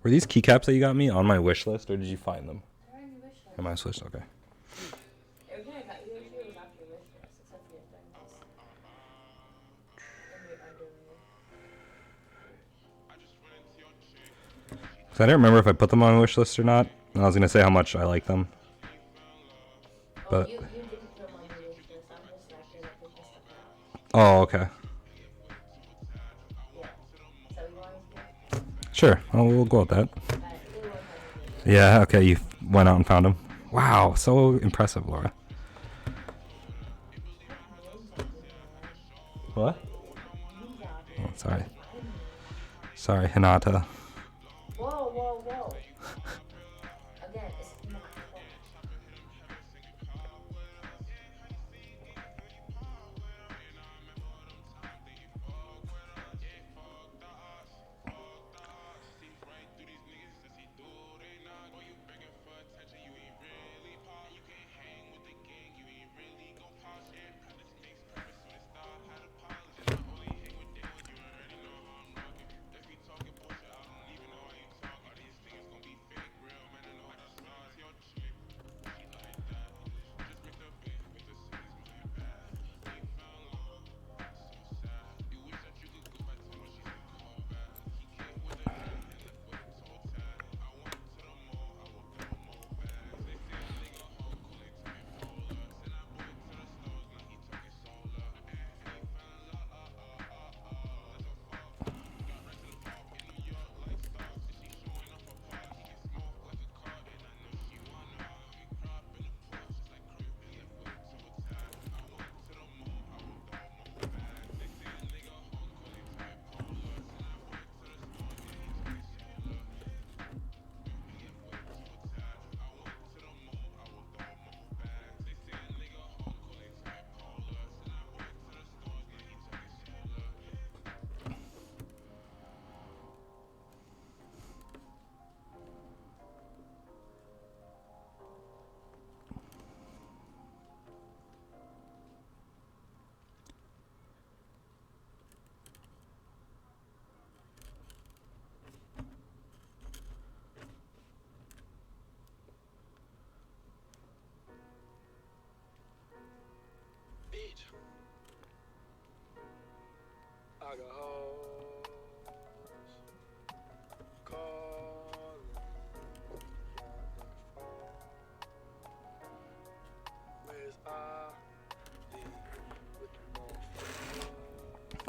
Were these keycaps that you got me on my wish list, or did you find them? They're on your wish list. On my wish list, okay. Everything I got you this year was off your wish list, except for your things. And your underwear. Cause I didn't remember if I put them on my wish list or not. And I was gonna say how much I like them. But You didn't put them on your wish list. I'm just not sure that they just stuck out. oh, okay. Yeah. Is that what you wanted to do? Sure. Oh, we'll go with that. They weren't on your wish list. Yeah. Okay. You went out and found them. Wow. So impressive, Laura. What? Oh, sorry. Sorry, Hinata. Whoa, whoa, whoa. Again, it's not close.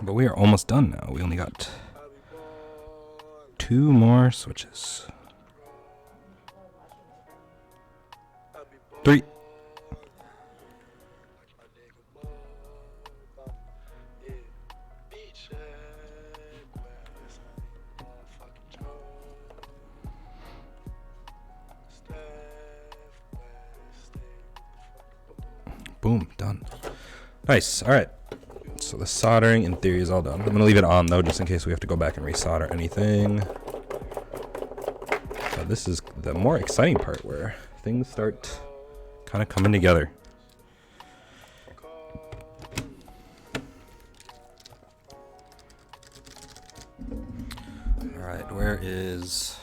But we are almost done now. We only got 2 more switches. 3. Boom, done. Nice. All right. So the soldering in theory is all done. I'm going to leave it on though, just in case we have to go back and resolder anything. So this is the more exciting part where things start kind of coming together. All right, where is...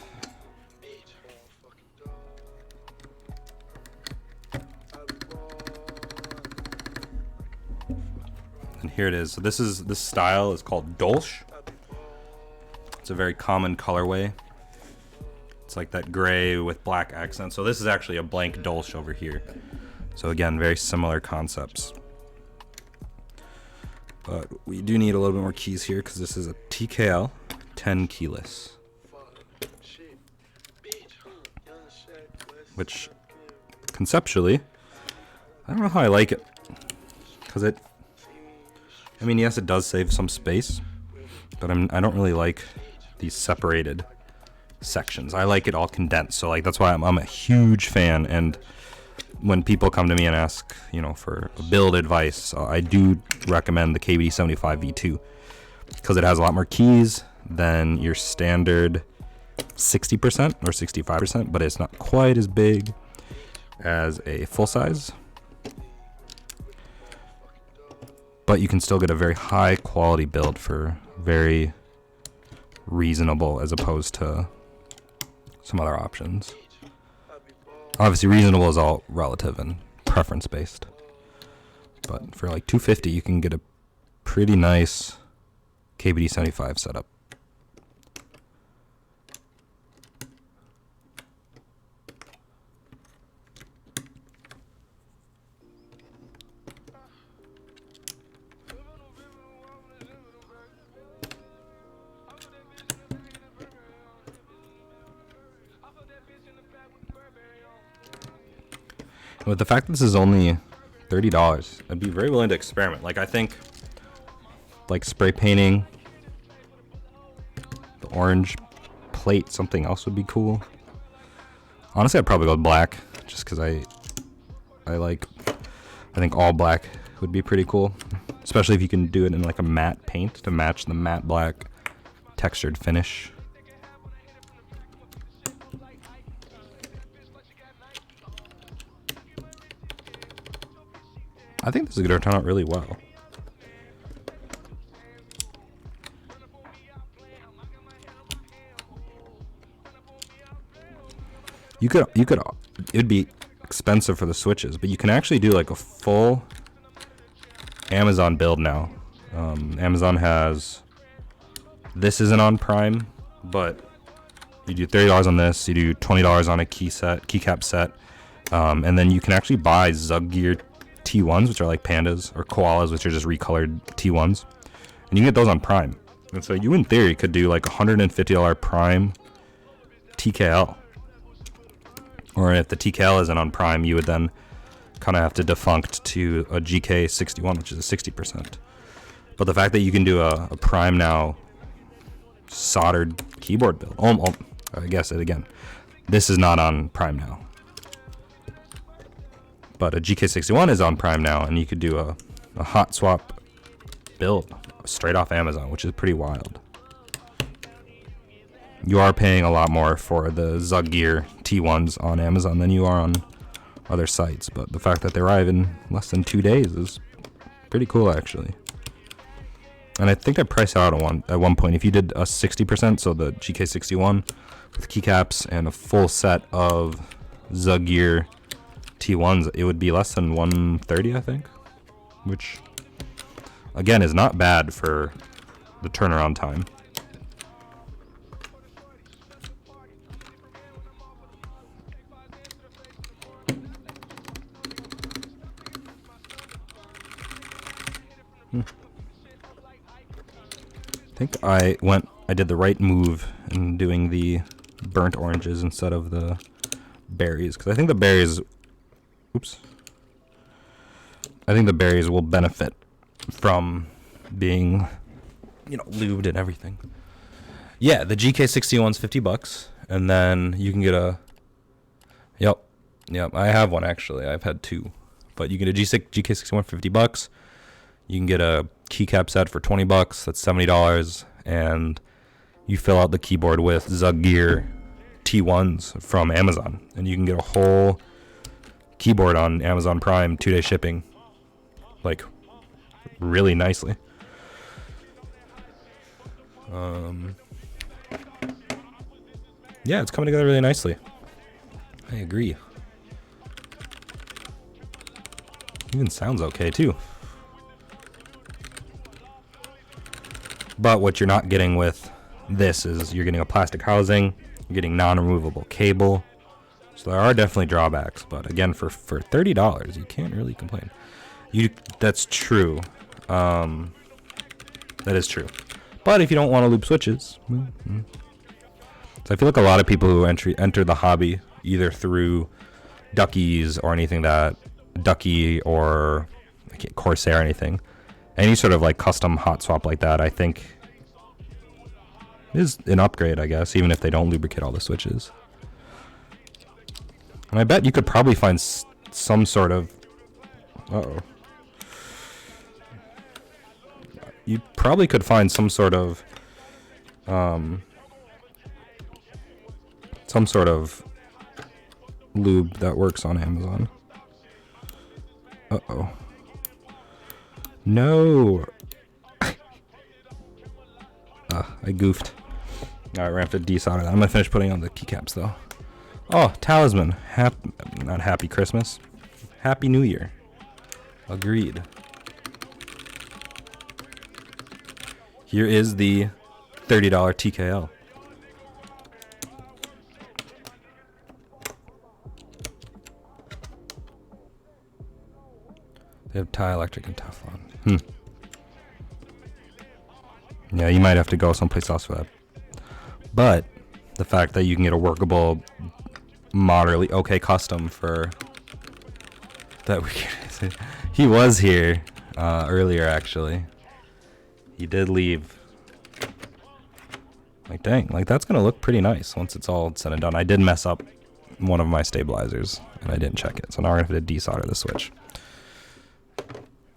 And here it is. So this style is called Dolch. It's a very common colorway. It's like that gray with black accents. So this is actually a blank Dolch over here. So again, very similar concepts. But we do need a little bit more keys here because this is a TKL 10 keyless. Which conceptually, I don't know how I like it. Because I mean, yes, it does save some space, but I don't really like these separated sections. I like it all condensed, so like that's why I'm a huge fan. And when people come to me and ask, you know, for build advice, I do recommend the KBD75 V2 because it has a lot more keys than your standard 60% or 65%, but it's not quite as big as a full size. But you can still get a very high quality build for very reasonable as opposed to some other options. Obviously reasonable is all relative and preference based. But for like $250 you can get a pretty nice KBD75 setup. With the fact that this is only $30, I'd be very willing to experiment. Like I think like spray painting the orange plate, something else would be cool. Honestly, I'd probably go with black just because I think all black would be pretty cool, especially if you can do it in like a matte paint to match the matte black textured finish. I think this is going to turn out really well. You could, it'd be expensive for the switches, but you can actually do like a full Amazon build now. Amazon has, this isn't on Prime, but you do $30 on this, you do $20 on a keycap set, and then you can actually buy Zug Gear T1s, which are like pandas, or koalas, which are just recolored T1s, and you can get those on Prime. And so you in theory could do like $150 Prime TKL, or if the TKL isn't on Prime, you would then kind of have to defunct to a GK61, which is a 60%. But the fact that you can do a Prime now soldered keyboard build, I guess it again, this is not on Prime now. But a GK61 is on Prime now, and you could do a hot swap build straight off Amazon, which is pretty wild. You are paying a lot more for the Zug Gear T1s on Amazon than you are on other sites, but the fact that they arrive in less than 2 days is pretty cool, actually. And I think I priced out at one point. If you did a 60%, so the GK61 with keycaps and a full set of Zug Gear T1s, it would be less than $130, I think, which again is not bad for the turnaround time. I think I did the right move in doing the burnt oranges instead of the berries, because I think the berries, I think the berries will benefit from being, lubed and everything. Yeah, the GK61's $50, and then you can get a, yep, I have one actually. I've had two, but you get a GK61 $50. You can get a keycap set for $20. That's $70, and you fill out the keyboard with Zug Gear T1s from Amazon, and you can get a whole keyboard on Amazon Prime 2-day shipping, like really nicely. Yeah, it's coming together really nicely. I agree. Even sounds okay too. But what you're not getting with this is you're getting a plastic housing, you're getting non-removable cable. So there are definitely drawbacks, but again, for $30, you can't really complain. That's true. That is true. But if you don't want to loop switches, so I feel like a lot of people who enter the hobby either through Duckies or anything that Ducky or Corsair or anything, any sort of like custom hot swap like that, I think is an upgrade, I guess, even if they don't lubricate all the switches. And I bet you could probably find some sort of, you probably could find some sort of lube that works on Amazon. No. I goofed. Alright, we're gonna have to desolder that. I'm gonna finish putting on the keycaps though. Oh, talisman. Not happy Christmas. Happy New Year. Agreed. Here is the $30 TKL. They have Electric and Teflon. Yeah, you might have to go someplace else for that. But the fact that you can get a workable, moderately okay custom for that he was here earlier actually. He did leave. Like dang, like that's gonna look pretty nice once it's all said and done. I did mess up one of my stabilizers and I didn't check it, so now we're gonna have to desolder the switch.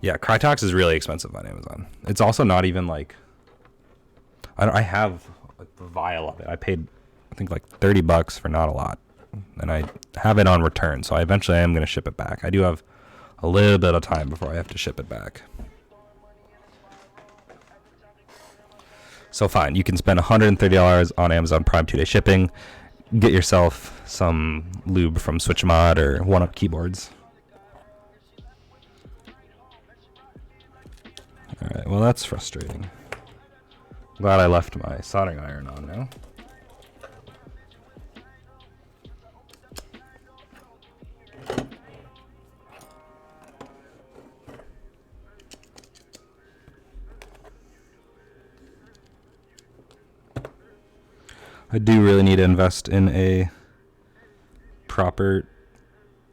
Yeah, Crytox is really expensive on Amazon. It's also not even like I have a vial of it. I paid I think like $30 for not a lot, and I have it on return, so I eventually am gonna ship it back. I do have a little bit of time before I have to ship it back. So fine, you can spend $130 on Amazon Prime 2-day shipping. Get yourself some lube from SwitchMod or 1UP keyboards. Alright, well that's frustrating. Glad I left my soldering iron on now. I do really need to invest in a proper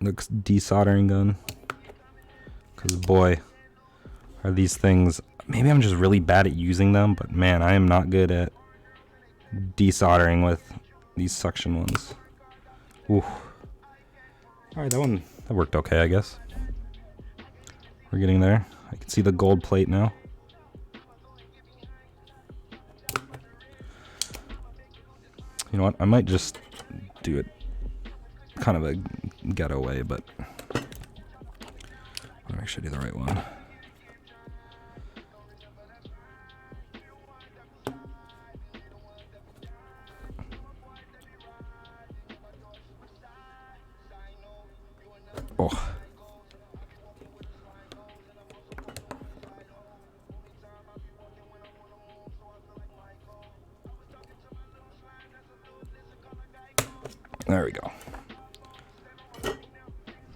desoldering gun, because boy, are these things, maybe I'm just really bad at using them, but man, I am not good at desoldering with these suction ones. Ooh. Alright, that worked okay, I guess. We're getting there. I can see the gold plate now. You know what? I might just do it kind of a ghetto way, but I'll make sure I do the right one. Oh.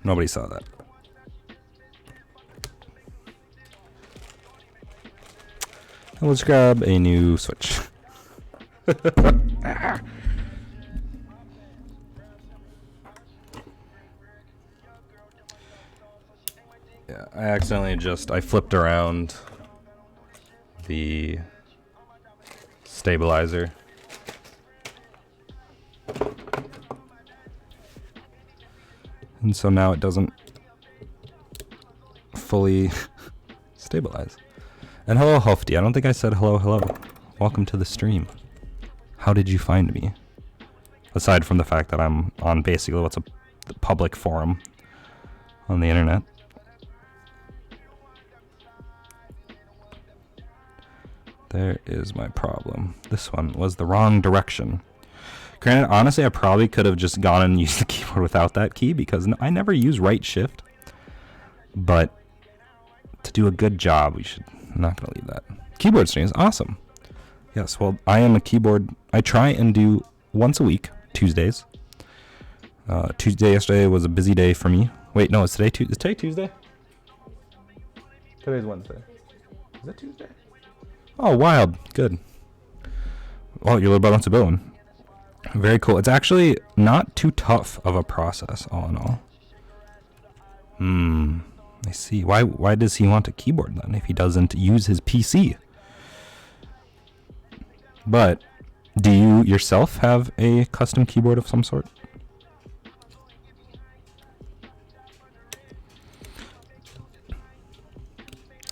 Nobody saw that. And let's grab a new switch. Yeah, I flipped around the stabilizer. And so now it doesn't fully stabilize. And hello, Hofty. I don't think I said hello. Welcome to the stream. How did you find me? Aside from the fact that I'm on basically what's a public forum on the internet. There is my problem. This one was the wrong direction. Granted, honestly, I probably could have just gone and used the keyboard without that key because I never use right shift. But to do a good job, I'm not going to leave that. Keyboard stream is awesome. Yes, well, I am a keyboard. I try and do once a week, Tuesdays. Tuesday yesterday was a busy day for me. Wait, no, is today Tuesday? Today's Wednesday. Is it Tuesday? Oh, wild. Good. Oh, you're about to build one. Very cool. It's actually not too tough of a process, all in all. I see. Why does he want a keyboard then if he doesn't use his PC? But do you yourself have a custom keyboard of some sort?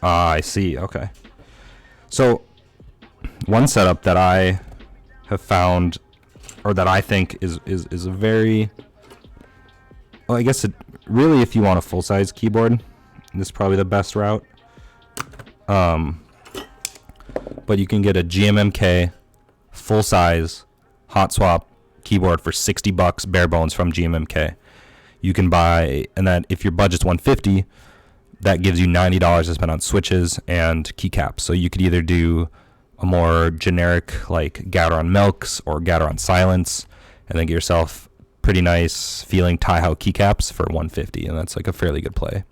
Ah, I see. Okay. So one setup that I have found, or that I think is a very, well, I guess really if you want a full-size keyboard, this is probably the best route. But you can get a GMMK full-size hot swap keyboard for $60 bare bones from GMMK. You can buy, and that if your budget's $150, that gives you $90 to spend on switches and keycaps. So you could either do a more generic like Gateron Milks or Gateron Silence, and then get yourself pretty nice feeling Tailh keycaps for $150, and that's like a fairly good play.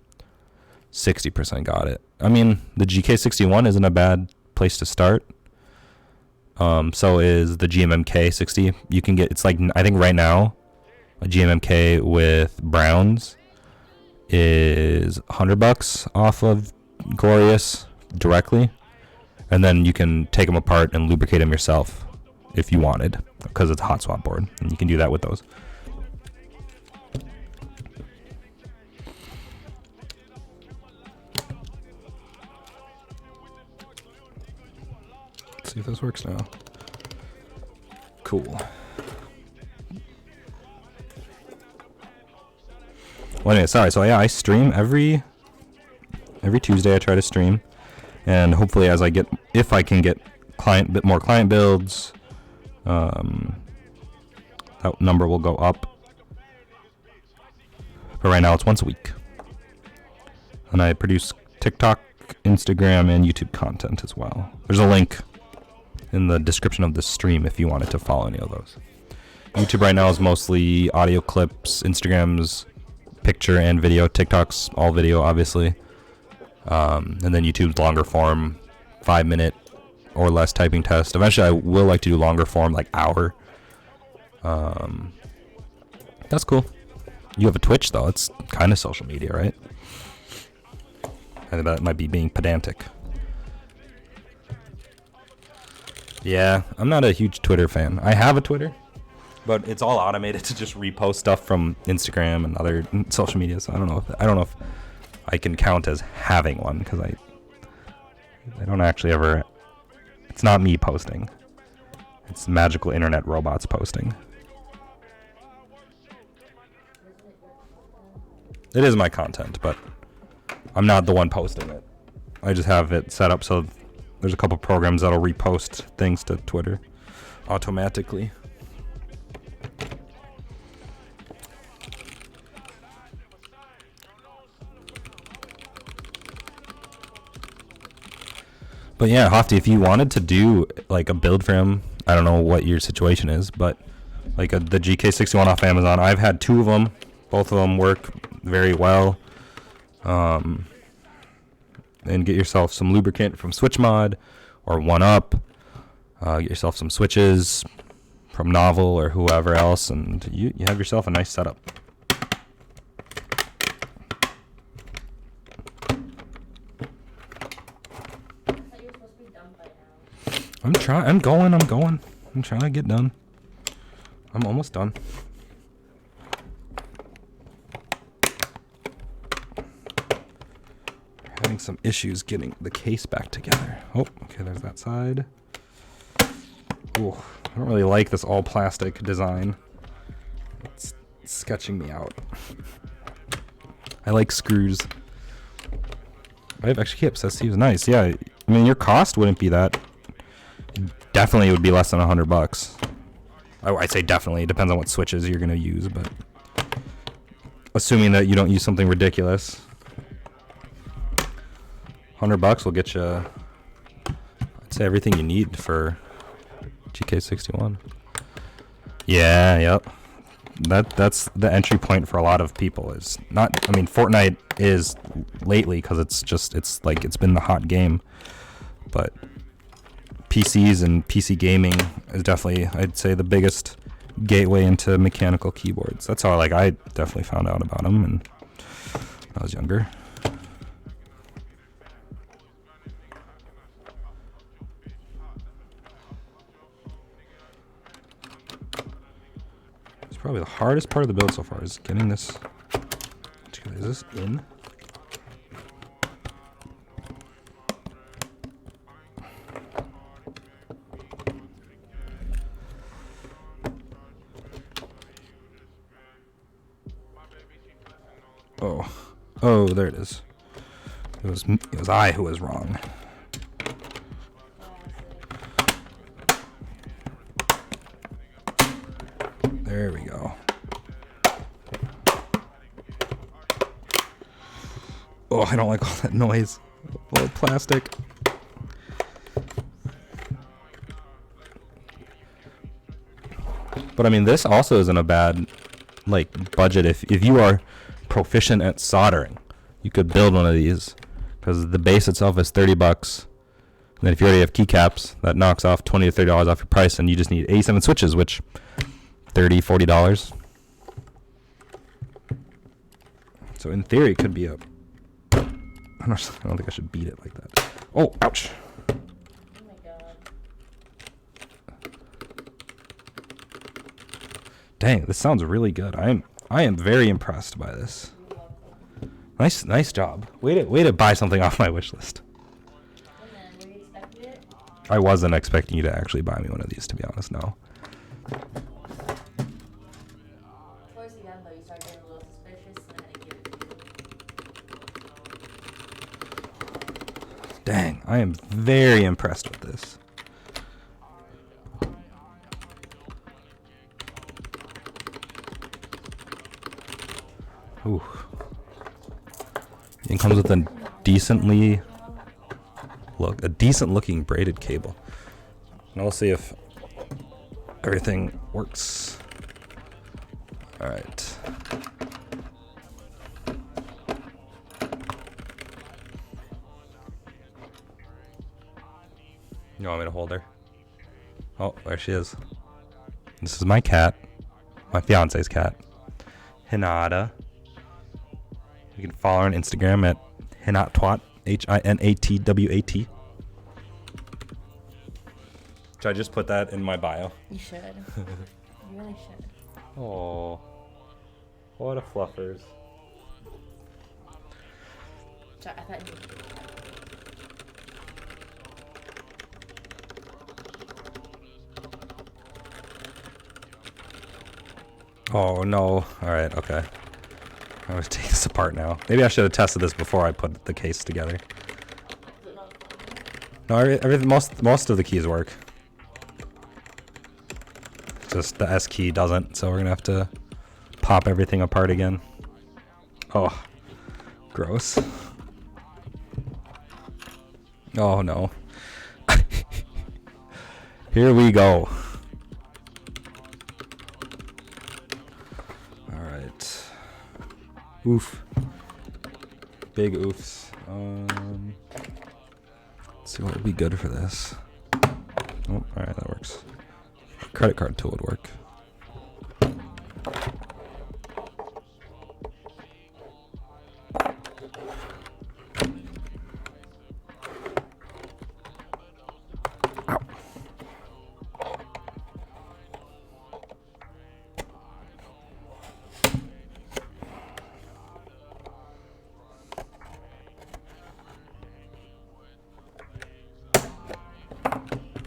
60% got it. I mean, the GK61 isn't a bad place to start. So is the GMMK 60. You can get, it's like, I think right now, a GMMK with Browns is $100 off of Glorious directly. And then you can take them apart and lubricate them yourself if you wanted, because it's a hot swap board, and you can do that with those. Let's see if this works now. Cool. Well, anyway, sorry. So yeah, I stream every Tuesday. I try to stream. And hopefully, if I can get more client builds, that number will go up. But right now, it's once a week. And I produce TikTok, Instagram, and YouTube content as well. There's a link in the description of the stream if you wanted to follow any of those. YouTube right now is mostly audio clips. Instagram's picture and video. TikTok's all video, obviously. And then YouTube's longer form, 5-minute or less typing test. Eventually, I will like to do longer form, like hour. That's cool. You have a Twitch, though. It's kind of social media, right? I think that might be being pedantic. Yeah, I'm not a huge Twitter fan. I have a Twitter, but it's all automated to just repost stuff from Instagram and other social media. So I don't know if I can count as having one, because I don't actually ever. It's not me posting. It's magical internet robots posting. It is my content, but I'm not the one posting it. I just have it set up so there's a couple programs that'll repost things to Twitter automatically. But yeah, Hofty, if you wanted to do like a build for him, I don't know what your situation is, but like the GK61 off Amazon, I've had 2 of them. Both of them work very well. And get yourself some lubricant from SwitchMod or 1UP. Get yourself some switches from Novel or whoever else, and you have yourself a nice setup. I'm trying. I'm going. I'm trying to get done. I'm almost done. Having some issues getting the case back together. Oh, okay, there's that side. Ooh, I don't really like this all plastic design. It's sketching me out. I like screws. I have extra clips. That seems nice. Yeah, I mean, your cost wouldn't be that. Definitely it would be less than $100. I'd say definitely. It depends on what switches you're going to use, but assuming that you don't use something ridiculous, $100 will get you, I'd say, everything you need for GK61. Yeah, yep. That's the entry point for a lot of people. Is not. I mean, Fortnite is lately because it's like it's been the hot game, but PCs and PC gaming is definitely, I'd say, the biggest gateway into mechanical keyboards. That's how I definitely found out about them and when I was younger. It's probably the hardest part of the build so far is getting this. Is this in? Oh, there it is. It was I who was wrong. There we go. Oh, I don't like all that noise. All the plastic. But I mean, this also isn't a bad budget if you are proficient at soldering. You could build one of these because the base itself is $30. And then if you already have keycaps, that knocks off $20 to $30 off your price, and you just need 87 switches, which $30, $40. So in theory, it could be a. I don't think I should beat it like that. Oh, ouch! Oh my god. Dang, this sounds really good. I am very impressed by this. Nice job. Way to buy something off my wish list. And then, were you expecting it? I wasn't expecting you to actually buy me one of these, to be honest. No. Towards the end, though, you started getting a little suspicious, and I had to give it to you. Dang, I am very impressed with this. Ooh. It comes with a decent looking braided cable. And we'll see if everything works. All right. You want me to hold her? Oh, there she is. This is my cat. My fiance's cat. Hinata. You can follow her on Instagram at Hinatwat. HINATWAT. Should I just put that in my bio? You should. You really should. Oh, what a fluffers. Sorry, I thought you. Oh no. Alright, okay. I was taking this apart now. Maybe I should have tested this before I put the case together. No, everything, most of the keys work. Just the S key doesn't, so we're gonna have to pop everything apart again. Oh, gross. Oh no. Here we go. Alright. Oof. Big oofs. Let's see what would be good for this. Oh, alright, that works. Credit card tool would work. Ow.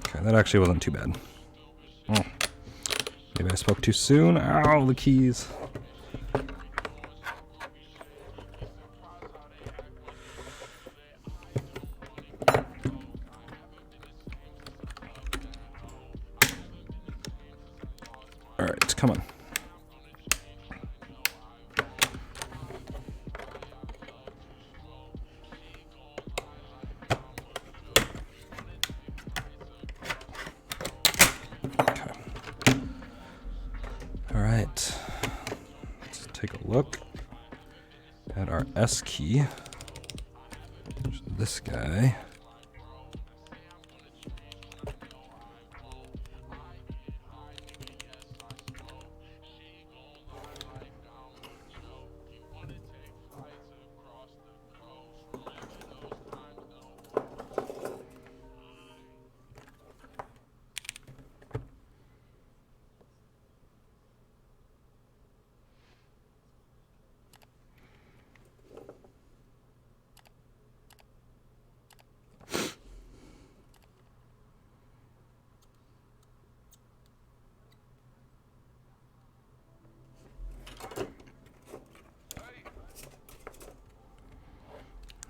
Okay, that actually wasn't too bad. Oh. Maybe I spoke too soon. Ow, the keys. Alright, come on. Okay. Alright. Let's take a look at our S key. Which is this guy.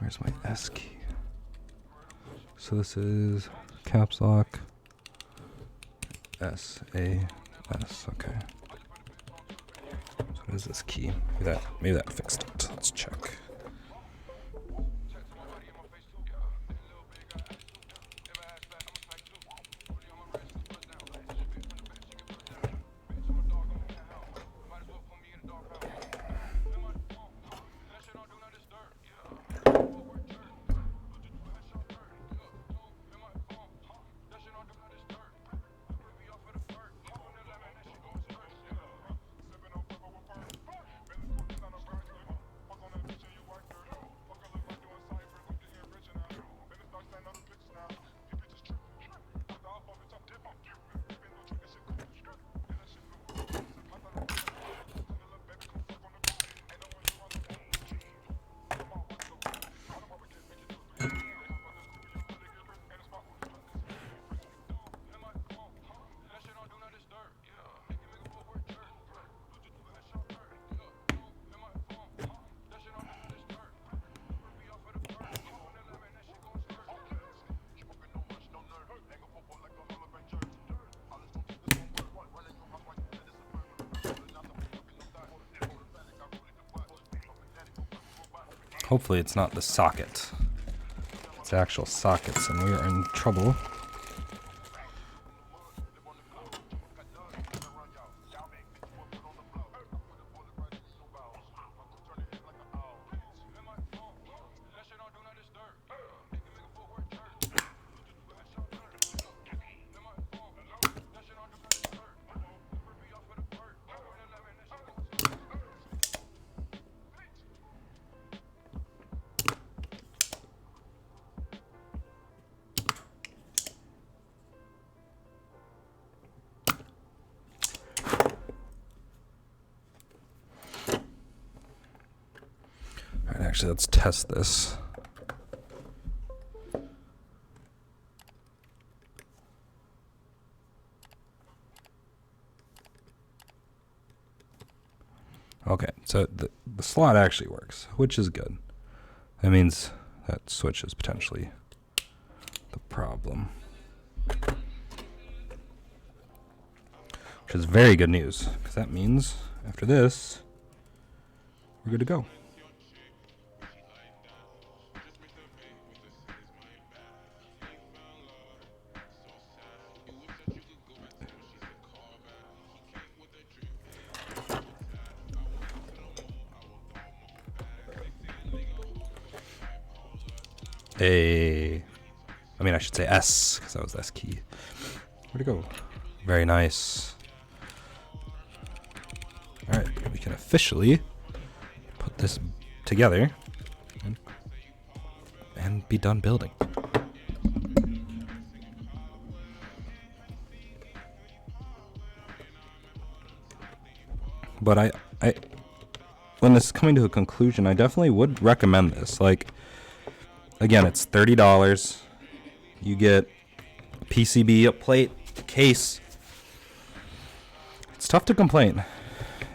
Where's my S key? So this is caps lock. S-A-S, okay. So what is this key? Maybe that fixed it. Let's check. Hopefully it's not the socket. It's actual sockets and we are in trouble. Actually, let's test this. Okay, so the slot actually works, which is good. That means that switch is potentially the problem. Which is very good news, because that means after this, we're good to go. I should say S, because that was the S key. Where'd it go? Very nice. All right, we can officially put this together and be done building. But I when this is coming to a conclusion, I definitely would recommend this. Like, again, it's $30. You get a PCB, a plate, a case. It's tough to complain.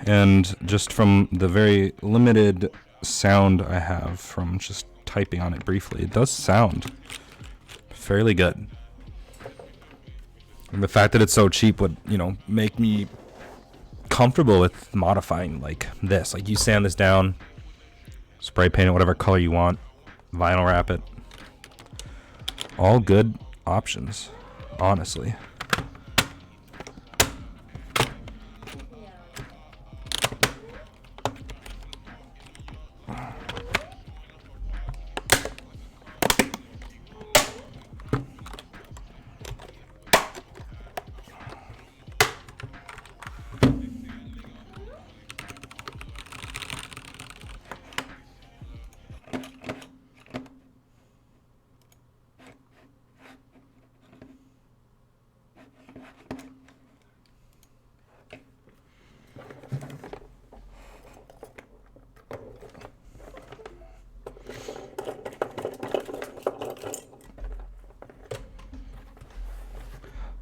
And just from the very limited sound I have from just typing on it briefly, it does sound fairly good. And the fact that it's so cheap would, make me comfortable with modifying like this. Like, you sand this down, spray paint it whatever color you want, vinyl wrap it. All good options, honestly.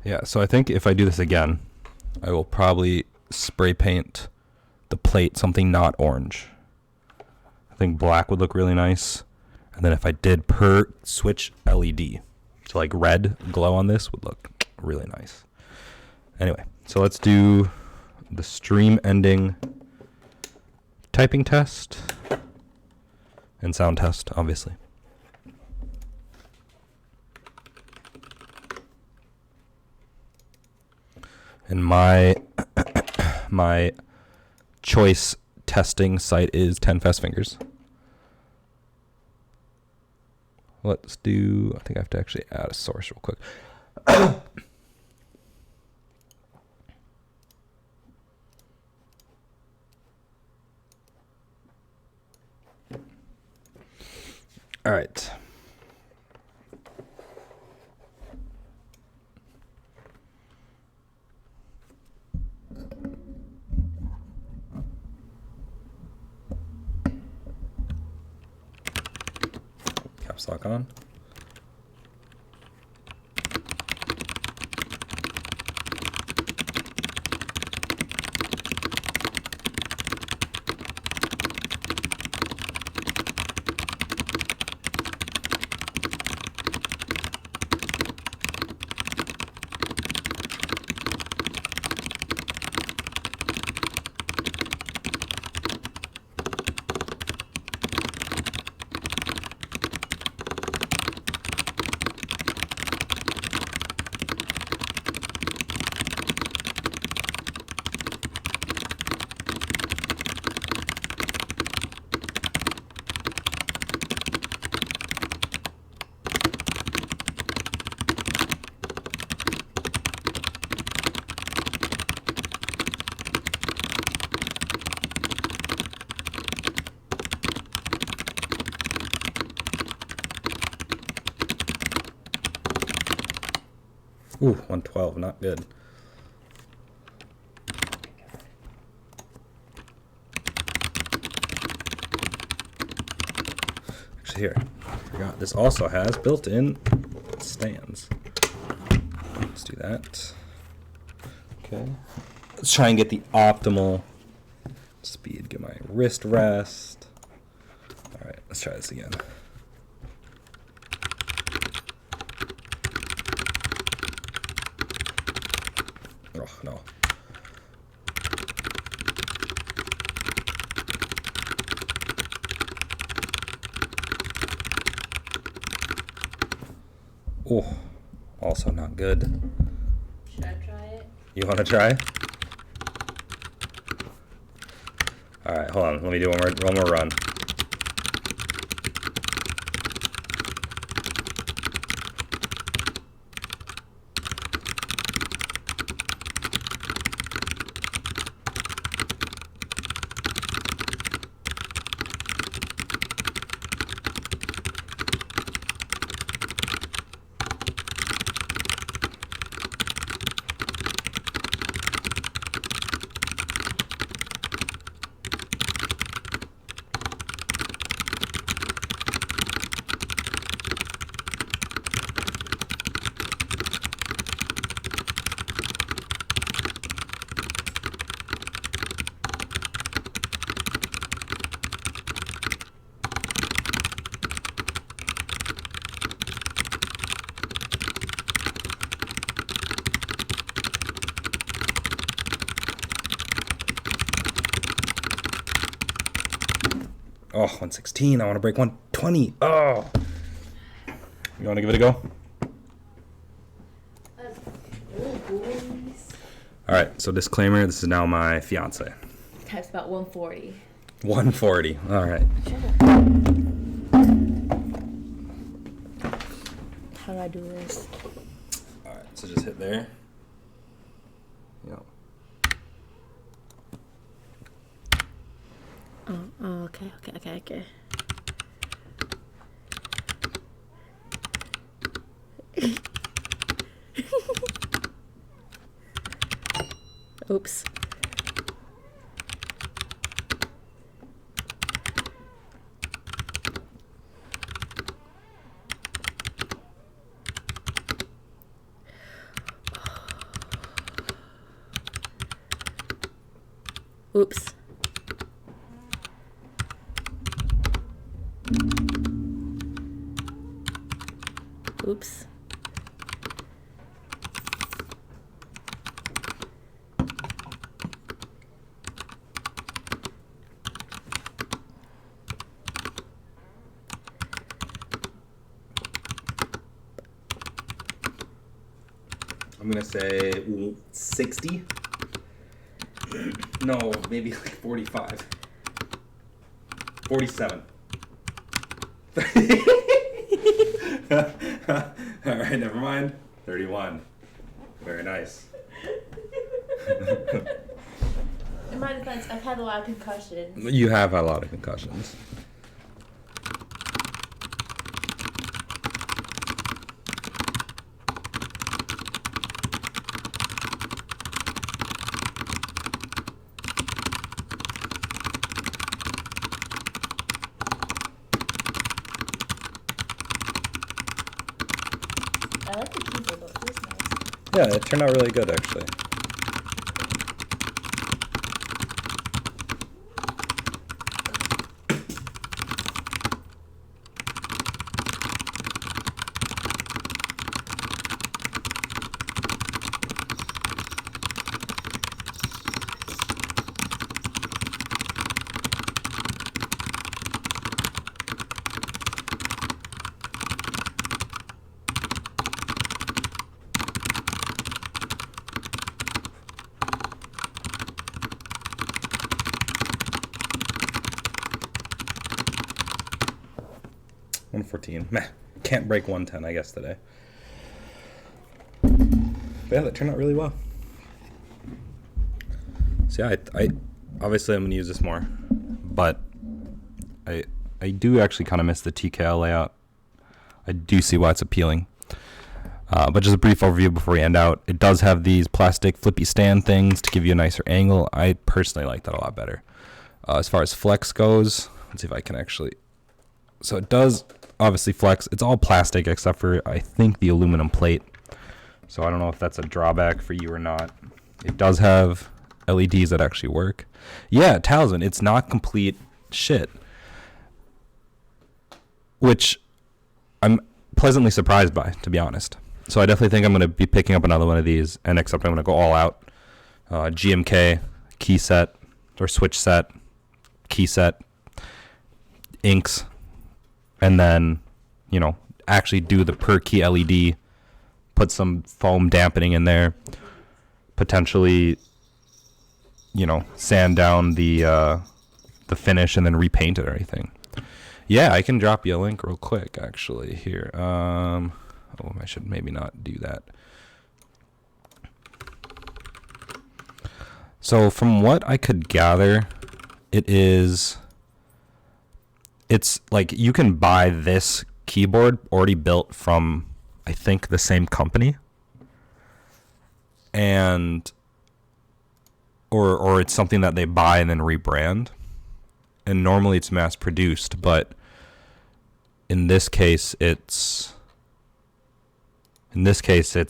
Yeah, so I think if I do this again, I will probably spray paint the plate something not orange. I think black would look really nice. And then if I did per switch LED, so like red glow on this would look really nice. Anyway, so let's do the stream ending typing test and sound test, obviously. And my choice testing site is 10 Fast Fingers. Let's do, I think I have to actually add a source real quick. All right. Caps lock on. Ooh, 112, not good. Actually, here, I forgot. This also has built-in stands. Let's do that. Okay. Let's try and get the optimal speed. Get my wrist rest. All right, let's try this again. Oh, no. Oh, also not good. Should I try it? You want to try? All right, hold on. Let me do one more run. Oh, 116. I want to break 120. Oh. You want to give it a go? All right, so disclaimer, this is now my fiance. Types about 140. 140. All right. How do I do this? All right, so just hit there. Yep. Oh, okay. Oops. Oops. Oops. I'm going to say 60. No, maybe like 45. 47. All right, never mind. 31. Very nice. In my defense, I've had a lot of concussions. You have had a lot of concussions. I like the keyboard, though. It feels nice. Yeah, it turned out really good, actually. Meh. Can't break 110, I guess, today. But yeah, that turned out really well. So yeah, I obviously I'm gonna use this more, but I do actually kind of miss the TKL layout. I do see why it's appealing. But just a brief overview before we end out. It does have these plastic flippy stand things to give you a nicer angle. I personally like that a lot better. As far as flex goes, let's see if I can actually. So it does obviously flex. It's all plastic except for, I think, the aluminum plate. So I don't know if that's a drawback for you or not. It does have LEDs that actually work. Yeah, Talisman, it's not complete shit. Which I'm pleasantly surprised by, to be honest. So I definitely think I'm going to be picking up another one of these, and except I'm going to go all out. GMK, key set, or switch set, key set, inks, and then, you know, actually do the per key LED, put some foam dampening in there, potentially, you know, sand down the finish and then repaint it or anything. Yeah, I can drop you a link real quick, actually, here. Oh, I should maybe not do that. So from what I could gather, it's like you can buy this keyboard already built from, I think, the same company. And or it's something that they buy and then rebrand. And normally it's mass produced, but in this case it's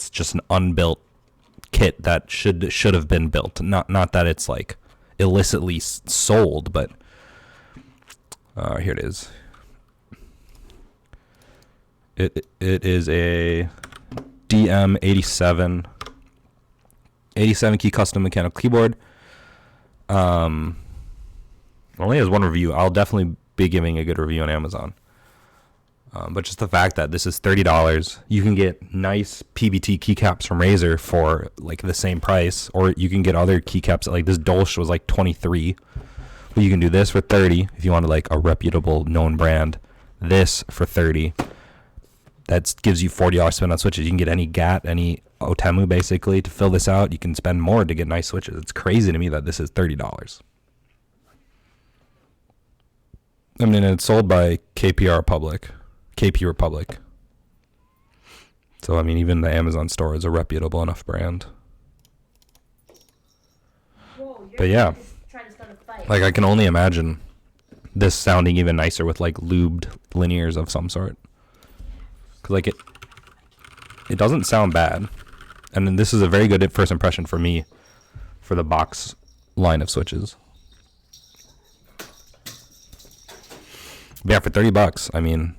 just an unbuilt kit that should have been built. Not that it's like illicitly sold, but here it is. It is a DM87 key custom mechanical keyboard. Only has one review. I'll definitely be giving a good review on Amazon. But just the fact that this is $30, you can get nice PBT keycaps from Razer for like the same price, or you can get other keycaps. Like this Dolch was like 23, but you can do this for 30 if you want to like a reputable known brand. This for 30. That gives you $40 spend on switches. You can get any GAT, any Otemu basically to fill this out. You can spend more to get nice switches. It's crazy to me that this is $30. I mean, it's sold by KP Republic. So, I mean, even the Amazon store is a reputable enough brand. Whoa, But yeah, trying to start a fight. like I can only imagine this sounding even nicer with like lubed linears of some sort. Cause like it doesn't sound bad. And then this is a very good first impression for me for the box line of switches. But yeah, for $30, I mean,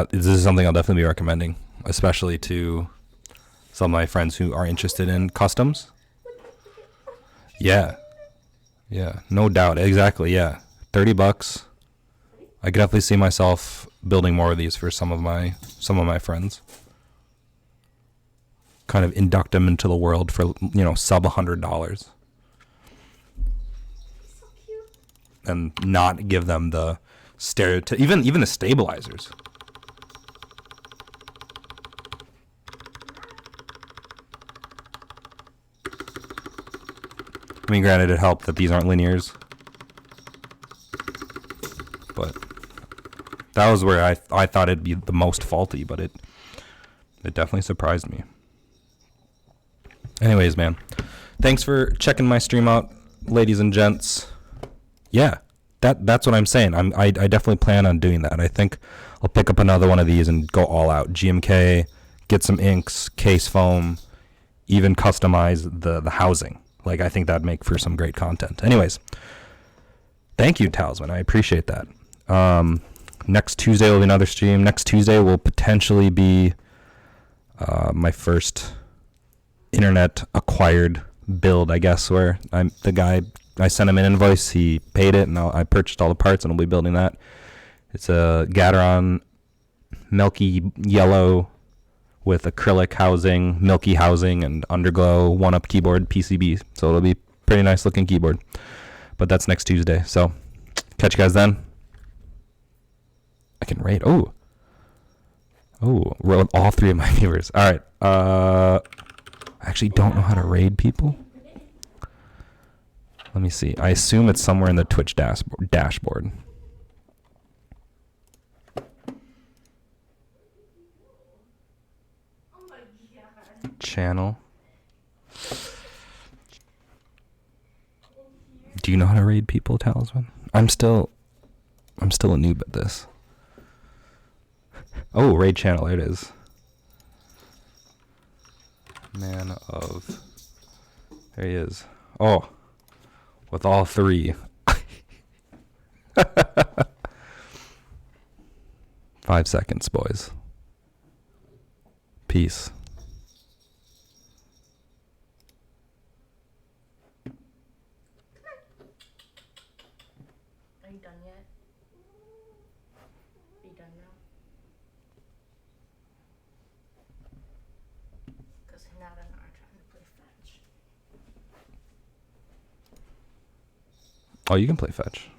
this is something I'll definitely be recommending, especially to some of my friends who are interested in customs. Yeah, no doubt, exactly. Yeah, $30. I could definitely see myself building more of these for some of my friends. Kind of induct them into the world for sub $100, and not give them the stereotype, even the stabilizers. I mean, granted, it helped that these aren't linears, but that was where I thought it'd be the most faulty, but it definitely surprised me. Anyways, man, thanks for checking my stream out, ladies and gents. Yeah, that's what I'm saying. I definitely plan on doing that. I think I'll pick up another one of these and go all out. GMK, get some inks, case foam, even customize the housing. Like, I think that'd make for some great content. Anyways, thank you, Talisman. I appreciate that. Next Tuesday will be another stream. Next Tuesday will potentially be my first internet acquired build, I guess, where I sent him an invoice, he paid it, and I purchased all the parts, and I'll be building that. It's a Gateron milky yellow with acrylic housing, milky housing, and underglow 1-up keyboard PCB. So it'll be pretty nice looking keyboard. But that's next Tuesday. So catch you guys then. I can raid. Oh, roll all 3 of my viewers. All right. I actually don't know how to raid people. Let me see. I assume it's somewhere in the Twitch dashboard. Channel. Do you know how to raid people, Talisman? I'm still a noob at this. Oh, raid channel, there it is. Man of... There he is. Oh, with all 3. 5 seconds, boys. Peace. Are you done yet? Are you done now? Because Hannah and I are trying to play fetch. Oh, you can play fetch.